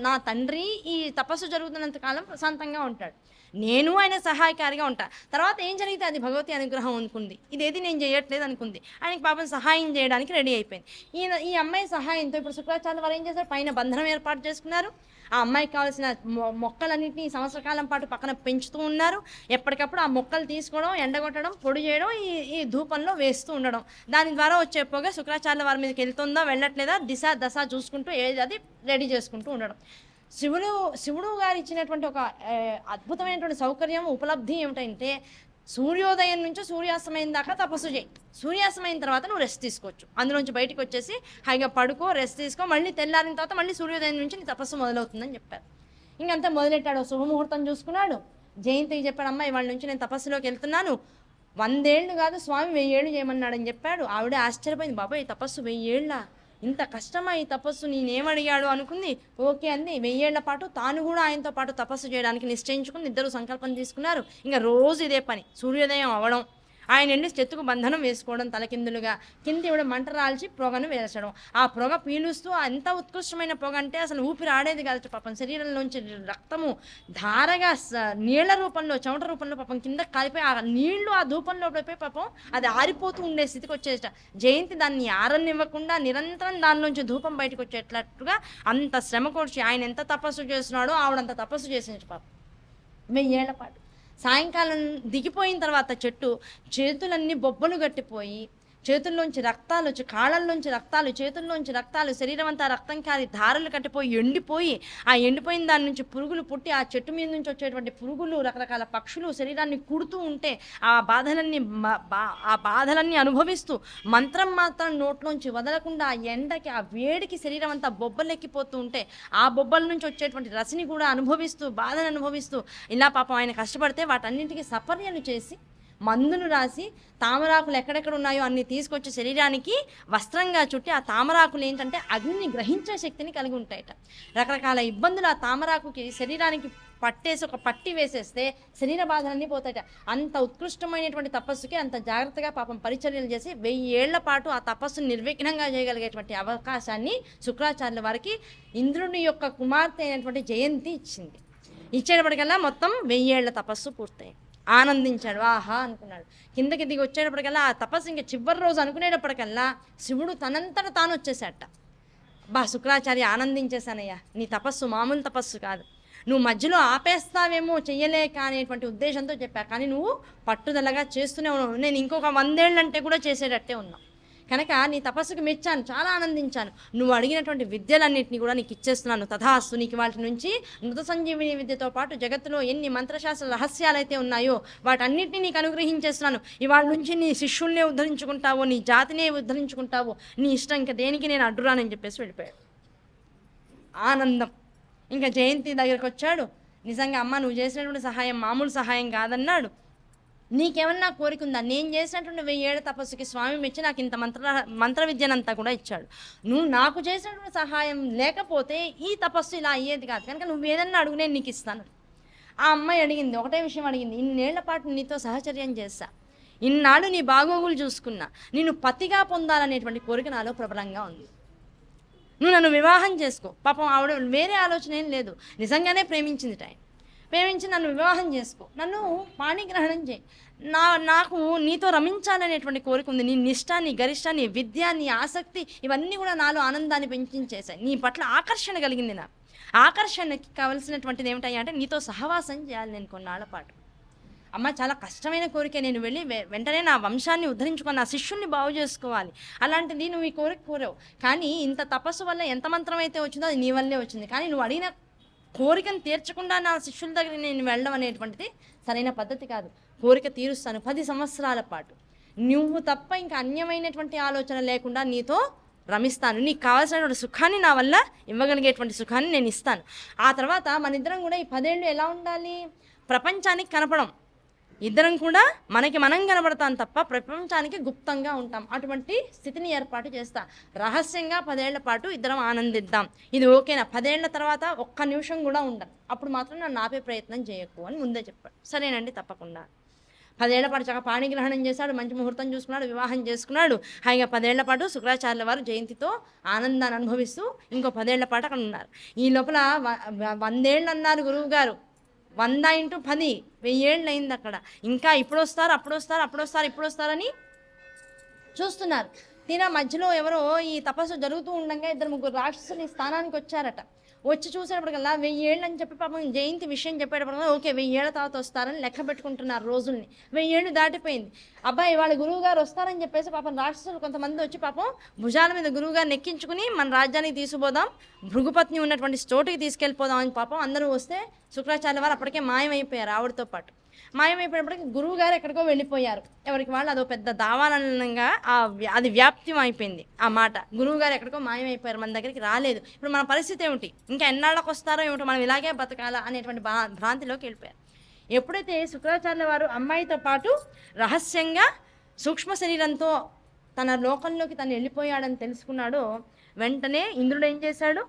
నా తండ్రి ఈ తపస్సు జరుగుతున్నంత కాలం ప్రశాంతంగా ఉంటాడు, నేను ఆయన సహాయకారిగా ఉంటా. తర్వాత ఏం జరిగితే అది భగవతి అనుగ్రహం అనుకుంది, ఇదేది నేను చేయట్లేదు అనుకుంది. ఆయనకి పాపం సహాయం చేయడానికి రెడీ అయిపోయింది. ఈ అమ్మాయి సహాయంతో ఇప్పుడు శుక్రాచార్యుల వారు ఏం చేశారు, పైన బంధనం ఏర్పాటు చేసుకున్నారు. ఆ అమ్మాయికి కావాల్సిన మొక్కలన్నింటినీ సంవత్సరకాలం పాటు పక్కన పెంచుతూ ఉన్నారు. ఎప్పటికప్పుడు ఆ మొక్కలు తీసుకోవడం, ఎండగొట్టడం, పొడి చేయడం, ఈ ధూపంలో వేస్తూ ఉండడం. దాని ద్వారా వచ్చే పొగ శుక్రాచార్యుల వారి మీదకి వెళ్తుందా వెళ్ళట్లేదా దశ చూసుకుంటూ ఏది అది రెడీ చేసుకుంటూ ఉండడం. శివుడు గారు ఇచ్చినటువంటి ఒక అద్భుతమైనటువంటి సౌకర్యం ఉపలబ్ధి ఏమిటంటే, సూర్యోదయం నుంచి సూర్యాస్తమయం దాకా తపస్సు చేయి, సూర్యాస్తమయం తర్వాత నువ్వు రెస్ట్ తీసుకోవచ్చు, అందులోంచి బయటకు వచ్చేసి హాయిగా పడుకో, రెస్ట్ తీసుకో, మళ్ళీ తెల్లారిన తర్వాత మళ్ళీ సూర్యోదయం నుంచి నీ తపస్సు మొదలవుతుందని చెప్పారు. ఇంకంతా మొదలెట్టాడు. శుభముహూర్తం చూసుకున్నాడు. జయంతికి చెప్పాడు, అమ్మ ఇవాళ నుంచి నేను తపస్సులోకి వెళ్తున్నాను, 100 ఏళ్ళు కాదు స్వామి 1000 ఏళ్ళు చేయమన్నాడని చెప్పాడు. ఆవిడ ఆశ్చర్యపోయింది, బాబాయ్ తపస్సు 1000 ఏళ్ళ, ఇంత కష్టమా ఈ తపస్సు, నేనేమడిగాడు అనుకుంది. ఓకే అంది. 1000 ఏళ్ల పాటు తాను కూడా ఆయనతో పాటు తపస్సు చేయడానికి నిశ్చయించుకుని ఇద్దరు సంకల్పం తీసుకున్నారు. ఇంకా రోజు ఇదే పని, సూర్యోదయం అవ్వడం, ఆయన వెళ్ళి చెట్టుకు బంధనం వేసుకోవడం తలకిందులుగా, కింద ఇవిడ మంట రాల్చి పొగను వేసడం. ఆ పొగ పీలుస్తూ ఎంత ఉత్కృష్టమైన పొగ అంటే అసలు ఊపిరి ఆడేది కాదు పాపం. శరీరంలోంచి రక్తము ధారగా నీళ్ల రూపంలో, చెమట రూపంలో పాపం కింద కాలిపోయి ఆ నీళ్లు ఆ ధూపంలో పడిపోయి పాపం అది ఆరిపోతూ ఉండే స్థితికి వచ్చేట. జయంతి దాన్ని ఆరనివ్వకుండా నిరంతరం దానిలోంచి ధూపం బయటకు వచ్చేటట్టుగా అంత శ్రమ కూర్చి ఆయన ఎంత తపస్సు చేస్తున్నాడో ఆవిడంత తపస్సు చేసింది పాపం 1000 ఏళ్ల పాటు. సాయంకాలం దిగిపోయిన తర్వాత చెట్టు చేతులన్నీ బొబ్బలు గట్టిపోయి, చేతుల్లోంచి రక్తాలు వచ్చి, కాళ్ళల్లోంచి రక్తాలు, చేతుల్లోంచి రక్తాలు, శరీరం అంతా రక్తం కారి ధారలు కట్టిపోయి ఎండిపోయి, ఆ ఎండిపోయిన దాని నుంచి పురుగులు పుట్టి, ఆ చెట్టు మీద నుంచి వచ్చేటువంటి పురుగులు, రకరకాల పక్షులు శరీరాన్ని కుడుతూ ఉంటే ఆ బాధలన్నీ అనుభవిస్తూ మంత్రం మాత్రం నోట్లోంచి వదలకుండా ఆ ఎండకి ఆ వేడికి శరీరం అంతా బొబ్బలెక్కిపోతూ ఉంటే ఆ బొబ్బల నుంచి వచ్చేటువంటి రసిని కూడా అనుభవిస్తూ బాధను అనుభవిస్తూ ఇలా పాపం ఆయన కష్టపడితే వాటన్నింటికి సపర్యలు చేసి మందులు రాసి తామరాకులు ఎక్కడెక్కడ ఉన్నాయో అన్ని తీసుకొచ్చి శరీరానికి వస్త్రంగా చుట్టి, ఆ తామరాకులు ఏంటంటే అగ్నిని గ్రహించే శక్తిని కలిగి ఉంటాయట. రకరకాల ఇబ్బందులు ఆ తామరాకుకి శరీరానికి పట్టేసి ఒక పట్టి వేసేస్తే శరీర బాధలన్నీ పోతాయట. అంత ఉత్కృష్టమైనటువంటి తపస్సుకి అంత జాగ్రత్తగా పాపం పరిచర్యలు చేసి 1000 ఏళ్ల పాటు ఆ తపస్సును నిర్విఘ్నంగా చేయగలిగేటువంటి అవకాశాన్ని శుక్రాచార్యుల వారికి ఇంద్రుని యొక్క కుమార్తె అయినటువంటి జయంతి ఇచ్చింది. ఇచ్చేటప్పటికల్లా మొత్తం 1000 ఏళ్ల తపస్సు పూర్తయింది. ఆనందించాడు, ఆహా అనుకున్నాడు. కిందకి దిగి వచ్చేటప్పటికల్లా ఆ తపస్సు ఇంకా చివరి రోజు అనుకునేటప్పటికల్లా శివుడు తనంతట తాను వచ్చేసాట. శుక్రాచార్య ఆనందించేశానయ్యా, నీ తపస్సు మామూలు తపస్సు కాదు, నువ్వు మధ్యలో ఆపేస్తావేమో చెయ్యలేక అనేటువంటి ఉద్దేశంతో చెప్పా, కానీ నువ్వు పట్టుదలగా చేస్తూనే ఉన్నావు, నేను ఇంకొక 100 ఏళ్ళంటే కూడా చేసేటట్టే ఉన్నావు కనుక నీ తపస్సుకు మెచ్చాను, చాలా ఆనందించాను. నువ్వు అడిగినటువంటి విద్యలన్నింటినీ కూడా నీకు ఇచ్చేస్తున్నాను, తథాస్తు. నీకు వాటి నుంచి మృత సంజీవిని విద్యతో పాటు జగత్తులో ఎన్ని మంత్రశాస్త్ర రహస్యాలైతే ఉన్నాయో వాటన్నిటినీ నీకు అనుగ్రహించేస్తున్నాను. ఇవాళ నుంచి నీ శిష్యుల్నే ఉద్ధరించుకుంటావో, నీ జాతినే ఉద్ధరించుకుంటావో, నీ ఇష్టం, ఇంకా దేనికి నేను అడ్డురానని చెప్పేసి వెళ్ళిపోయాడు. ఆనందం. ఇంకా జయంతి దగ్గరికి వచ్చాడు. నిజంగా అమ్మ నువ్వు చేసినటువంటి సహాయం మామూలు సహాయం కాదన్నాడు. నీకేమన్నా కోరిక ఉందా? నేను చేసినటువంటి 1000 ఏళ్ల తపస్సుకి స్వామి మెచ్చి నాకు ఇంత మంత్ర విద్యనంతా కూడా ఇచ్చాడు. నువ్వు నాకు చేసినటువంటి సహాయం లేకపోతే ఈ తపస్సు ఇలా అయ్యేది కాదు కనుక నువ్వు ఏదన్నా అడుగు, నేను నీకు ఇస్తాను. ఆ అమ్మాయి అడిగింది, ఒకటే విషయం అడిగింది, ఇన్నేళ్ల పాటు నీతో సహచర్యం చేశా, ఇన్నాళ్ళు నీ బాగోగులు చూసుకున్నా, నేను పతిగా పొందాలనేటువంటి కోరిక నాలో ప్రబలంగా ఉంది, నువ్వు నన్ను వివాహం చేసుకో. పాపం ఆవిడ వేరే ఆలోచన ఏం లేదు, నిజంగానే ప్రేమించింది టైం. ప్రేమించి నన్ను వివాహం చేసుకో, నన్ను పాణిగ్రహణం చేయి, నాకు నీతో రమించాలనేటువంటి కోరిక ఉంది. నీ నిష్ట, నీ గరిష్ట, నీ విద్య, నీ ఆసక్తి ఇవన్నీ కూడా నాలో ఆనందాన్ని పెంచేశాయి. నీ పట్ల ఆకర్షణ కలిగింది. నాకు ఆకర్షణకి కావలసినటువంటిది ఏమిటాయి అంటే నీతో సహవాసం చేయాలి నేను కొన్నాళ్ల పాటు. అమ్మ చాలా కష్టమైన కోరిక, నేను వెళ్ళి వెంటనే నా వంశాన్ని ఉద్ధరించుకొని నా శిష్యుల్ని బాగు చేసుకోవాలి, అలాంటిది నువ్వు ఈ కోరిక కోరావు. కానీ ఇంత తపస్సు వల్ల ఎంత మంత్రం అయితే వచ్చిందో అది నీ వల్లే వచ్చింది. కానీ నువ్వు అడిగిన కోరికను తీర్చకుండా నా శిష్యుల దగ్గర నేను వెళ్ళడం అనేటువంటిది సరైన పద్ధతి కాదు. కోరిక తీరుస్తాను 10 సంవత్సరాల పాటు, నువ్వు తప్ప ఇంకా అన్యమైనటువంటి ఆలోచన లేకుండా నీతో రమిస్తాను, నీకు కావాల్సినటువంటి సుఖాన్ని నా వల్ల ఇవ్వగలిగేటువంటి సుఖాన్ని నేను ఇస్తాను. ఆ తర్వాత మన ఇద్దరం కూడా ఈ 10 ఏళ్ళు ఎలా ఉండాలి? ప్రపంచానికి కనపడం, ఇద్దరం కూడా మనకి మనం కనబడతాం తప్ప ప్రపంచానికి గుప్తంగా ఉంటాం. అటువంటి స్థితిని ఏర్పాటు చేస్తా. రహస్యంగా 10 ఏళ్ల పాటు ఇద్దరం ఆనందిద్దాం, ఇది ఓకేనా? 10 ఏళ్ల తర్వాత ఒక్క నిమిషం కూడా ఉండను, అప్పుడు మాత్రం నన్ను ఆపే ప్రయత్నం చేయకు అని ముందే చెప్పాడు. సరేనండి తప్పకుండా. 10 ఏళ్ల పాటు చక్కగా పాణిగ్రహణం చేశాడు, మంచి ముహూర్తం చూసుకున్నాడు, వివాహం చేసుకున్నాడు. హాయిగా 10 ఏళ్ల పాటు శుక్రాచార్యుల వారు జయంతితో ఆనందాన్ని అనుభవిస్తూ ఇంకో 10 ఏళ్ల పాటు అక్కడ ఉన్నారు. ఈ లోపల 100 ఏళ్ళు అన్నారు గురువు గారు, 100 × 10 1000 ఏళ్ళు అయింది అక్కడ. ఇంకా ఇప్పుడు వస్తారు, అప్పుడు వస్తారు, అప్పుడు వస్తారు, ఇప్పుడు వస్తారని చూస్తున్నారు. తీరా మధ్యలో ఎవరో ఈ తపస్సు జరుగుతూ ఉండగా 2-3 రాక్షసులు ఈ స్థానానికి వచ్చారట. వచ్చి చూసేటప్పటికల్లా 1000 ఏళ్ళు అని చెప్పి పాపం జయంతి విషయం చెప్పేటప్పటికల్లా ఓకే 1000 ఏళ్ల తర్వాత వస్తారని లెక్క పెట్టుకుంటున్నారు రోజుల్ని. 1000 ఏళ్ళు దాటిపోయింది. అబ్బాయి వాళ్ళ గురువు గారు వస్తారని చెప్పేసి పాపం రాక్షసులు కొంతమంది వచ్చి పాపం భుజాల మీద గురువు గారిని ఎక్కించుకుని మన రాజ్యానికి తీసుకుపోదాం, భృగుపత్ని ఉన్నటువంటి చోటుకి తీసుకెళ్ళిపోదాం అని పాపం అందరూ వస్తే శుక్రాచార్య వారు అప్పటికే మాయమైపోయారు. ఆవిడతో పాటు మాయమైపోయినప్పటికీ గురువు గారు ఎక్కడికో వెళ్ళిపోయారు. ఎవరికి వాళ్ళు అదో పెద్ద దావానంగా అది వ్యాప్తం అయిపోయింది. ఆ మాట గురువు గారు ఎక్కడికో మాయమైపోయారు, మన దగ్గరికి రాలేదు. ఇప్పుడు మన పరిస్థితి ఏమిటి? ఇంకా ఎన్నాళ్ళకి వస్తారో ఏమిటో, మనం ఇలాగే బతకాలా అనేటువంటి భ్రాంతిలోకి వెళ్ళిపోయారు. ఎప్పుడైతే శుక్రాచార్యుల వారు అమ్మాయితో పాటు రహస్యంగా సూక్ష్మ శరీరంతో తన లోకంలోకి తను వెళ్ళిపోయాడని తెలుసుకున్నాడో వెంటనే ఇంద్రుడు ఏం చేశాడు?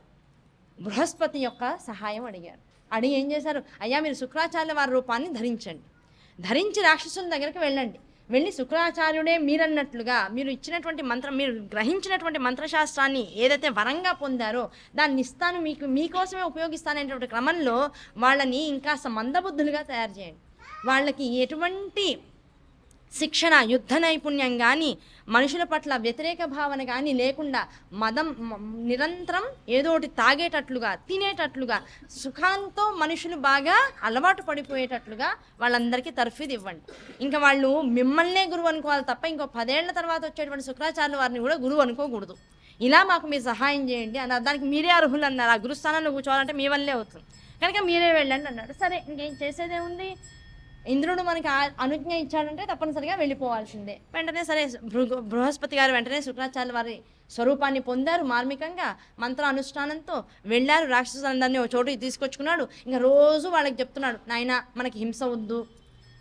బృహస్పతి యొక్క సహాయం అడిగాడు. అడిగి ఏం చేశారు? అయ్యా మీరు శుక్రాచార్యుల వారి రూపాన్ని ధరించండి, ధరించి రాక్షసుల దగ్గరికి వెళ్ళండి, వెళ్ళి శుక్రాచార్యుడే మీరన్నట్లుగా మీరు ఇచ్చినటువంటి మీరు గ్రహించినటువంటి మంత్రశాస్త్రాన్ని ఏదైతే వరంగా పొందారో దాన్ని ఇస్తాను, మీకోసమే ఉపయోగిస్తాననేటువంటి క్రమంలో వాళ్ళని ఇంకాస్త మందబుద్ధులుగా తయారు చేయండి. వాళ్ళకి ఎటువంటి శిక్షణ, యుద్ధ నైపుణ్యం కానీ, మనుషుల పట్ల వ్యతిరేక భావన కానీ లేకుండా నిరంతరం ఏదోటి తాగేటట్లుగా, తినేటట్లుగా, సుఖాంతో మనుషులు బాగా అలవాటు పడిపోయేటట్లుగా వాళ్ళందరికీ తర్ఫీదు ఇవ్వండి. ఇంకా వాళ్ళు మిమ్మల్నే గురువు అనుకోవాలి తప్ప ఇంకో 10 ఏళ్ల తర్వాత వచ్చేటువంటి శుక్రాచార్యుల వారిని కూడా గురువు అనుకోకూడదు. ఇలా మాకు మీరు సహాయం చేయండి అన్నారు. దానికి మీరే అర్హులు అన్నారు. ఆ గురుస్థానంలో కూర్చోవాలంటే మీ వల్లే అవుతుంది కనుక మీరే వెళ్ళండి అన్నాడు. సరే, ఇంకేం చేసేదేముంది, ఇంద్రుడు మనకి అనుజ్ఞ ఇచ్చాడంటే తప్పనిసరిగా వెళ్ళిపోవాల్సిందే. వెంటనే సరే బృహస్పతి గారు వెంటనే శుక్రాచార్యుల వారి స్వరూపాన్ని పొందారు. మార్మికంగా మంత్ర అనుష్ఠానంతో వెళ్ళారు. రాక్షసులందరినీ ఒక చోటుకి తీసుకొచ్చుకున్నాడు. ఇంకా రోజు వాళ్ళకి చెప్తున్నాడు, నాయన మనకి హింస వద్దు,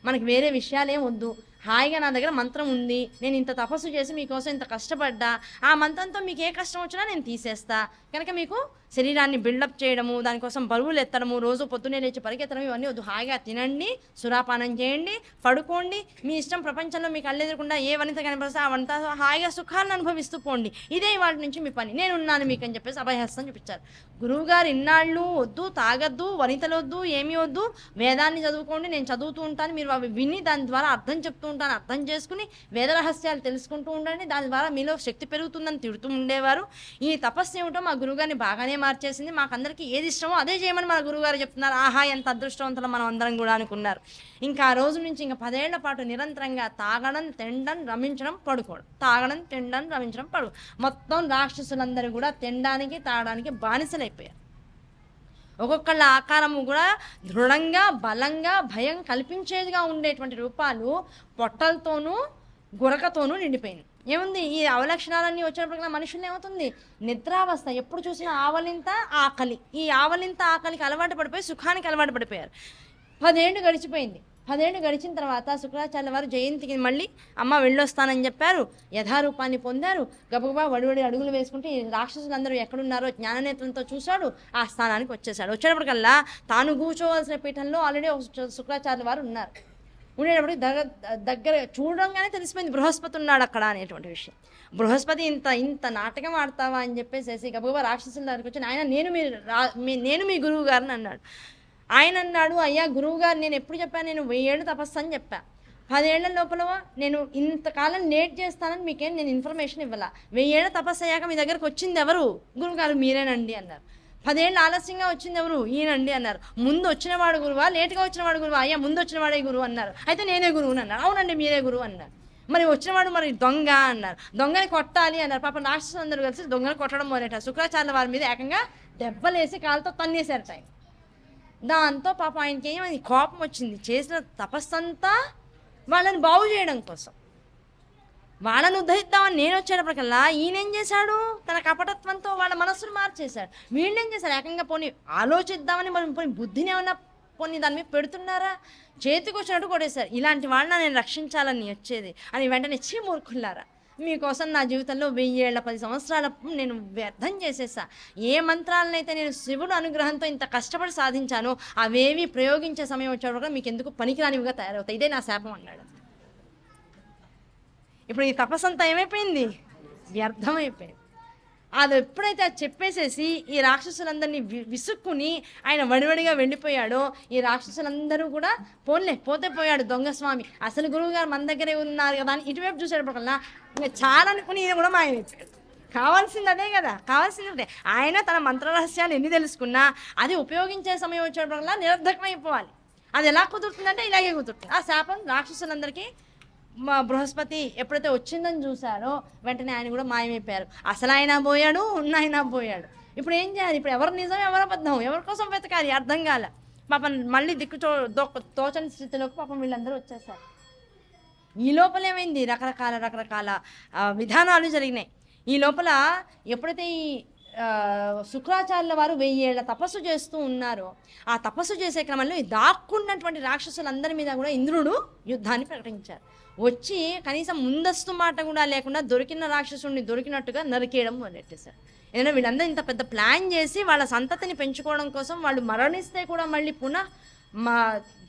మనకి వేరే విషయాలేం వద్దు, హాయిగా నా దగ్గర మంత్రం ఉంది, నేను ఇంత తపస్సు చేసి మీకోసం ఇంత కష్టపడ్డా, ఆ మంత్రంతో మీకు ఏ కష్టం వచ్చినా నేను తీసేస్తా, కనుక మీకు శరీరాన్ని బిల్డప్ చేయడము, దానికోసం బరువులు ఎత్తడము, రోజు పొద్దున్నే లేచి పరిగెత్తడం ఇవన్నీ వద్దు, హాయిగా తినండి, సురాపానం చేయండి, పడుకోండి, మీ ఇష్టం, ప్రపంచంలో మీకు అల్లెదరకుండా ఏ వనిత కనిపిస్తే ఆ వనిత హాయిగా సుఖాన్ని అనుభవిస్తూ పోండి, ఇదే వాటి నుంచి మీ పని, నేనున్నాను మీకు అని చెప్పేసి అభయహస్తం చూపించారు. గురువుగారు ఇన్నాళ్ళు వద్దు, తాగద్దు, వనితలు వద్దు, ఏమీ వద్దు, వేదాన్ని చదువుకోండి, నేను చదువుతూ ఉంటాను, మీరు అవి విని దాని ద్వారా అర్థం చెప్తూ ఉంటాను, అర్థం చేసుకుని వేద రహస్యాలు తెలుసుకుంటూ ఉండండి, దాని ద్వారా మీలో శక్తి పెరుగుతుందని తిడుతూ ఉండేవారు. ఈ తపస్సు ఏమిటో మా గురువుగారిని బాగానే మార్చేసింది, మాకందరికీ ఏది ఇష్టమో అదే చేయమని మన గురువుగారు చెప్తున్నారు. ఆహా, ఎంత అదృష్టవంతులు మనం అందరం కూడా అనుకున్నారు. ఇంకా ఆ రోజు నుంచి ఇంకా 10 ఏళ్ల పాటు నిరంతరంగా తాగడం, తినడం, రమించడం, పడుకోవడం, తాగడం, తినడం, రమించడం, మొత్తం రాక్షసులందరూ కూడా తినడానికి తాగడానికి బానిసలైపోయారు. ఒక్కొక్కళ్ళ ఆకారము కూడా దృఢంగా, బలంగా, భయం కల్పించేదిగా ఉండేటువంటి రూపాలు పొట్టలతోనూ గురకతోనూ నిండిపోయింది. ఏముంది, ఈ అవలక్షణాలన్నీ వచ్చినప్పుడు మనుషులు ఏమవుతుంది, నిద్రావస్థ, ఎప్పుడు చూసినా ఆవలింత ఆకలి, ఈ ఆవలింత ఆకలికి అలవాటు పడిపోయి సుఖానికి అలవాటు పడిపోయారు. 10 ఏళ్ళు గడిచిపోయింది. 10 ఏళ్ళు గడిచిన తర్వాత శుక్రాచార్యుల వారు జయంతికి మళ్ళీ అమ్మ వెళ్ళొస్తానని చెప్పారు. యథారూపాన్ని పొందారు. గబగబా వడివడి అడుగులు వేసుకుంటే రాక్షసులందరూ ఎక్కడున్నారో జ్ఞాననేత్రంతో చూశాడు. ఆ స్థానానికి వచ్చేసాడు. వచ్చేటప్పటికల్లా తాను కూర్చోవలసిన పీఠంలో ఆల్రెడీ శుక్రాచార్యుల వారు ఉన్నారు. ఉండేటప్పటికి దగ్గర చూడంగానే తెలిసిపోయింది బృహస్పతి ఉన్నాడు అక్కడ అనేటువంటి విషయం. బృహస్పతి ఇంత నాటకం ఆడతావా అని చెప్పేసి గబగబా రాక్షసుల దగ్గరికి వచ్చి, ఆయన నేను మీ గురువు గారిని అన్నాడు. ఆయన అన్నాడు, అయ్యా గురువు గారు, నేను ఎప్పుడు చెప్పాను, నేను 1000 ఏళ్ళు తపస్సు అని చెప్పా, 10 ఏళ్ల లోపల నేను ఇంతకాలం లేట్ చేస్తానని మీకేం నేను ఇన్ఫర్మేషన్ ఇవ్వాల, 1000 ఏళ్ళ తపస్సు అయ్యాక మీ దగ్గరకు వచ్చింది ఎవరు, గురువుగారు మీరేనండి అన్నారు. 10 ఏళ్ళు ఆలస్యంగా వచ్చింది ఎవరు, ఈయనండి అన్నారు. ముందు వచ్చినవాడు గురువా, లేటుగా వచ్చినవాడు గురువా, అయ్యా ముందు వచ్చినవాడే గురువు అన్నారు. అయితే నేనే గురువుని అన్నారు. అవునండి మీరే గురువు అన్నారు. మరి వచ్చినవాడు మరి దొంగ అన్నారు. దొంగని కొట్టాలి అన్నారు. పాప రాక్షసులందరూ కలిసి దొంగని కొట్టడం మొదలెట్టారు. శుక్రాచార్యుల వారి మీద ఏకంగా దెబ్బలేసి కాలుతో తన్నేశారట. దాంతో పాప ఆయనకి ఏమైంది, కోపం వచ్చింది. చేసిన తపస్సంతా వాళ్ళని బాగు చేయడం కోసం, వాళ్ళని ఉద్ధరిద్దామని నేను వచ్చేటప్పటికల్లా ఈయనేం చేశాడు, తన కపటత్వంతో వాళ్ళ మనస్సును మార్చేశాడు. వీళ్ళేం చేశారు, ఏకంగా పోనీ ఆలోచిద్దామని మనం పోనీ బుద్ధిని ఏమన్నా పోనీ దాని మీద పెడుతున్నారా, చేతికి వచ్చినట్టు కొట్టేశారు. ఇలాంటి వాళ్ళని నేను రక్షించాలని వచ్చేది అని వెంటనే మూర్ఖులారా, మీకోసం నా జీవితంలో 1000 ఏళ్ల 10 సంవత్సరాల నేను వ్యర్థం చేసేసా. ఏ మంత్రాలనైతే నేను శివుడు అనుగ్రహంతో ఇంత కష్టపడి సాధించానో అవేవి ప్రయోగించే సమయం వచ్చేటప్పుడు మీకు ఎందుకు పనికిరానివిగా తయారవుతాయి, ఇదే నా శాపం అన్నాడు. ఇప్పుడు ఈ తపస్సంతా ఏమైపోయింది, వ్యర్థమైపోయింది. అది ఎప్పుడైతే అది చెప్పేసేసి ఈ రాక్షసులందరినీ విసుక్కుని ఆయన వడివడిగా వెళ్ళిపోయాడో, ఈ రాక్షసులందరూ కూడా పోతే పోయాడు దొంగస్వామి, అసలు గురువుగారు మన దగ్గరే ఉన్నారు కదా అని ఇటువైపు చూసేటప్పటికల్లా ఇంకా చాలా అనుకుని ఈయన కూడా మాయమైపోయాడు. కావాల్సింది అదే కదా, కావాల్సింది అదే. ఆయన తన మంత్రరహస్యాలు ఎన్ని తెలుసుకున్నా అది ఉపయోగించే సమయం వచ్చేటప్పటికల్లా నిరర్ధకం అయిపోవాలి. అది ఎలా కుదురుతుందంటే ఇలాగే కుదురుతుంది. ఆ శాపం రాక్షసులందరికీ మా బృహస్పతి ఎప్పుడైతే వచ్చిందని చూశారో వెంటనే ఆయన కూడా మాయమైపోయారు. అసలు ఆయన పోయాడు, ఆయన పోయాడు. ఇప్పుడు ఏం చేయాలి, ఇప్పుడు ఎవరు నిజం ఎవరు అబద్ధం, ఎవరి కోసం వెతకాలి అర్థం కాల. పాపం మళ్ళీ తోచని స్థితిలోకి పాపం వీళ్ళందరూ వచ్చేసారు. ఈ లోపల ఏమైంది, రకరకాల విధానాలు జరిగినాయి. ఈ లోపల ఎప్పుడైతే ఈ శుక్రాచార్యుల వారు 1000 ఏళ్ల తపస్సు చేస్తూ ఉన్నారో, ఆ తపస్సు చేసే క్రమంలో ఈ దాక్కున్నటువంటి రాక్షసులందరి మీద కూడా ఇంద్రుడు యుద్ధాన్ని ప్రకటించారు. వచ్చి కనీసం ముందస్తు మాట కూడా లేకుండా దొరికిన రాక్షసుడిని దొరికినట్టుగా నరికేయడం మొదలెట్టేశారు. ఏదైనా వీళ్ళందరూ ఇంత పెద్ద ప్లాన్ చేసి వాళ్ళ సంతతిని పెంచుకోవడం కోసం వాళ్ళు మరణిస్తే కూడా మళ్ళీ పునః మా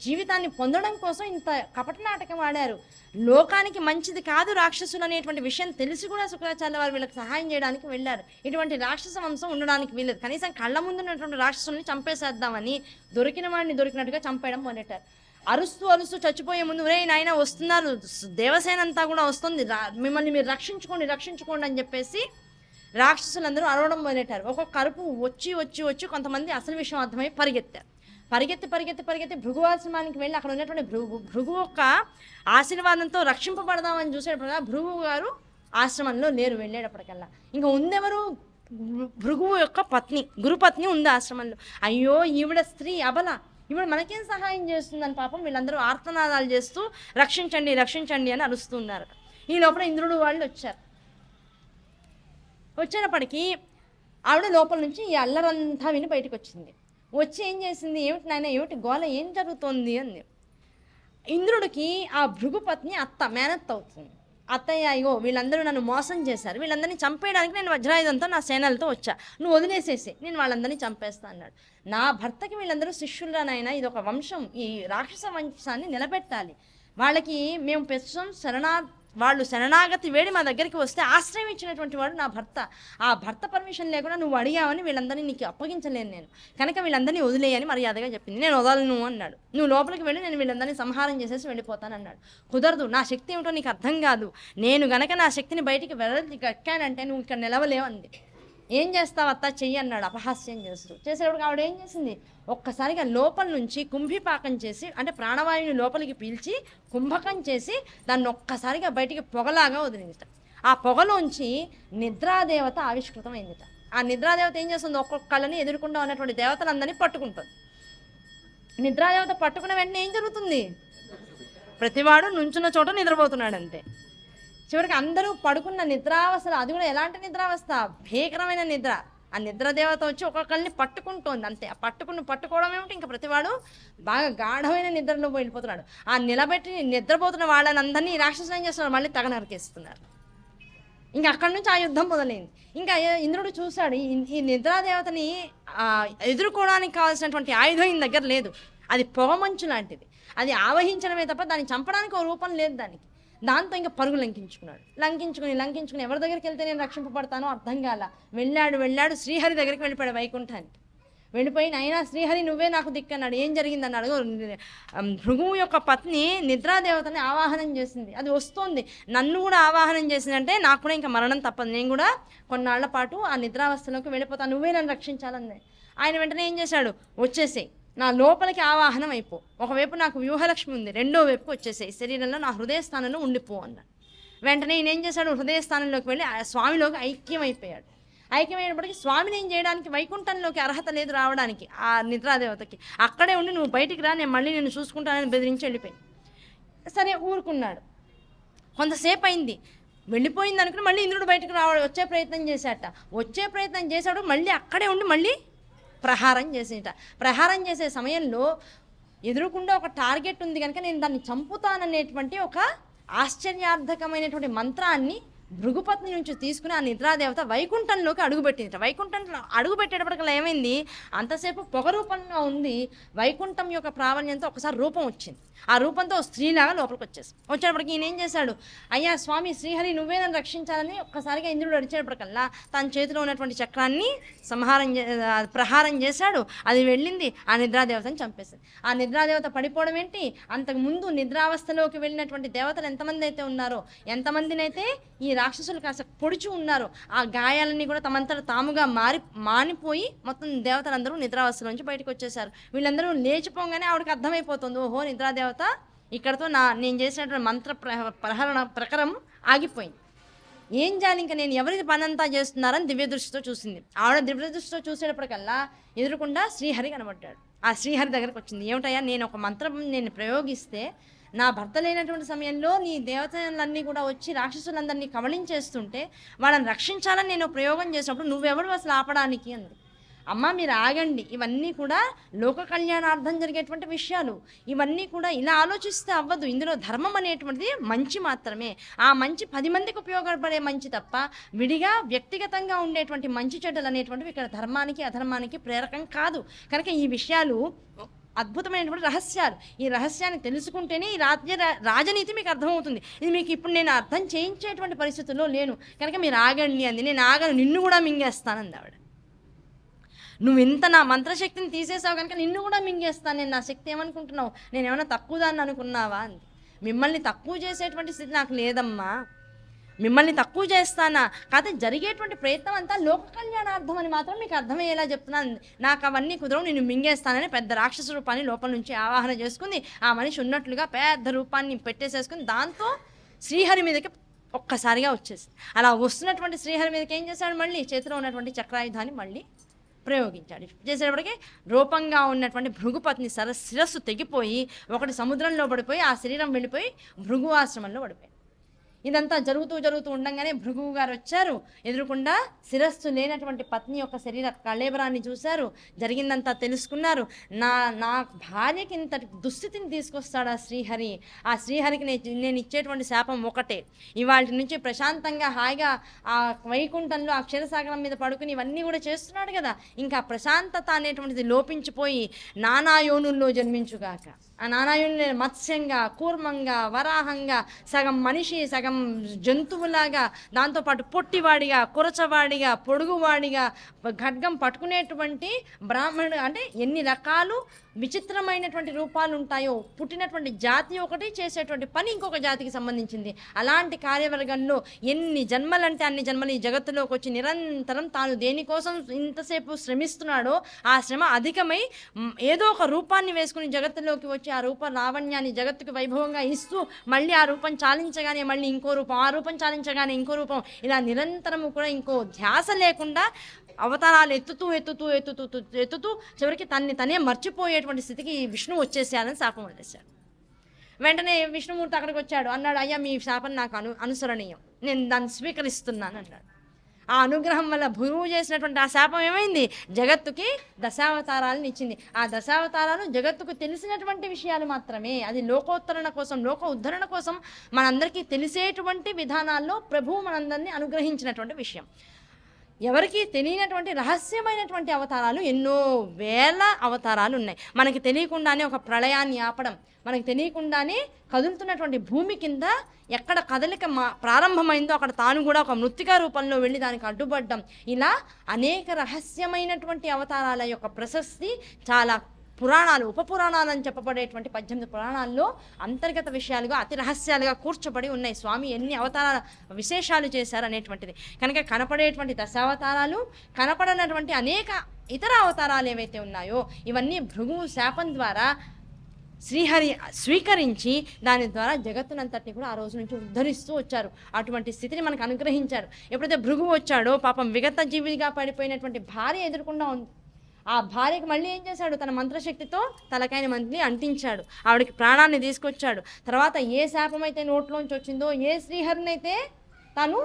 జీవితాన్ని పొందడం కోసం ఇంత కపట నాటకం ఆడారు. లోకానికి మంచిది కాదు రాక్షసులు అనేటువంటి విషయం తెలిసి కూడా శుక్రాచార్య వారు వీళ్ళకి సహాయం చేయడానికి వెళ్ళారు. ఇటువంటి రాక్షస వంశం ఉండడానికి వీలేదు. కనీసం కళ్ళ ముందు ఉన్నటువంటి రాక్షసుల్ని చంపేసేద్దామని దొరికిన వాడిని దొరికినట్టుగా చంపేయడం మొదలెట్టారు. అరుస్తూ అరుస్తూ చచ్చిపోయే ముందు రే నాయన వస్తున్నారు, దేవసేన అంతా కూడా వస్తుంది, మిమ్మల్ని మీరు రక్షించుకోండి అని చెప్పేసి రాక్షసులందరూ అరవడం మొదలెట్టారు. ఒక్కొక్క అరుపు వచ్చి కొంతమంది అసలు విషయం అర్థమై పరిగెత్తారు. పరిగెత్తి భృగువాశ్రమానికి వెళ్ళి అక్కడ ఉన్నటువంటి భృగు యొక్క ఆశీర్వాదంతో రక్షింపబడదామని చూసేటప్పుడు భృగు గారు ఆశ్రమంలో లేరు. వెళ్ళేటప్పటికల్లా ఇంకా ఉందెవరు, భృగువు యొక్క పత్ని, గురుపత్ని ఉంది ఆశ్రమంలో. అయ్యో ఈవిడ స్త్రీ అబల, ఈవిడ మనకేం సహాయం చేస్తుందని పాపం వీళ్ళందరూ ఆర్తనాదాలు చేస్తూ రక్షించండి అని అరుస్తున్నారు. ఈ లోపల ఇంద్రుడు వాళ్ళు వచ్చేటప్పటికి ఆవిడ లోపల నుంచి ఈ అల్లరంతా విని బయటకు వచ్చింది. వచ్చి ఏం చేసింది, ఏమిటి నాయన ఏమిటి గోల, ఏం జరుగుతోంది అంది. ఇంద్రుడికి ఆ భృగుపత్ని మేనత్త అవుతుంది. అత్తయ్య అయ్యో వీళ్ళందరూ నన్ను మోసం చేశారు, వీళ్ళందరినీ చంపేయడానికి నేను వజ్రాయుధంతో నా సేనలతో వచ్చా, నువ్వు వదిలేసేసి నేను వాళ్ళందరినీ చంపేస్తా అన్నాడు. నా భర్తకి వీళ్ళందరూ శిష్యులనైనా ఇది ఒక వంశం, ఈ రాక్షస వంశాన్ని నిలబెట్టాలి, వాళ్ళకి మేము పెంచడం వాళ్ళు శరణాగతి వేడి మా దగ్గరికి వస్తే ఆశ్రయం ఇచ్చినటువంటి వాడు నా భర్త. ఆ భర్త పర్మిషన్ లేకుండా నువ్వు అడిగావని వీళ్ళందరినీ నీకు అప్పగించలేను నేను, కనుక వీళ్ళందరినీ వదిలేయని మర్యాదగా చెప్పింది. నేను వదలను అన్నాడు. నువ్వు లోపలికి వెళ్ళి నేను వీళ్ళందరినీ సంహారం చేసేసి వెళ్ళిపోతాను అన్నాడు. కుదరదు, నా శక్తి ఏమిటో నీకు అర్థం కాదు, నేను గనక నా శక్తిని బయటికి కక్కానంటే నువ్వు ఇక్కడ నిలవలేవు అంది. ఏం చేస్తావు అత్త, చెయ్యి అన్నాడు అపహాస్యం చేసేటప్పుడు ఆవిడ ఏం చేసింది, ఒక్కసారిగా లోపల నుంచి కుంభిపాకం చేసి అంటే ప్రాణవాయువుని లోపలికి పీల్చి కుంభకం చేసి దాన్ని ఒక్కసారిగా బయటికి పొగలాగా వదిలిందిట. ఆ పొగలోంచి నిద్రాదేవత ఆవిష్కృతమైందిట. ఆ నిద్రాదేవత ఏం చేస్తుంది, ఒక్కొక్కళ్ళని ఎదుర్కొంటూ ఉన్నటువంటి దేవతలందరినీ పట్టుకుంటుంది. నిద్రాదేవత పట్టుకున్న వెంటనే ఏం జరుగుతుంది, ప్రతివాడు నుంచున్న చోట నిద్రపోతున్నాడు అంతే. చివరికి అందరూ పడుకున్న నిద్రావస్థలు, అది కూడా ఎలాంటి నిద్రావస్థ, భీకరమైన నిద్ర. ఆ నిద్రదేవత వచ్చి ఒక్కొక్కరిని పట్టుకుంటోంది అంతే. ఆ పట్టుకోవడం ఏమిటి, ఇంకా ప్రతివాడు బాగా గాఢమైన నిద్రలో వెళ్ళిపోతున్నాడు. ఆ నిలబెట్టి నిద్రపోతున్న వాళ్ళని అందరినీ రాక్షసులు ఏం చేస్తున్నారు, మళ్ళీ తగ నరికేస్తున్నారు. ఇంకా అక్కడి నుంచి ఆ యుద్ధం మొదలైంది. ఇంకా ఇంద్రుడు చూశాడు ఈ నిద్రాదేవతని ఎదుర్కోవడానికి కావాల్సినటువంటి ఆయుధం ఈయన దగ్గర లేదు, అది పొగమంచు లాంటిది, అది ఆవహించడమే తప్ప దాన్ని చంపడానికి ఒక రూపం లేదు దానికి. దాంతో ఇంకా పరుగు లంకించుకుని ఎవరి దగ్గరికి వెళ్తే నేను రక్షింపబడతానో అర్థం కాల. వెళ్ళాడు శ్రీహరి దగ్గరికి వెళ్ళిపోయాడు, వైకుంఠానికి వెళ్ళిపోయి అయినా శ్రీహరి నువ్వే నాకు దిక్కన్నాడు. ఏం జరిగిందని అడుగు. భృగువు యొక్క పత్ని నిద్రాదేవతని ఆవాహనం చేసింది, అది వస్తోంది, నన్ను కూడా ఆవాహనం చేసిందంటే నాకు కూడా ఇంకా మరణం తప్పదు, నేను కూడా కొన్నాళ్ల పాటు ఆ నిద్రావస్థలోకి వెళ్ళిపోతాను, నువ్వే నన్ను రక్షించాలంది. ఆయన వెంటనే ఏం చేశాడు, వచ్చేసేయి నా లోపలికి ఆవాహనం అయిపో, ఒకవైపు నాకు వ్యూహలక్ష్మి ఉంది, రెండో వైపుకి వచ్చేసేయి, శరీరంలో నా హృదయ స్థానంలో ఉండిపో అన్నాడు. వెంటనే ఈయన ఏం చేశాడు, హృదయ స్థానంలోకి వెళ్ళి ఆ స్వామిలోకి ఐక్యమైపోయాడు. ఐక్యమైనప్పటికీ స్వామిని ఏం చేయడానికి, వైకుంఠంలోకి అర్హత లేదు రావడానికి ఆ నిద్రాదేవతకి, అక్కడే ఉండి నువ్వు బయటికి రా, నేను మళ్ళీ నేను చూసుకుంటానని బెదిరించి వెళ్ళిపోయింది. సరే ఊరుకున్నాడు. కొంతసేపు అయింది, వెళ్ళిపోయింది అనుకుని మళ్ళీ ఇంద్రుడు బయటకు వచ్చే ప్రయత్నం చేశాడు. మళ్ళీ అక్కడే ఉండి మళ్ళీ ప్రహారం చేసే సమయంలో ఎదురుకుండా ఒక టార్గెట్ ఉంది కనుక నేను దాన్ని చంపుతాననేటువంటి ఒక ఆశ్చర్యార్థకమైనటువంటి మంత్రాన్ని భృగుపత్ని నుంచి తీసుకుని ఆ నిద్రాదేవత వైకుంఠంలోకి అడుగుపెట్టింది. వైకుంఠంలో అడుగుపెట్టేటప్పటికల్లా ఏమైంది, అంతసేపు పొగ రూపంగా ఉంది, వైకుంఠం యొక్క ప్రావణ్యంతో ఒకసారి రూపం వచ్చింది. ఆ రూపంతో స్త్రీలాగా లోపలికి వచ్చేటప్పటికి ఈయన ఏం చేశాడు, అయ్యా స్వామి శ్రీహరి నువ్వే నన్ను రక్షించాలని ఒక్కసారిగా ఇంద్రుడు అడిచేటప్పటికల్లా తన చేతిలో ఉన్నటువంటి చక్రాన్ని ప్రహారం చేశాడు. అది వెళ్ళింది, ఆ నిద్రాదేవతని చంపేసింది. ఆ నిద్రాదేవత పడిపోవడం ఏంటి, అంతకుముందు నిద్రావస్థలోకి వెళ్ళినటువంటి దేవతలు ఎంతమంది అయితే ఉన్నారో, ఎంతమందినైతే ఈ రాక్షసులు కాస్త పొడిచి ఉన్నారు, ఆ గాయాలన్నీ కూడా తమంతట తాముగా మానిపోయి మొత్తం దేవతలందరూ నిద్రావస్థలోంచి బయటకు వచ్చేసారు. వీళ్ళందరూ లేచిపోగానే ఆవిడకి అర్థమైపోతుంది, ఓహో నిద్రాదేవత ఇక్కడతో నేను చేసినటువంటి మంత్ర ప్రకారం ఆగిపోయింది, ఏం చేయాలి, ఇంకా నేను ఎవరి పనంతా చేస్తున్నారని దివ్య దృష్టితో చూసింది. ఆవిడ దివ్య దృష్టితో చూసేటప్పటికల్లా ఎదురుకుండా శ్రీహరి కనబడ్డాడు. ఆ శ్రీహరి దగ్గరకు వచ్చింది, ఏమిటయ్యా నేను ఒక మంత్రం నేను ప్రయోగిస్తే నా భర్త లేనటువంటి సమయంలో నీ దేవతలన్నీ కూడా వచ్చి రాక్షసులందరినీ కబళించేస్తుంటే వాళ్ళని రక్షించాలని నేను ప్రయోగం చేసినప్పుడు నువ్వెవడు అసలు ఆపడానికి అంది. అమ్మ మీరు ఆగండి, ఇవన్నీ కూడా లోక కళ్యాణార్థం జరిగేటువంటి విషయాలు, ఇవన్నీ కూడా ఇలా ఆలోచిస్తే అవ్వదు, ఇందులో ధర్మం అనేటువంటిది మంచి మాత్రమే, ఆ మంచి 10 మందికి ఉపయోగపడే మంచి తప్ప విడిగా వ్యక్తిగతంగా ఉండేటువంటి మంచి చెడ్డలు అనేటువంటివి ఇక్కడ ధర్మానికి అధర్మానికి ప్రేరకం కాదు. కనుక ఈ విషయాలు అద్భుతమైనటువంటి రహస్యాలు. ఈ రహస్యాన్ని తెలుసుకుంటేనే ఈ రాజనీతి మీకు అర్థమవుతుంది. ఇది మీకు ఇప్పుడు నేను అర్థం చేయించేటువంటి పరిస్థితుల్లో లేను కనుక మీరు ఆగండి అంది. నేను ఆగను, నిన్ను కూడా మింగేస్తానంది ఆవిడ. నువ్వు ఇంత నా మంత్రశక్తిని తీసేసావు కనుక నిన్ను కూడా మింగేస్తాను. నేను నా శక్తి ఏమనుకుంటున్నావు, నేను ఏమైనా తక్కువ దాన్ని అనుకున్నావా అంది. మిమ్మల్ని తక్కువ చేసేటువంటి స్థితి నాకు లేదమ్మా, మిమ్మల్ని తక్కువ చేస్తానా, కాకపోతే జరిగేటువంటి ప్రయత్నం అంతా లోక కళ్యాణార్థం అని మాత్రం మీకు అర్థమయ్యేలా చెప్తున్నాను. నాకు అవన్నీ కుదరవు, నేను మింగేస్తానని పెద్ద రాక్షస రూపాన్ని లోపల నుంచి ఆవాహన చేసుకుంది. ఆ మనిషి ఉన్నట్లుగా పెద్ద రూపాన్ని పెట్టేసేసుకుని దాంతో శ్రీహరి మీదకి ఒక్కసారిగా వచ్చేసి అలా వస్తున్నటువంటి శ్రీహరి మీదకి ఏం చేశాడు, మళ్ళీ చేతిలో ఉన్నటువంటి చక్రాయుధాన్ని మళ్ళీ ప్రయోగించాడు. చేసేటప్పటికి రూపంగా ఉన్నటువంటి భృగుపత్ని శిరస్సు తెగిపోయి ఒకటి సముద్రంలో పడిపోయి ఆ శరీరం వెళ్ళిపోయి భృగు ఆశ్రమంలో పడిపోయి. ఇదంతా జరుగుతూ ఉండగానే భృగువు గారు వచ్చారు. ఎదురుకుండా శిరస్సు లేనటువంటి పత్ని యొక్క శరీర కళేబరాన్ని చూశారు. జరిగిందంతా తెలుసుకున్నారు. నా భార్యకి ఇంతటి దుస్థితిని తీసుకొస్తాడు ఆ శ్రీహరి. ఆ శ్రీహరికి నేను ఇచ్చేటువంటి శాపం ఒకటే, ఇవాళ నుంచి ప్రశాంతంగా హాయిగా ఆ వైకుంఠంలో ఆ క్షీరసాగరం మీద పడుకుని ఇవన్నీ కూడా చేస్తున్నాడు కదా, ఇంకా ప్రశాంతత అనేటువంటిది లోపించిపోయి నానాయోనుల్లో జన్మించుగాక. ఆ నానాయోనులు మత్స్యంగా, కూర్మంగా, వరాహంగా, సగం మనిషి సగం జంతువులాగా, దాంతోపాటు పొట్టివాడిగా, కురచవాడిగా, పొడుగువాడిగా, ఖడ్గం పట్టుకునేటువంటి బ్రాహ్మణుడు, అంటే ఎన్ని రకాలు విచిత్రమైనటువంటి రూపాలు ఉంటాయో, పుట్టినటువంటి జాతి ఒకటి, చేసేటువంటి పని ఇంకొక జాతికి సంబంధించింది. అలాంటి కార్యవర్గంలో ఎన్ని జన్మలంటే అన్ని జన్మలు ఈ జగత్తులోకి వచ్చి నిరంతరం తాను దేనికోసం ఇంతసేపు శ్రమిస్తున్నాడో ఆ శ్రమ అధికమై ఏదో ఒక రూపాన్ని వేసుకుని జగత్తులోకి వచ్చి ఆ రూప లావణ్యాన్ని జగత్తుకు వైభవంగా ఇస్తూ మళ్ళీ ఆ రూపం చాలించగానే మళ్ళీ ఇంకో రూపం, ఆ రూపం చాలించగానే ఇంకో రూపం, ఇలా నిరంతరము కూడా ఇంకో ధ్యాస లేకుండా అవతారాలు ఎత్తుతూ చివరికి తనే మర్చిపోయేటువంటి స్థితికి విష్ణువు వచ్చేసేయాలని శాపం వదిలేశాడు. వెంటనే విష్ణుమూర్తి అక్కడికి వచ్చాడు. అన్నాడు, అయ్యా మీ శాపం నాకు అనుసరణీయం, నేను దాన్ని స్వీకరిస్తున్నాను అన్నాడు. ఆ అనుగ్రహం వల్ల భృగువు చేసినటువంటి ఆ శాపం ఏమైంది, జగత్తుకి దశావతారాలను ఇచ్చింది. ఆ దశావతారాలు జగత్తుకు తెలిసినటువంటి విషయాలు మాత్రమే. అది లోకోత్తరణ కోసం, లోక ఉద్ధరణ కోసం మనందరికీ తెలిసేటువంటి విధానాల్లో ప్రభువు మనందరినీ అనుగ్రహించినటువంటి విషయం. ఎవరికి తెలియనటువంటి రహస్యమైనటువంటి అవతారాలు ఎన్నో వేల అవతారాలు ఉన్నాయి. మనకి తెలియకుండానే ఒక ప్రళయాన్ని ఆపడం, మనకి తెలియకుండానే కదులుతున్నటువంటి భూమి కింద ఎక్కడ కదలిక ప్రారంభమైందో అక్కడ తాను కూడా ఒక మృత్తికా రూపంలో వెళ్ళి దానికి అడ్డుపడ్డం, ఇలా అనేక రహస్యమైనటువంటి అవతారాల యొక్క ప్రశస్తి చాలా పురాణాలు, ఉపపురాణాలు అని చెప్పబడేటువంటి 18 పురాణాల్లో అంతర్గత విషయాలుగా అతి రహస్యాలుగా కూర్చోబడి ఉన్నాయి. స్వామి ఎన్ని అవతారాల విశేషాలు చేశారు అనేటువంటిది. కనుక కనపడేటువంటి దశావతారాలు, కనపడనటువంటి అనేక ఇతర అవతారాలు ఏవైతే ఉన్నాయో ఇవన్నీ భృగువు శాపం ద్వారా శ్రీహరి స్వీకరించి దాని ద్వారా జగత్తునంతటిని కూడా ఆ రోజు నుంచి ఉద్ధరిస్తూ వచ్చారు. అటువంటి స్థితిని మనకు అనుగ్రహించారు. ఎప్పుడైతే భృగువు వచ్చాడో పాపం విగత జీవిగా పడిపోయినటువంటి భార్య ఎదుర్కొండా ఉంది. ఆ భార్యకి మళ్ళీ ఏం చేశాడు, తన మంత్రశక్తితో తలకాయని మంత్రి అంటించాడు, ఆవిడకి ప్రాణాన్ని తీసుకొచ్చాడు. తర్వాత ఏ శాపం అయితే నోట్లోంచి వచ్చిందో, ఏ శ్రీహరిని అయితే తాను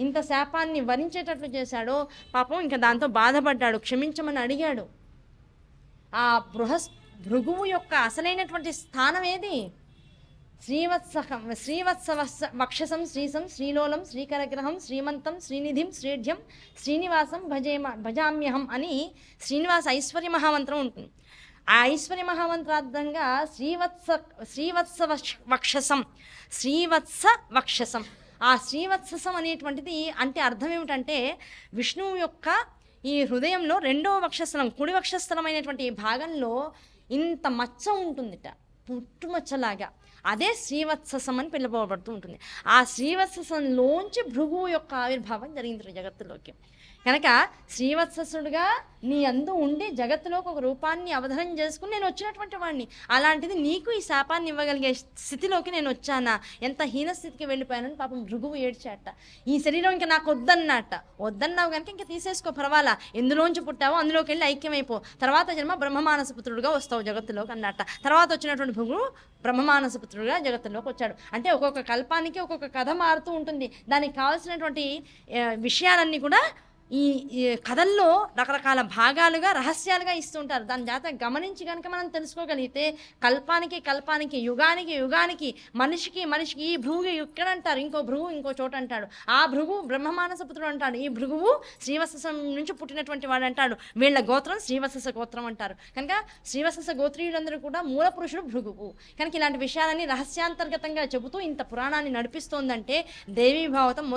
ఇంత శాపాన్ని వరించేటట్లు చేశాడో పాపం ఇంకా దాంతో బాధపడ్డాడు, క్షమించమని అడిగాడు. ఆ భృగువు యొక్క అసలైనటువంటి స్థానం ఏది, శ్రీవత్స వక్షసం శ్రీసం శ్రీలోలం శ్రీకరగ్రహం శ్రీమంతం శ్రీనిధిం శ్రీఢ్యం శ్రీనివాసం భజామ్యహం అని శ్రీనివాస ఐశ్వర్య మహామంత్రం ఉంటుంది. ఆ ఐశ్వర్య మహామంత్రార్థంగా శ్రీవత్స వక్షసం ఆ శ్రీవత్ససం అనేటువంటిది అంటే అర్థం ఏమిటంటే విష్ణువు యొక్క ఈ హృదయంలో రెండవ వక్షస్థలం, కుడి వక్షస్థలమైనటువంటి ఈ భాగంలో ఇంత మచ్చ ఉంటుందిట, పుట్టుమచ్చలాగా. అదే శ్రీవత్ససం అని పిలువబడుతూ ఉంటుంది. ఆ శ్రీవత్సంలోంచి భృగువు యొక్క ఆవిర్భావం జరిగింది జగత్తులోకి. కనుక శ్రీవత్ససుడుగా నీ అందు ఉండి జగత్తులోకి ఒక రూపాన్ని అవధానం చేసుకుని నేను వచ్చినటువంటి వాడిని. అలాంటిది నీకు ఈ శాపాన్ని ఇవ్వగలిగే స్థితిలోకి నేను వచ్చానా, ఎంత హీనస్థితికి వెళ్ళిపోయానని పాపం భృగువు ఏడ్చాట. ఈ శరీరం ఇంకా నాకు వద్దన్నావు కనుక ఇంకా తీసేసుకో, పర్వాలా, ఎందులోంచి పుట్టావో అందులోకి వెళ్ళి ఐక్యమైపో, తర్వాత జన్మ బ్రహ్మమానసపుత్రుడుగా వస్తావు జగత్తులోకి అన్నట్ట. తర్వాత వచ్చినటువంటి భృగువు బ్రహ్మమానసపుత్రుడుగా జగత్తులోకి వచ్చాడు. అంటే ఒక్కొక్క కల్పానికి ఒక్కొక్క కథ మారుతూ ఉంటుంది. దానికి కావాల్సినటువంటి విషయాలన్నీ కూడా ఈ ఈ కథల్లో రకరకాల భాగాలుగా రహస్యాలుగా ఇస్తుంటారు. దాని జాగ్రత్తగా గమనించి గనుక మనం తెలుసుకోగలిగితే కల్పానికి యుగానికి మనిషికి ఈ భృగు ఇక్కడ అంటారు, ఇంకో భృగు ఇంకో చోట అంటాడు, ఆ భృగు బ్రహ్మమానస పుత్రుడు అంటాడు, ఈ భృగువు శ్రీవత్సం నుంచి పుట్టినటువంటి వాడు అంటాడు, వీళ్ళ గోత్రం శ్రీవత్స గోత్రం అంటారు. కనుక శ్రీవత్స గోత్రీయులందరూ కూడా మూల పురుషుడు భృగువు. కనుక ఇలాంటి విషయాలని రహస్యాంతర్గతంగా చెబుతూ ఇంత పురాణాన్ని నడిపిస్తోందంటే దేవీ భాగవతం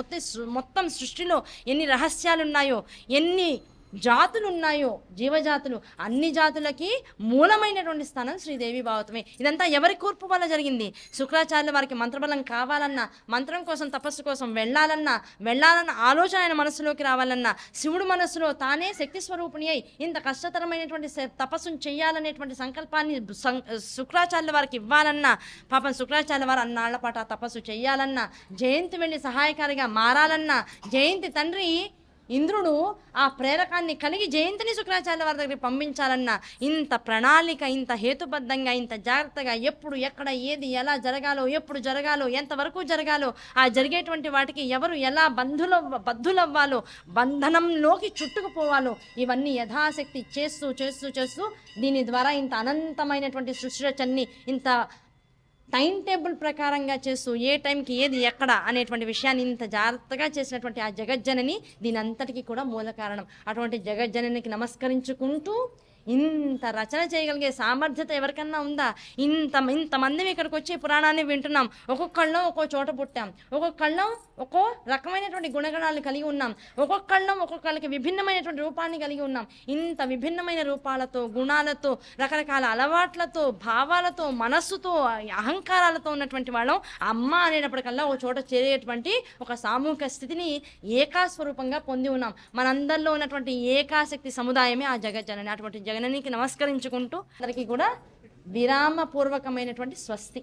మొత్తం సృష్టిలో ఎన్ని రహస్యాలు ఉన్నాయో, ఎన్ని జాతులు ఉన్నాయో, జీవజాతులు, అన్ని జాతులకి మూలమైనటువంటి స్థానం శ్రీదేవి భాగవతమే. ఇదంతా ఎవరి కూర్పు వల్ల జరిగింది? శుక్రాచార్యుల వారికి మంత్రబలం కావాలన్నా, మంత్రం కోసం తపస్సు కోసం వెళ్ళాలన్న ఆలోచన ఆయన మనసులోకి రావాలన్నా, శివుడు మనస్సులో తానే శక్తి స్వరూపిణి అయి ఇంత కష్టతరమైనటువంటి తపస్సును చేయాలనేటువంటి సంకల్పాన్ని శుక్రాచార్యుల వారికి ఇవ్వాలన్నా, పాపం శుక్రాచార్యుల వారు అన్నాళ్ల పాటు ఆ తపస్సు చేయాలన్నా, జయంతి వెళ్ళి సహాయకారిగా మారాలన్నా, జయంతి తండ్రి ఇంద్రుడు ఆ ప్రేరకాన్ని కలిగి జయంతిని శుక్రాచార్యుల వారి దగ్గరికి పంపించాలన్న ఇంత ప్రణాళిక, ఇంత హేతుబద్ధంగా, ఇంత జాగ్రత్తగా ఎప్పుడు ఎక్కడ ఏది ఎలా జరగాలో, ఎప్పుడు జరగాలో, ఎంతవరకు జరగాలో, ఆ జరిగేటువంటి వాటికి ఎవరు ఎలా బద్ధులవ్వాలో, బంధనంలోకి చుట్టుకుపోవాలో, ఇవన్నీ యథాశక్తి చేస్తూ దీని ద్వారా ఇంత అనంతమైనటువంటి సృష్టి రచనని ఇంత టైం టేబుల్ ప్రకారంగా చేస్తూ ఏ టైంకి ఏది ఎక్కడ అనేటువంటి విషయాన్ని ఇంత జాగ్రత్తగా చేసినటువంటి ఆ జగజ్జనని దీని అంతటికీ కూడా మూల కారణం. అటువంటి జగజ్జననికి నమస్కరించుకుంటూ ఇంత రచన చేయగలిగే సామర్థ్యత ఎవరికన్నా ఉందా? ఇంతమంది ఇక్కడికి వచ్చి పురాణాన్ని వింటున్నాం. ఒక్కొక్కళ్ళం ఒక్కో చోట పుట్టాం, ఒక్కొక్కళ్ళం ఒక్కో రకమైనటువంటి గుణగణాలు కలిగి ఉన్నాం, ఒక్కొక్కళ్ళకి విభిన్నమైనటువంటి రూపాన్ని కలిగి ఉన్నాం. ఇంత విభిన్నమైన రూపాలతో, గుణాలతో, రకరకాల అలవాట్లతో, భావాలతో, మనస్సుతో, అహంకారాలతో ఉన్నటువంటి వాళ్ళం అమ్మ అనేటప్పటికల్లా ఓ చోట చేరేటువంటి ఒక సామూహిక స్థితిని ఏకాస్వరూపంగా పొంది ఉన్నాం. మనందరిలో ఉన్నటువంటి ఏకాశక్తి సముదాయమే ఆ జగజ్జనని. అటువంటి జగననికి నమస్కరించుకుంటూ అందరికీ కూడా విరామపూర్వకమైనటువంటి స్వస్తి.